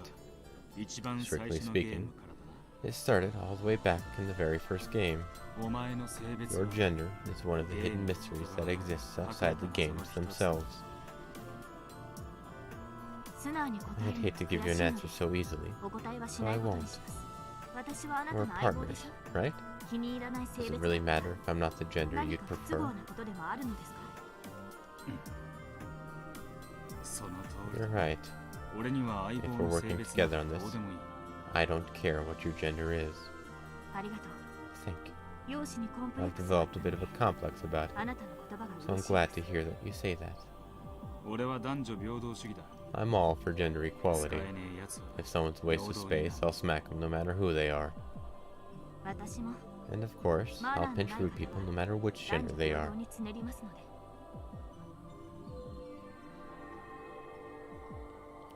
[SPEAKER 3] 一番最
[SPEAKER 1] strictly
[SPEAKER 3] 初のゲー
[SPEAKER 1] speaking,
[SPEAKER 3] ムからだな。
[SPEAKER 1] it started all the way back in the very first game.
[SPEAKER 3] お前の性別
[SPEAKER 1] Your
[SPEAKER 3] は
[SPEAKER 1] gender is one of the hidden mysteries that exists outside the games themselves.
[SPEAKER 4] 素直に答え
[SPEAKER 1] I'd
[SPEAKER 4] るの
[SPEAKER 1] hate
[SPEAKER 4] が
[SPEAKER 1] to
[SPEAKER 4] 悔
[SPEAKER 1] give you
[SPEAKER 4] し
[SPEAKER 1] an
[SPEAKER 4] いの
[SPEAKER 1] answer
[SPEAKER 4] で
[SPEAKER 1] so easily.
[SPEAKER 4] お答えはしないことにします。私はあなた
[SPEAKER 1] We're
[SPEAKER 4] の相棒で
[SPEAKER 1] partners,
[SPEAKER 4] しょ。
[SPEAKER 1] right?
[SPEAKER 4] 気に入らない性
[SPEAKER 1] Does it
[SPEAKER 4] 別
[SPEAKER 1] really matter if I'm not the gender
[SPEAKER 4] 何
[SPEAKER 1] you'd
[SPEAKER 4] か不都合
[SPEAKER 1] prefer?
[SPEAKER 4] なことでもあるのですか？
[SPEAKER 3] その通り
[SPEAKER 1] You're right.
[SPEAKER 3] 俺には相
[SPEAKER 1] If
[SPEAKER 3] 棒
[SPEAKER 1] we're
[SPEAKER 3] の性
[SPEAKER 1] working
[SPEAKER 3] 別
[SPEAKER 1] together
[SPEAKER 3] な
[SPEAKER 1] on
[SPEAKER 3] んて
[SPEAKER 1] this,
[SPEAKER 3] どうでもいい。
[SPEAKER 1] I don't care what your gender is.
[SPEAKER 4] ありがとう。
[SPEAKER 1] Thank you.
[SPEAKER 4] 容姿にコンプレッ
[SPEAKER 1] I've
[SPEAKER 4] クスがあっ
[SPEAKER 1] developed
[SPEAKER 4] た
[SPEAKER 1] a
[SPEAKER 4] の
[SPEAKER 1] bit
[SPEAKER 4] で
[SPEAKER 1] of a complex about it,
[SPEAKER 4] あなたの言葉が
[SPEAKER 1] so I'm
[SPEAKER 4] 嬉しい
[SPEAKER 1] glad
[SPEAKER 4] で
[SPEAKER 1] to
[SPEAKER 4] す。
[SPEAKER 1] hear that you say that.
[SPEAKER 3] 俺は男女平等主義だ。
[SPEAKER 1] I'm all for gender
[SPEAKER 3] 使
[SPEAKER 1] equality.
[SPEAKER 3] えねえやつは
[SPEAKER 1] If someone's a waste of space, I'll smack them no matter who they are.
[SPEAKER 4] 私も
[SPEAKER 1] And of course, I'll pinch rude people no matter which
[SPEAKER 4] 男
[SPEAKER 1] gender
[SPEAKER 4] 女
[SPEAKER 1] they
[SPEAKER 4] 平
[SPEAKER 1] are.
[SPEAKER 4] 等につねりますので。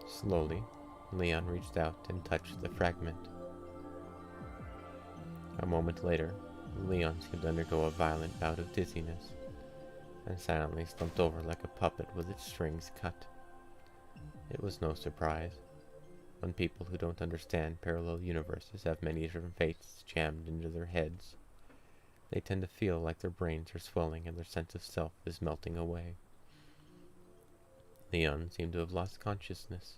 [SPEAKER 1] Slowly, Leon reached out and touched the fragment. A moment later, Leon seemed to undergo a violent bout of dizziness, and silently slumped over like a puppet with its strings cut. It was no surprise. When people who don't understand parallel universes have many different fates jammed into their heads, they tend to feel like their brains are swelling and their sense of self is melting away. Leon seemed to have lost consciousness.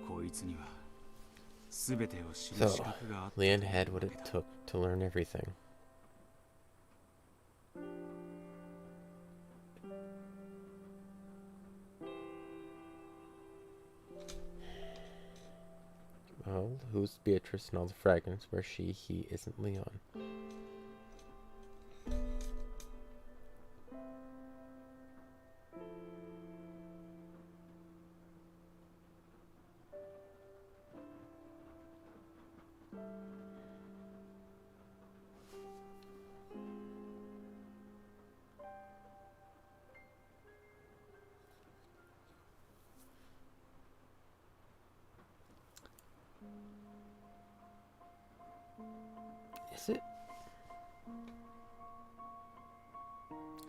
[SPEAKER 3] こいつには全てを知る
[SPEAKER 1] So,
[SPEAKER 3] 資格があったと
[SPEAKER 1] Leon
[SPEAKER 3] いう
[SPEAKER 1] had what
[SPEAKER 3] わけ
[SPEAKER 1] it
[SPEAKER 3] だ。
[SPEAKER 1] took to learn everything. Well, who's Beatrice and all the fragments where he isn't Leon? Is it?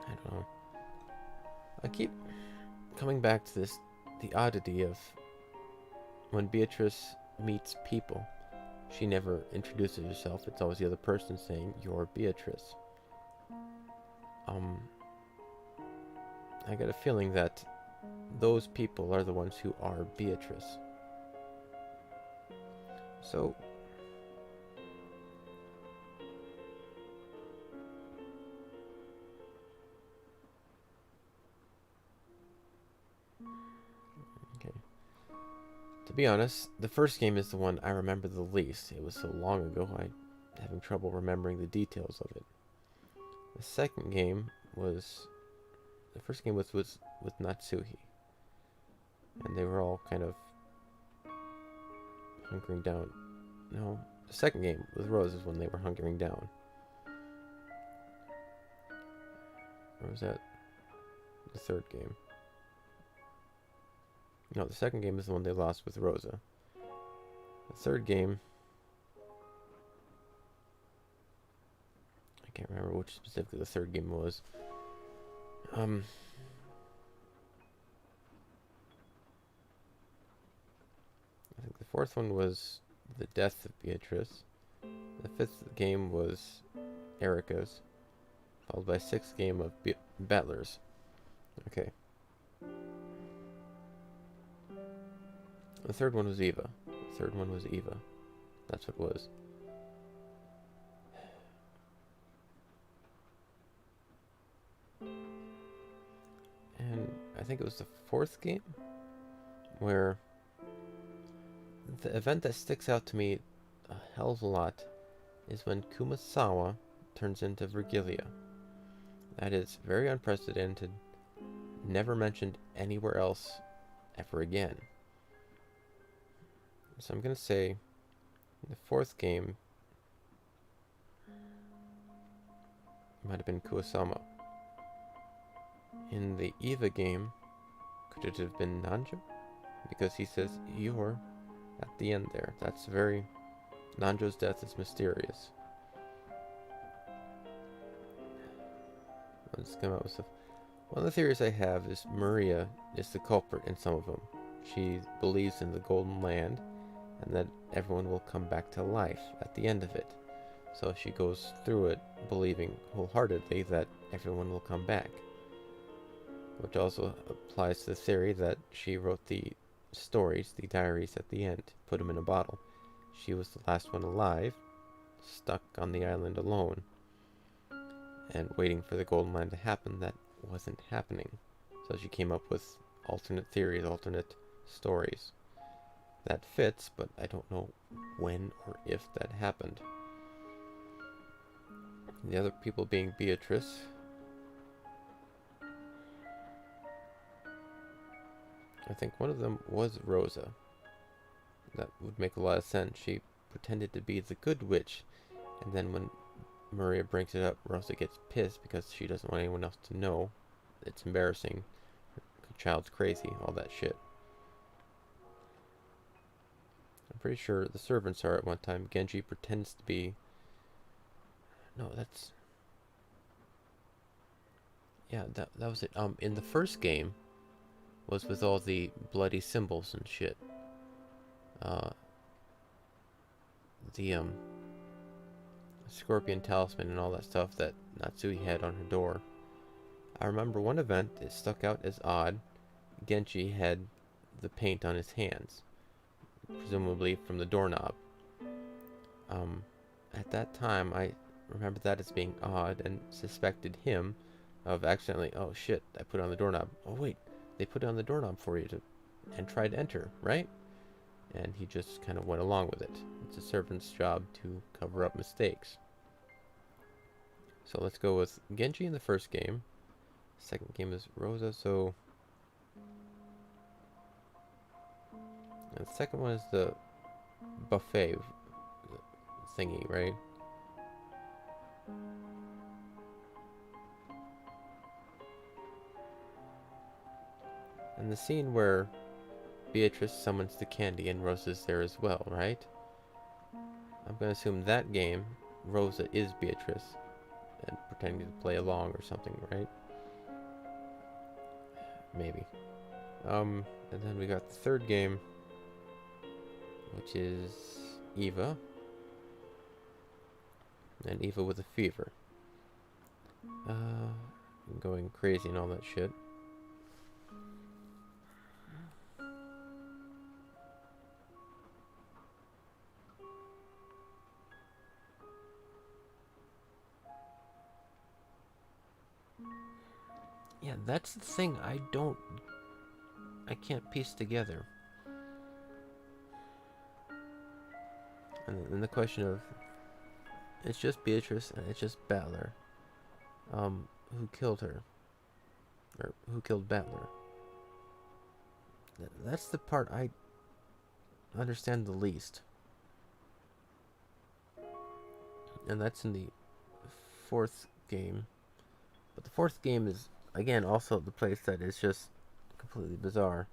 [SPEAKER 1] I don't know. I keep coming back to this, the oddity of when Beatrice meets people, she never introduces herself. It's always the other person saying, "You're Beatrice." I get a feeling that those people are the ones who are Beatrice. So, okay. To be honest, the first game is the one I remember the least. It was so long ago, I'm having trouble remembering the details of it. The second game was... The first game was with Natsuhi. And they were all kind of hunkering down. No, the second game with Rose is when they were hunkering down. Or was that the third game? No, the second game is the one they lost with Rosa. The third game... can't remember which specifically the third game was. I think the fourth one was the death of Beatrice. The fifth game was Erica's, followed by sixth game of Battler's. Okay. The third one was Eva. That's what it was. And I think it was the fourth game where the event that sticks out to me a hell of a lot is when Kumasawa turns into Virgilia. That is very unprecedented, never mentioned anywhere else ever again. So I'm going to say in the fourth game, it might have been Kuwasama. In the Eva game, could it have been Nanjo? Because he says Eeyore at the end there. That's very... Nanjo's death is mysterious. Let's come out with stuff. One of the theories I have is Maria is the culprit in some of them. She believes in the Golden Land and that everyone will come back to life at the end of it. So she goes through it believing wholeheartedly that everyone will come back. Which also applies to the theory that she wrote the stories, the diaries at the end, put them in a bottle. She was the last one alive, stuck on the island alone, and waiting for the Golden Land to happen. That wasn't happening. So she came up with alternate theories, alternate stories. That fits, but I don't know when or if that happened. The other people being Beatrice. I think one of them was Rosa. That would make a lot of sense. She pretended to be the good witch, and then when Maria brings it up, Rosa gets pissed because she doesn't want anyone else to know. It's embarrassing. Her child's crazy, all that shit. I'm pretty sure the servants are at one time. Genji pretends to be... No, that's... Yeah, that was it. In the first game was with all the bloody symbols and shit. The scorpion talisman and all that stuff that Natsui had on her door. I remember one event, it stuck out as odd. Genji had the paint on his hands, presumably from the doorknob. At that time, I remember that as being odd and suspected him of accidentally, oh shit, I put it on the doorknob. Oh wait, they put it on the doorknob for you and try to enter, right? And he just kind of went along with it. It's a servant's job to cover up mistakes. So let's go with Genji in the first game. Second game is Rosa, so... And the second one is the buffet thingy, right? And the scene where Beatrice summons the candy and Rosa's there as well, right? I'm going to assume that game, Rosa is Beatrice and pretending to play along or something, right? Maybe. And then we got the third game, which is Eva. And Eva with a fever. Going crazy and all that shit. Yeah, that's the thing I can't piece together. And then the question of, it's just Beatrice and it's just Battler. Who killed her? Or who killed Battler? That's the part I understand the least. And that's in the fourth game. But the fourth game is, again, also the place that is just completely bizarre.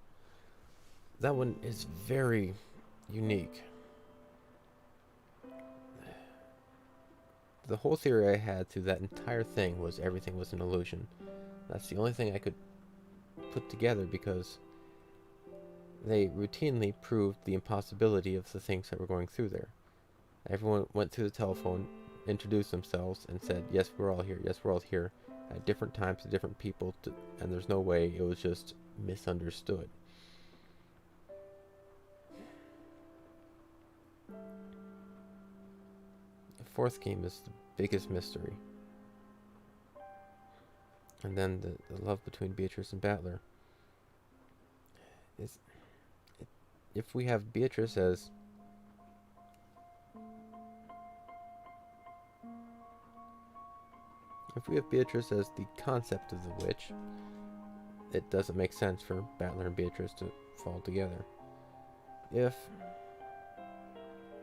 [SPEAKER 1] That one is very unique. the whole theory I had through that entire thing was everything was an illusion. That's the only thing I could put together because they routinely proved the impossibility of the things that were going through there. Everyone went through the telephone, introduced themselves, and said, yes, we're all here, yes, we're all here, at different times to different people, and there's no way it was just misunderstood. The fourth game is the biggest mystery. And then the love between Beatrice and Battler. If we have Beatrice as the concept of the witch, it doesn't make sense for Battler and Beatrice to fall together. If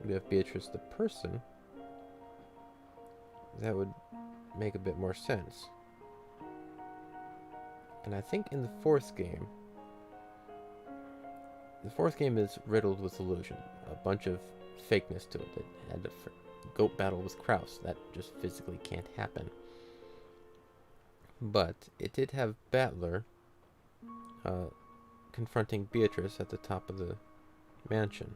[SPEAKER 1] we have Beatrice the person, that would make a bit more sense. And I think in the fourth game is riddled with illusion. A bunch of fakeness to it. It had a goat battle with Kraus. That just physically can't happen. But it did have Battler confronting Beatrice at the top of the mansion.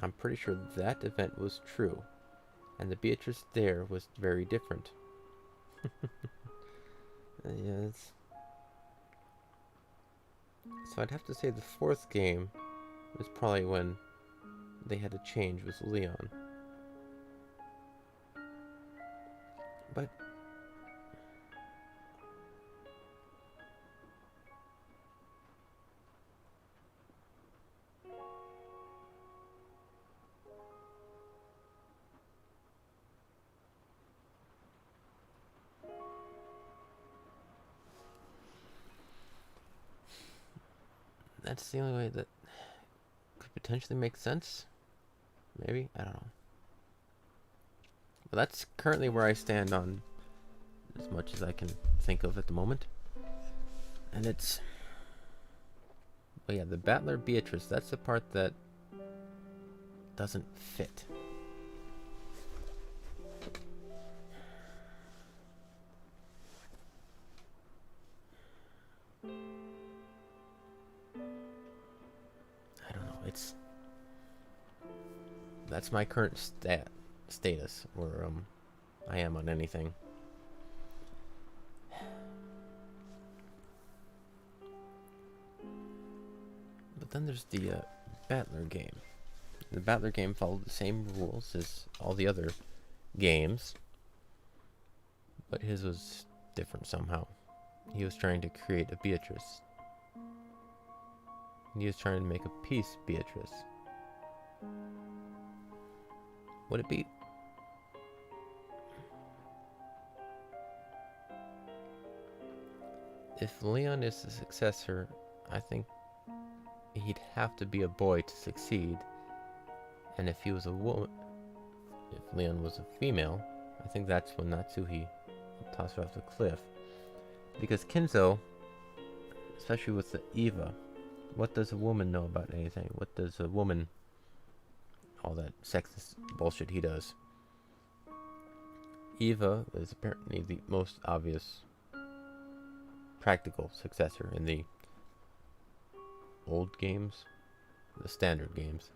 [SPEAKER 1] I'm pretty sure that event was true. And the Beatrice there was very different. Yes. So I'd have to say the fourth game was probably when they had to change with Leon. But that's the only way that could potentially make sense. Maybe? I don't know. But that's currently where I stand on as much as I can think of at the moment. And it's... But yeah, the Battler Beatrice, that's the part that doesn't fit. That's my current status, where I am on anything. But then there's the Battler game. The Battler game followed the same rules as all the other games, but his was different somehow. He was trying to create a Beatrice. He was trying to make a peace Beatrice. Would it be? If Leon is the successor, I think he'd have to be a boy to succeed. And if he was a woman, if Leon was a female, I think that's when Natsuhi tossed her off the cliff. Because Kinzo, especially with the Eva, what does a woman know about anything? What does a woman... all that sexist bullshit he does. Eva is apparently the most obvious practical successor in the old games, the standard games.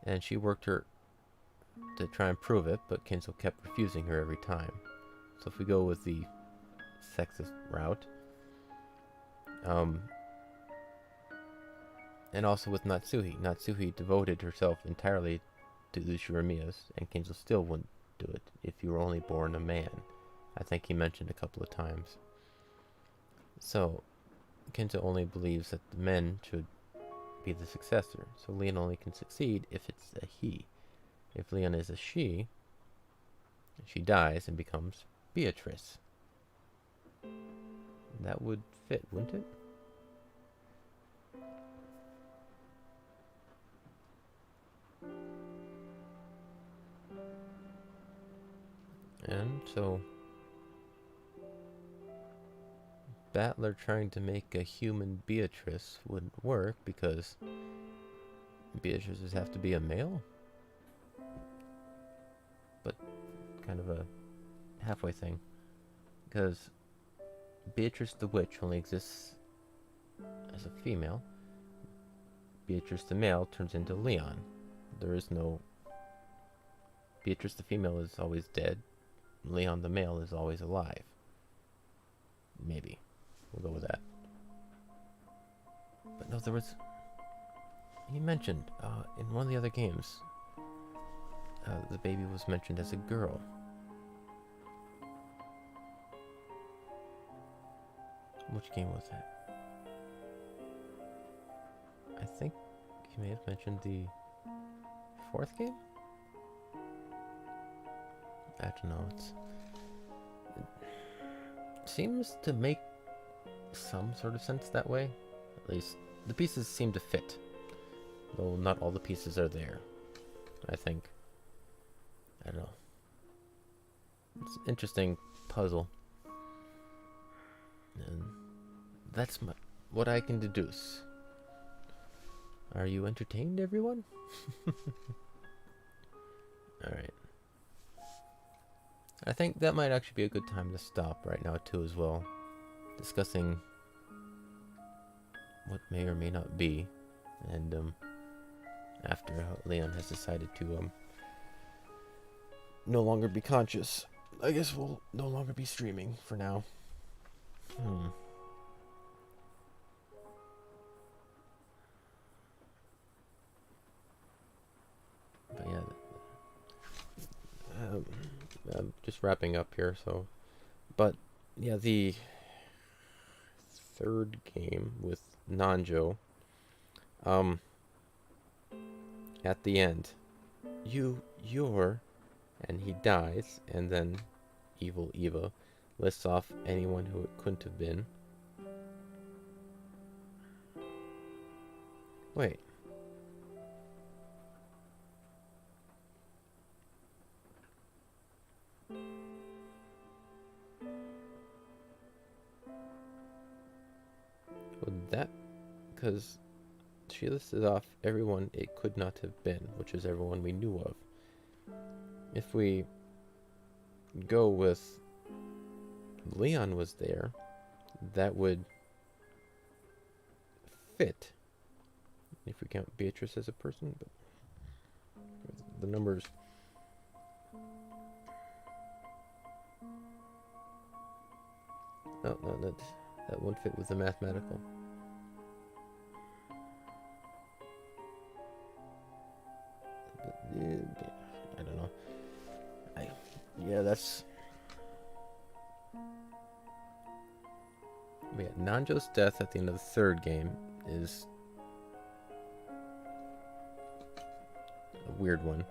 [SPEAKER 1] And she worked her to try and prove it, but Kinzo kept refusing her every time. So if we go with the sexist route, and also with Natsuhi. Natsuhi devoted herself entirely to the Shiramiyas, and Kinzo still wouldn't do it if you were only born a man. I think he mentioned a couple of times. So, Kinzo only believes that the men should be the successor. So Leon only can succeed if it's a he. If Leon is a she dies and becomes Beatrice. That would fit, wouldn't it? And so, Battler trying to make a human Beatrice wouldn't work because Beatrices have to be a male. But kind of a halfway thing. Because Beatrice the witch only exists as a female. Beatrice the male turns into Leon. There is no... Beatrice the female is always dead. Leon the male is always alive. Maybe. We'll go with that. But no, there was... He mentioned in one of the other games, the baby was mentioned as a girl. Which game was that? I think he may have mentioned the 4th game? I don't know. It seems to make some sort of sense that way. At least the pieces seem to fit. Though not all the pieces are there. I think. I don't know. It's an interesting puzzle. And that's what I can deduce. Are you entertained, everyone? Alright. I think that might actually be a good time to stop right now, too, as well. Discussing what may or may not be. And, after Leon has decided to, no longer be conscious, I guess we'll no longer be streaming for now. But yeah, I'm just wrapping up here, so. But yeah, the 3rd game with Nanjo, at the end, you're, and he dies, and then Evil Eva lists off anyone who it couldn't have been. Wait. Would that... because she listed off everyone it could not have been, which is everyone we knew of. If we go with Leon was there, that would fit. If we count Beatrice as a person, but the numbers... No, that won't fit with the mathematical. I don't know. Yeah, that's... But yeah, Nanjo's death at the end of the 3rd game is a weird one.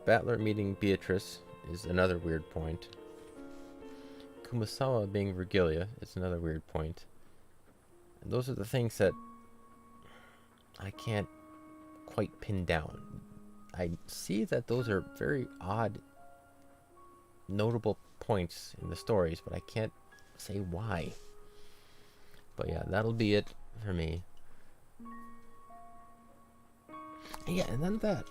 [SPEAKER 1] Battler meeting Beatrice is another weird point. Kumasawa being Regalia is another weird point. And those are the things that I can't quite pin down. I see that those are very odd, notable points in the stories, but I can't say why. But yeah, that'll be it for me. Yeah, and then that.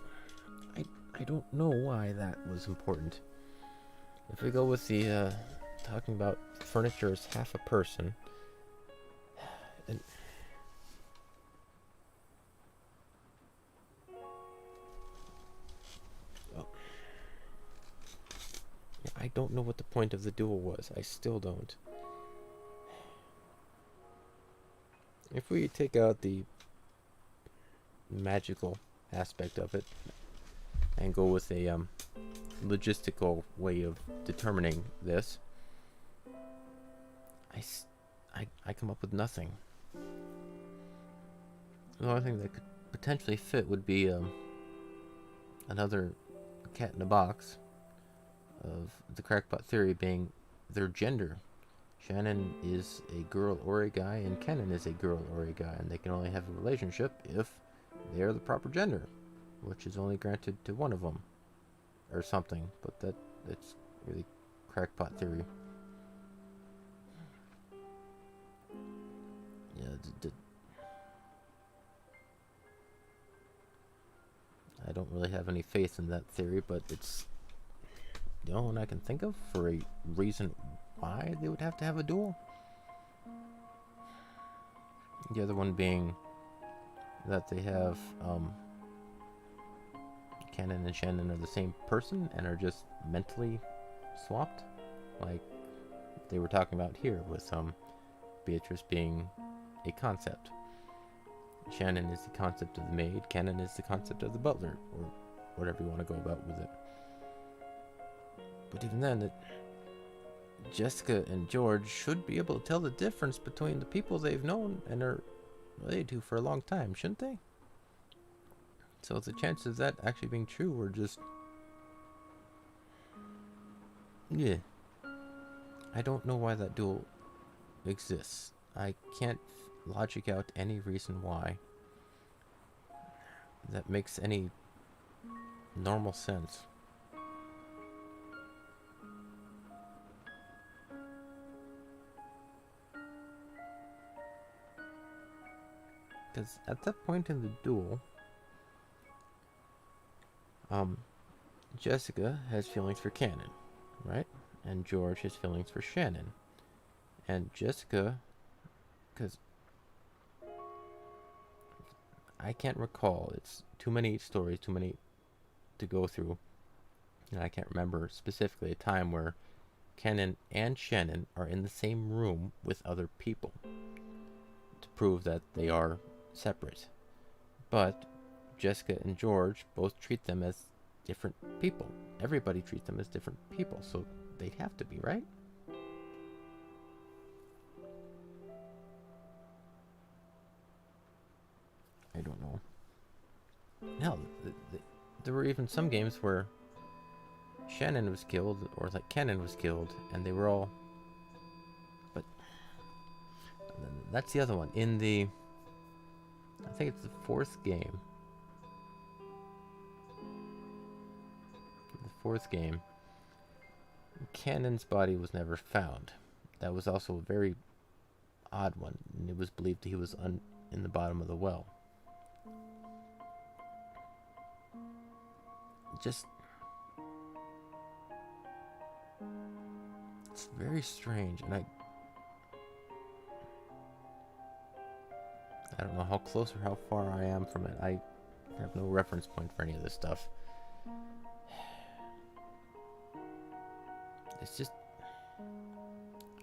[SPEAKER 1] I don't know why that was important. If we go with the, talking about furniture as half a person, and... I don't know what the point of the duel was. I still don't. If we take out the magical aspect of it and go with a logistical way of determining this, I come up with nothing. The only thing that could potentially fit would be another cat in a box of the crackpot theory being their gender. Shannon is a girl or a guy, and Kennen is a girl or a guy, and they can only have a relationship if they are the proper gender, which is only granted to one of them, or something. But that's really crackpot theory. Yeah, I don't really have any faith in that theory, but it's the only one I can think of for a reason why they would have to have a duel. The other one being that they have Canon and Shannon are the same person and are just mentally swapped, like they were talking about here with Beatrice being a concept. Shannon is the concept of the maid, Canon is the concept of the butler, or whatever you want to go about with it. But even then, Jessica and George should be able to tell the difference between the people they've known and are related to for a long time, shouldn't they? So the chances of that actually being true are just... yeah. I don't know why that duel exists. I can't logic out any reason why that makes any normal sense. Because at that point in the duel, Jessica has feelings for Cannon, right? And George has feelings for Shannon. And Jessica, because I can't recall, it's too many stories, too many to go through, and I can't remember specifically a time where Cannon and Shannon are in the same room with other people to prove that they are separate. But Jessica and George both treat them as different people. Everybody treats them as different people, so they'd have to be, right? I don't know. Hell, there were even some games where Shannon was killed, or like Cannon was killed, and they were all... But that's the other one. In the... I think it's the fourth game. The fourth game, Cannon's body was never found. That was also a very odd one, and it was believed that he was in the bottom of the well. Just... it's very strange, and I don't know how close or how far I am from it. I have no reference point for any of this stuff. It's just...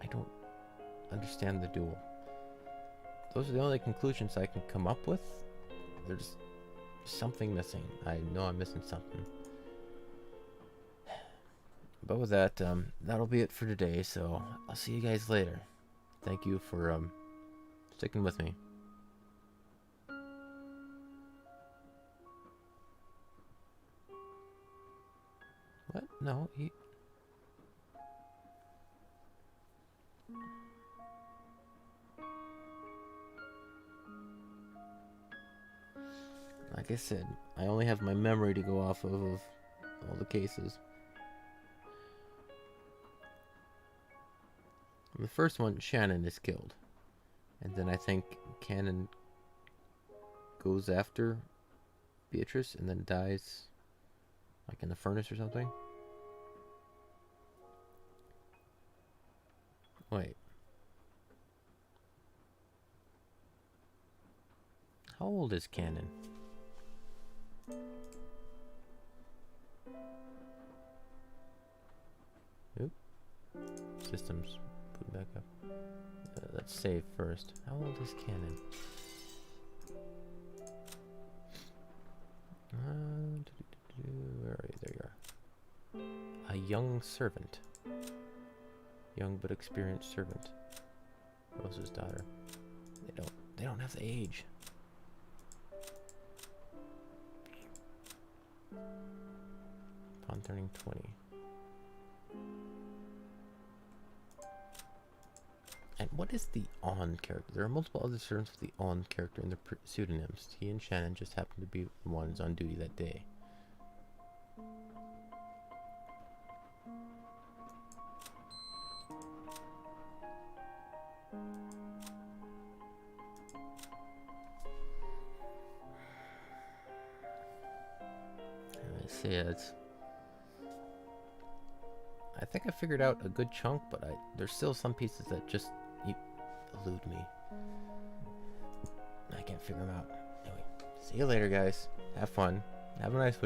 [SPEAKER 1] I don't understand the duel. Those are the only conclusions I can come up with. There's something missing. I know I'm missing something. But with that, that'll be it for today, so I'll see you guys later. Thank you for sticking with me. What? No, he... Like I said, I only have my memory to go off of all the cases. In the first one, Shannon is killed. And then I think Cannon goes after Beatrice and then dies, like in the furnace or something. Wait. How old is Cannon? Oop. Systems. Put back up. Let's save first. How old is Cannon? Where are you? There you are. A young servant. Young but experienced servant. Rose's daughter. They don't have the age. Upon turning 20. And what is the On character? There are multiple other servants with the On character in their pseudonyms. He and Shannon just happen to be the ones on duty that day. Let's see, it's... think I figured out a good chunk, but there's still some pieces that just elude me. I can't figure them out. Anyway, see you later, guys. Have fun. Have a nice week.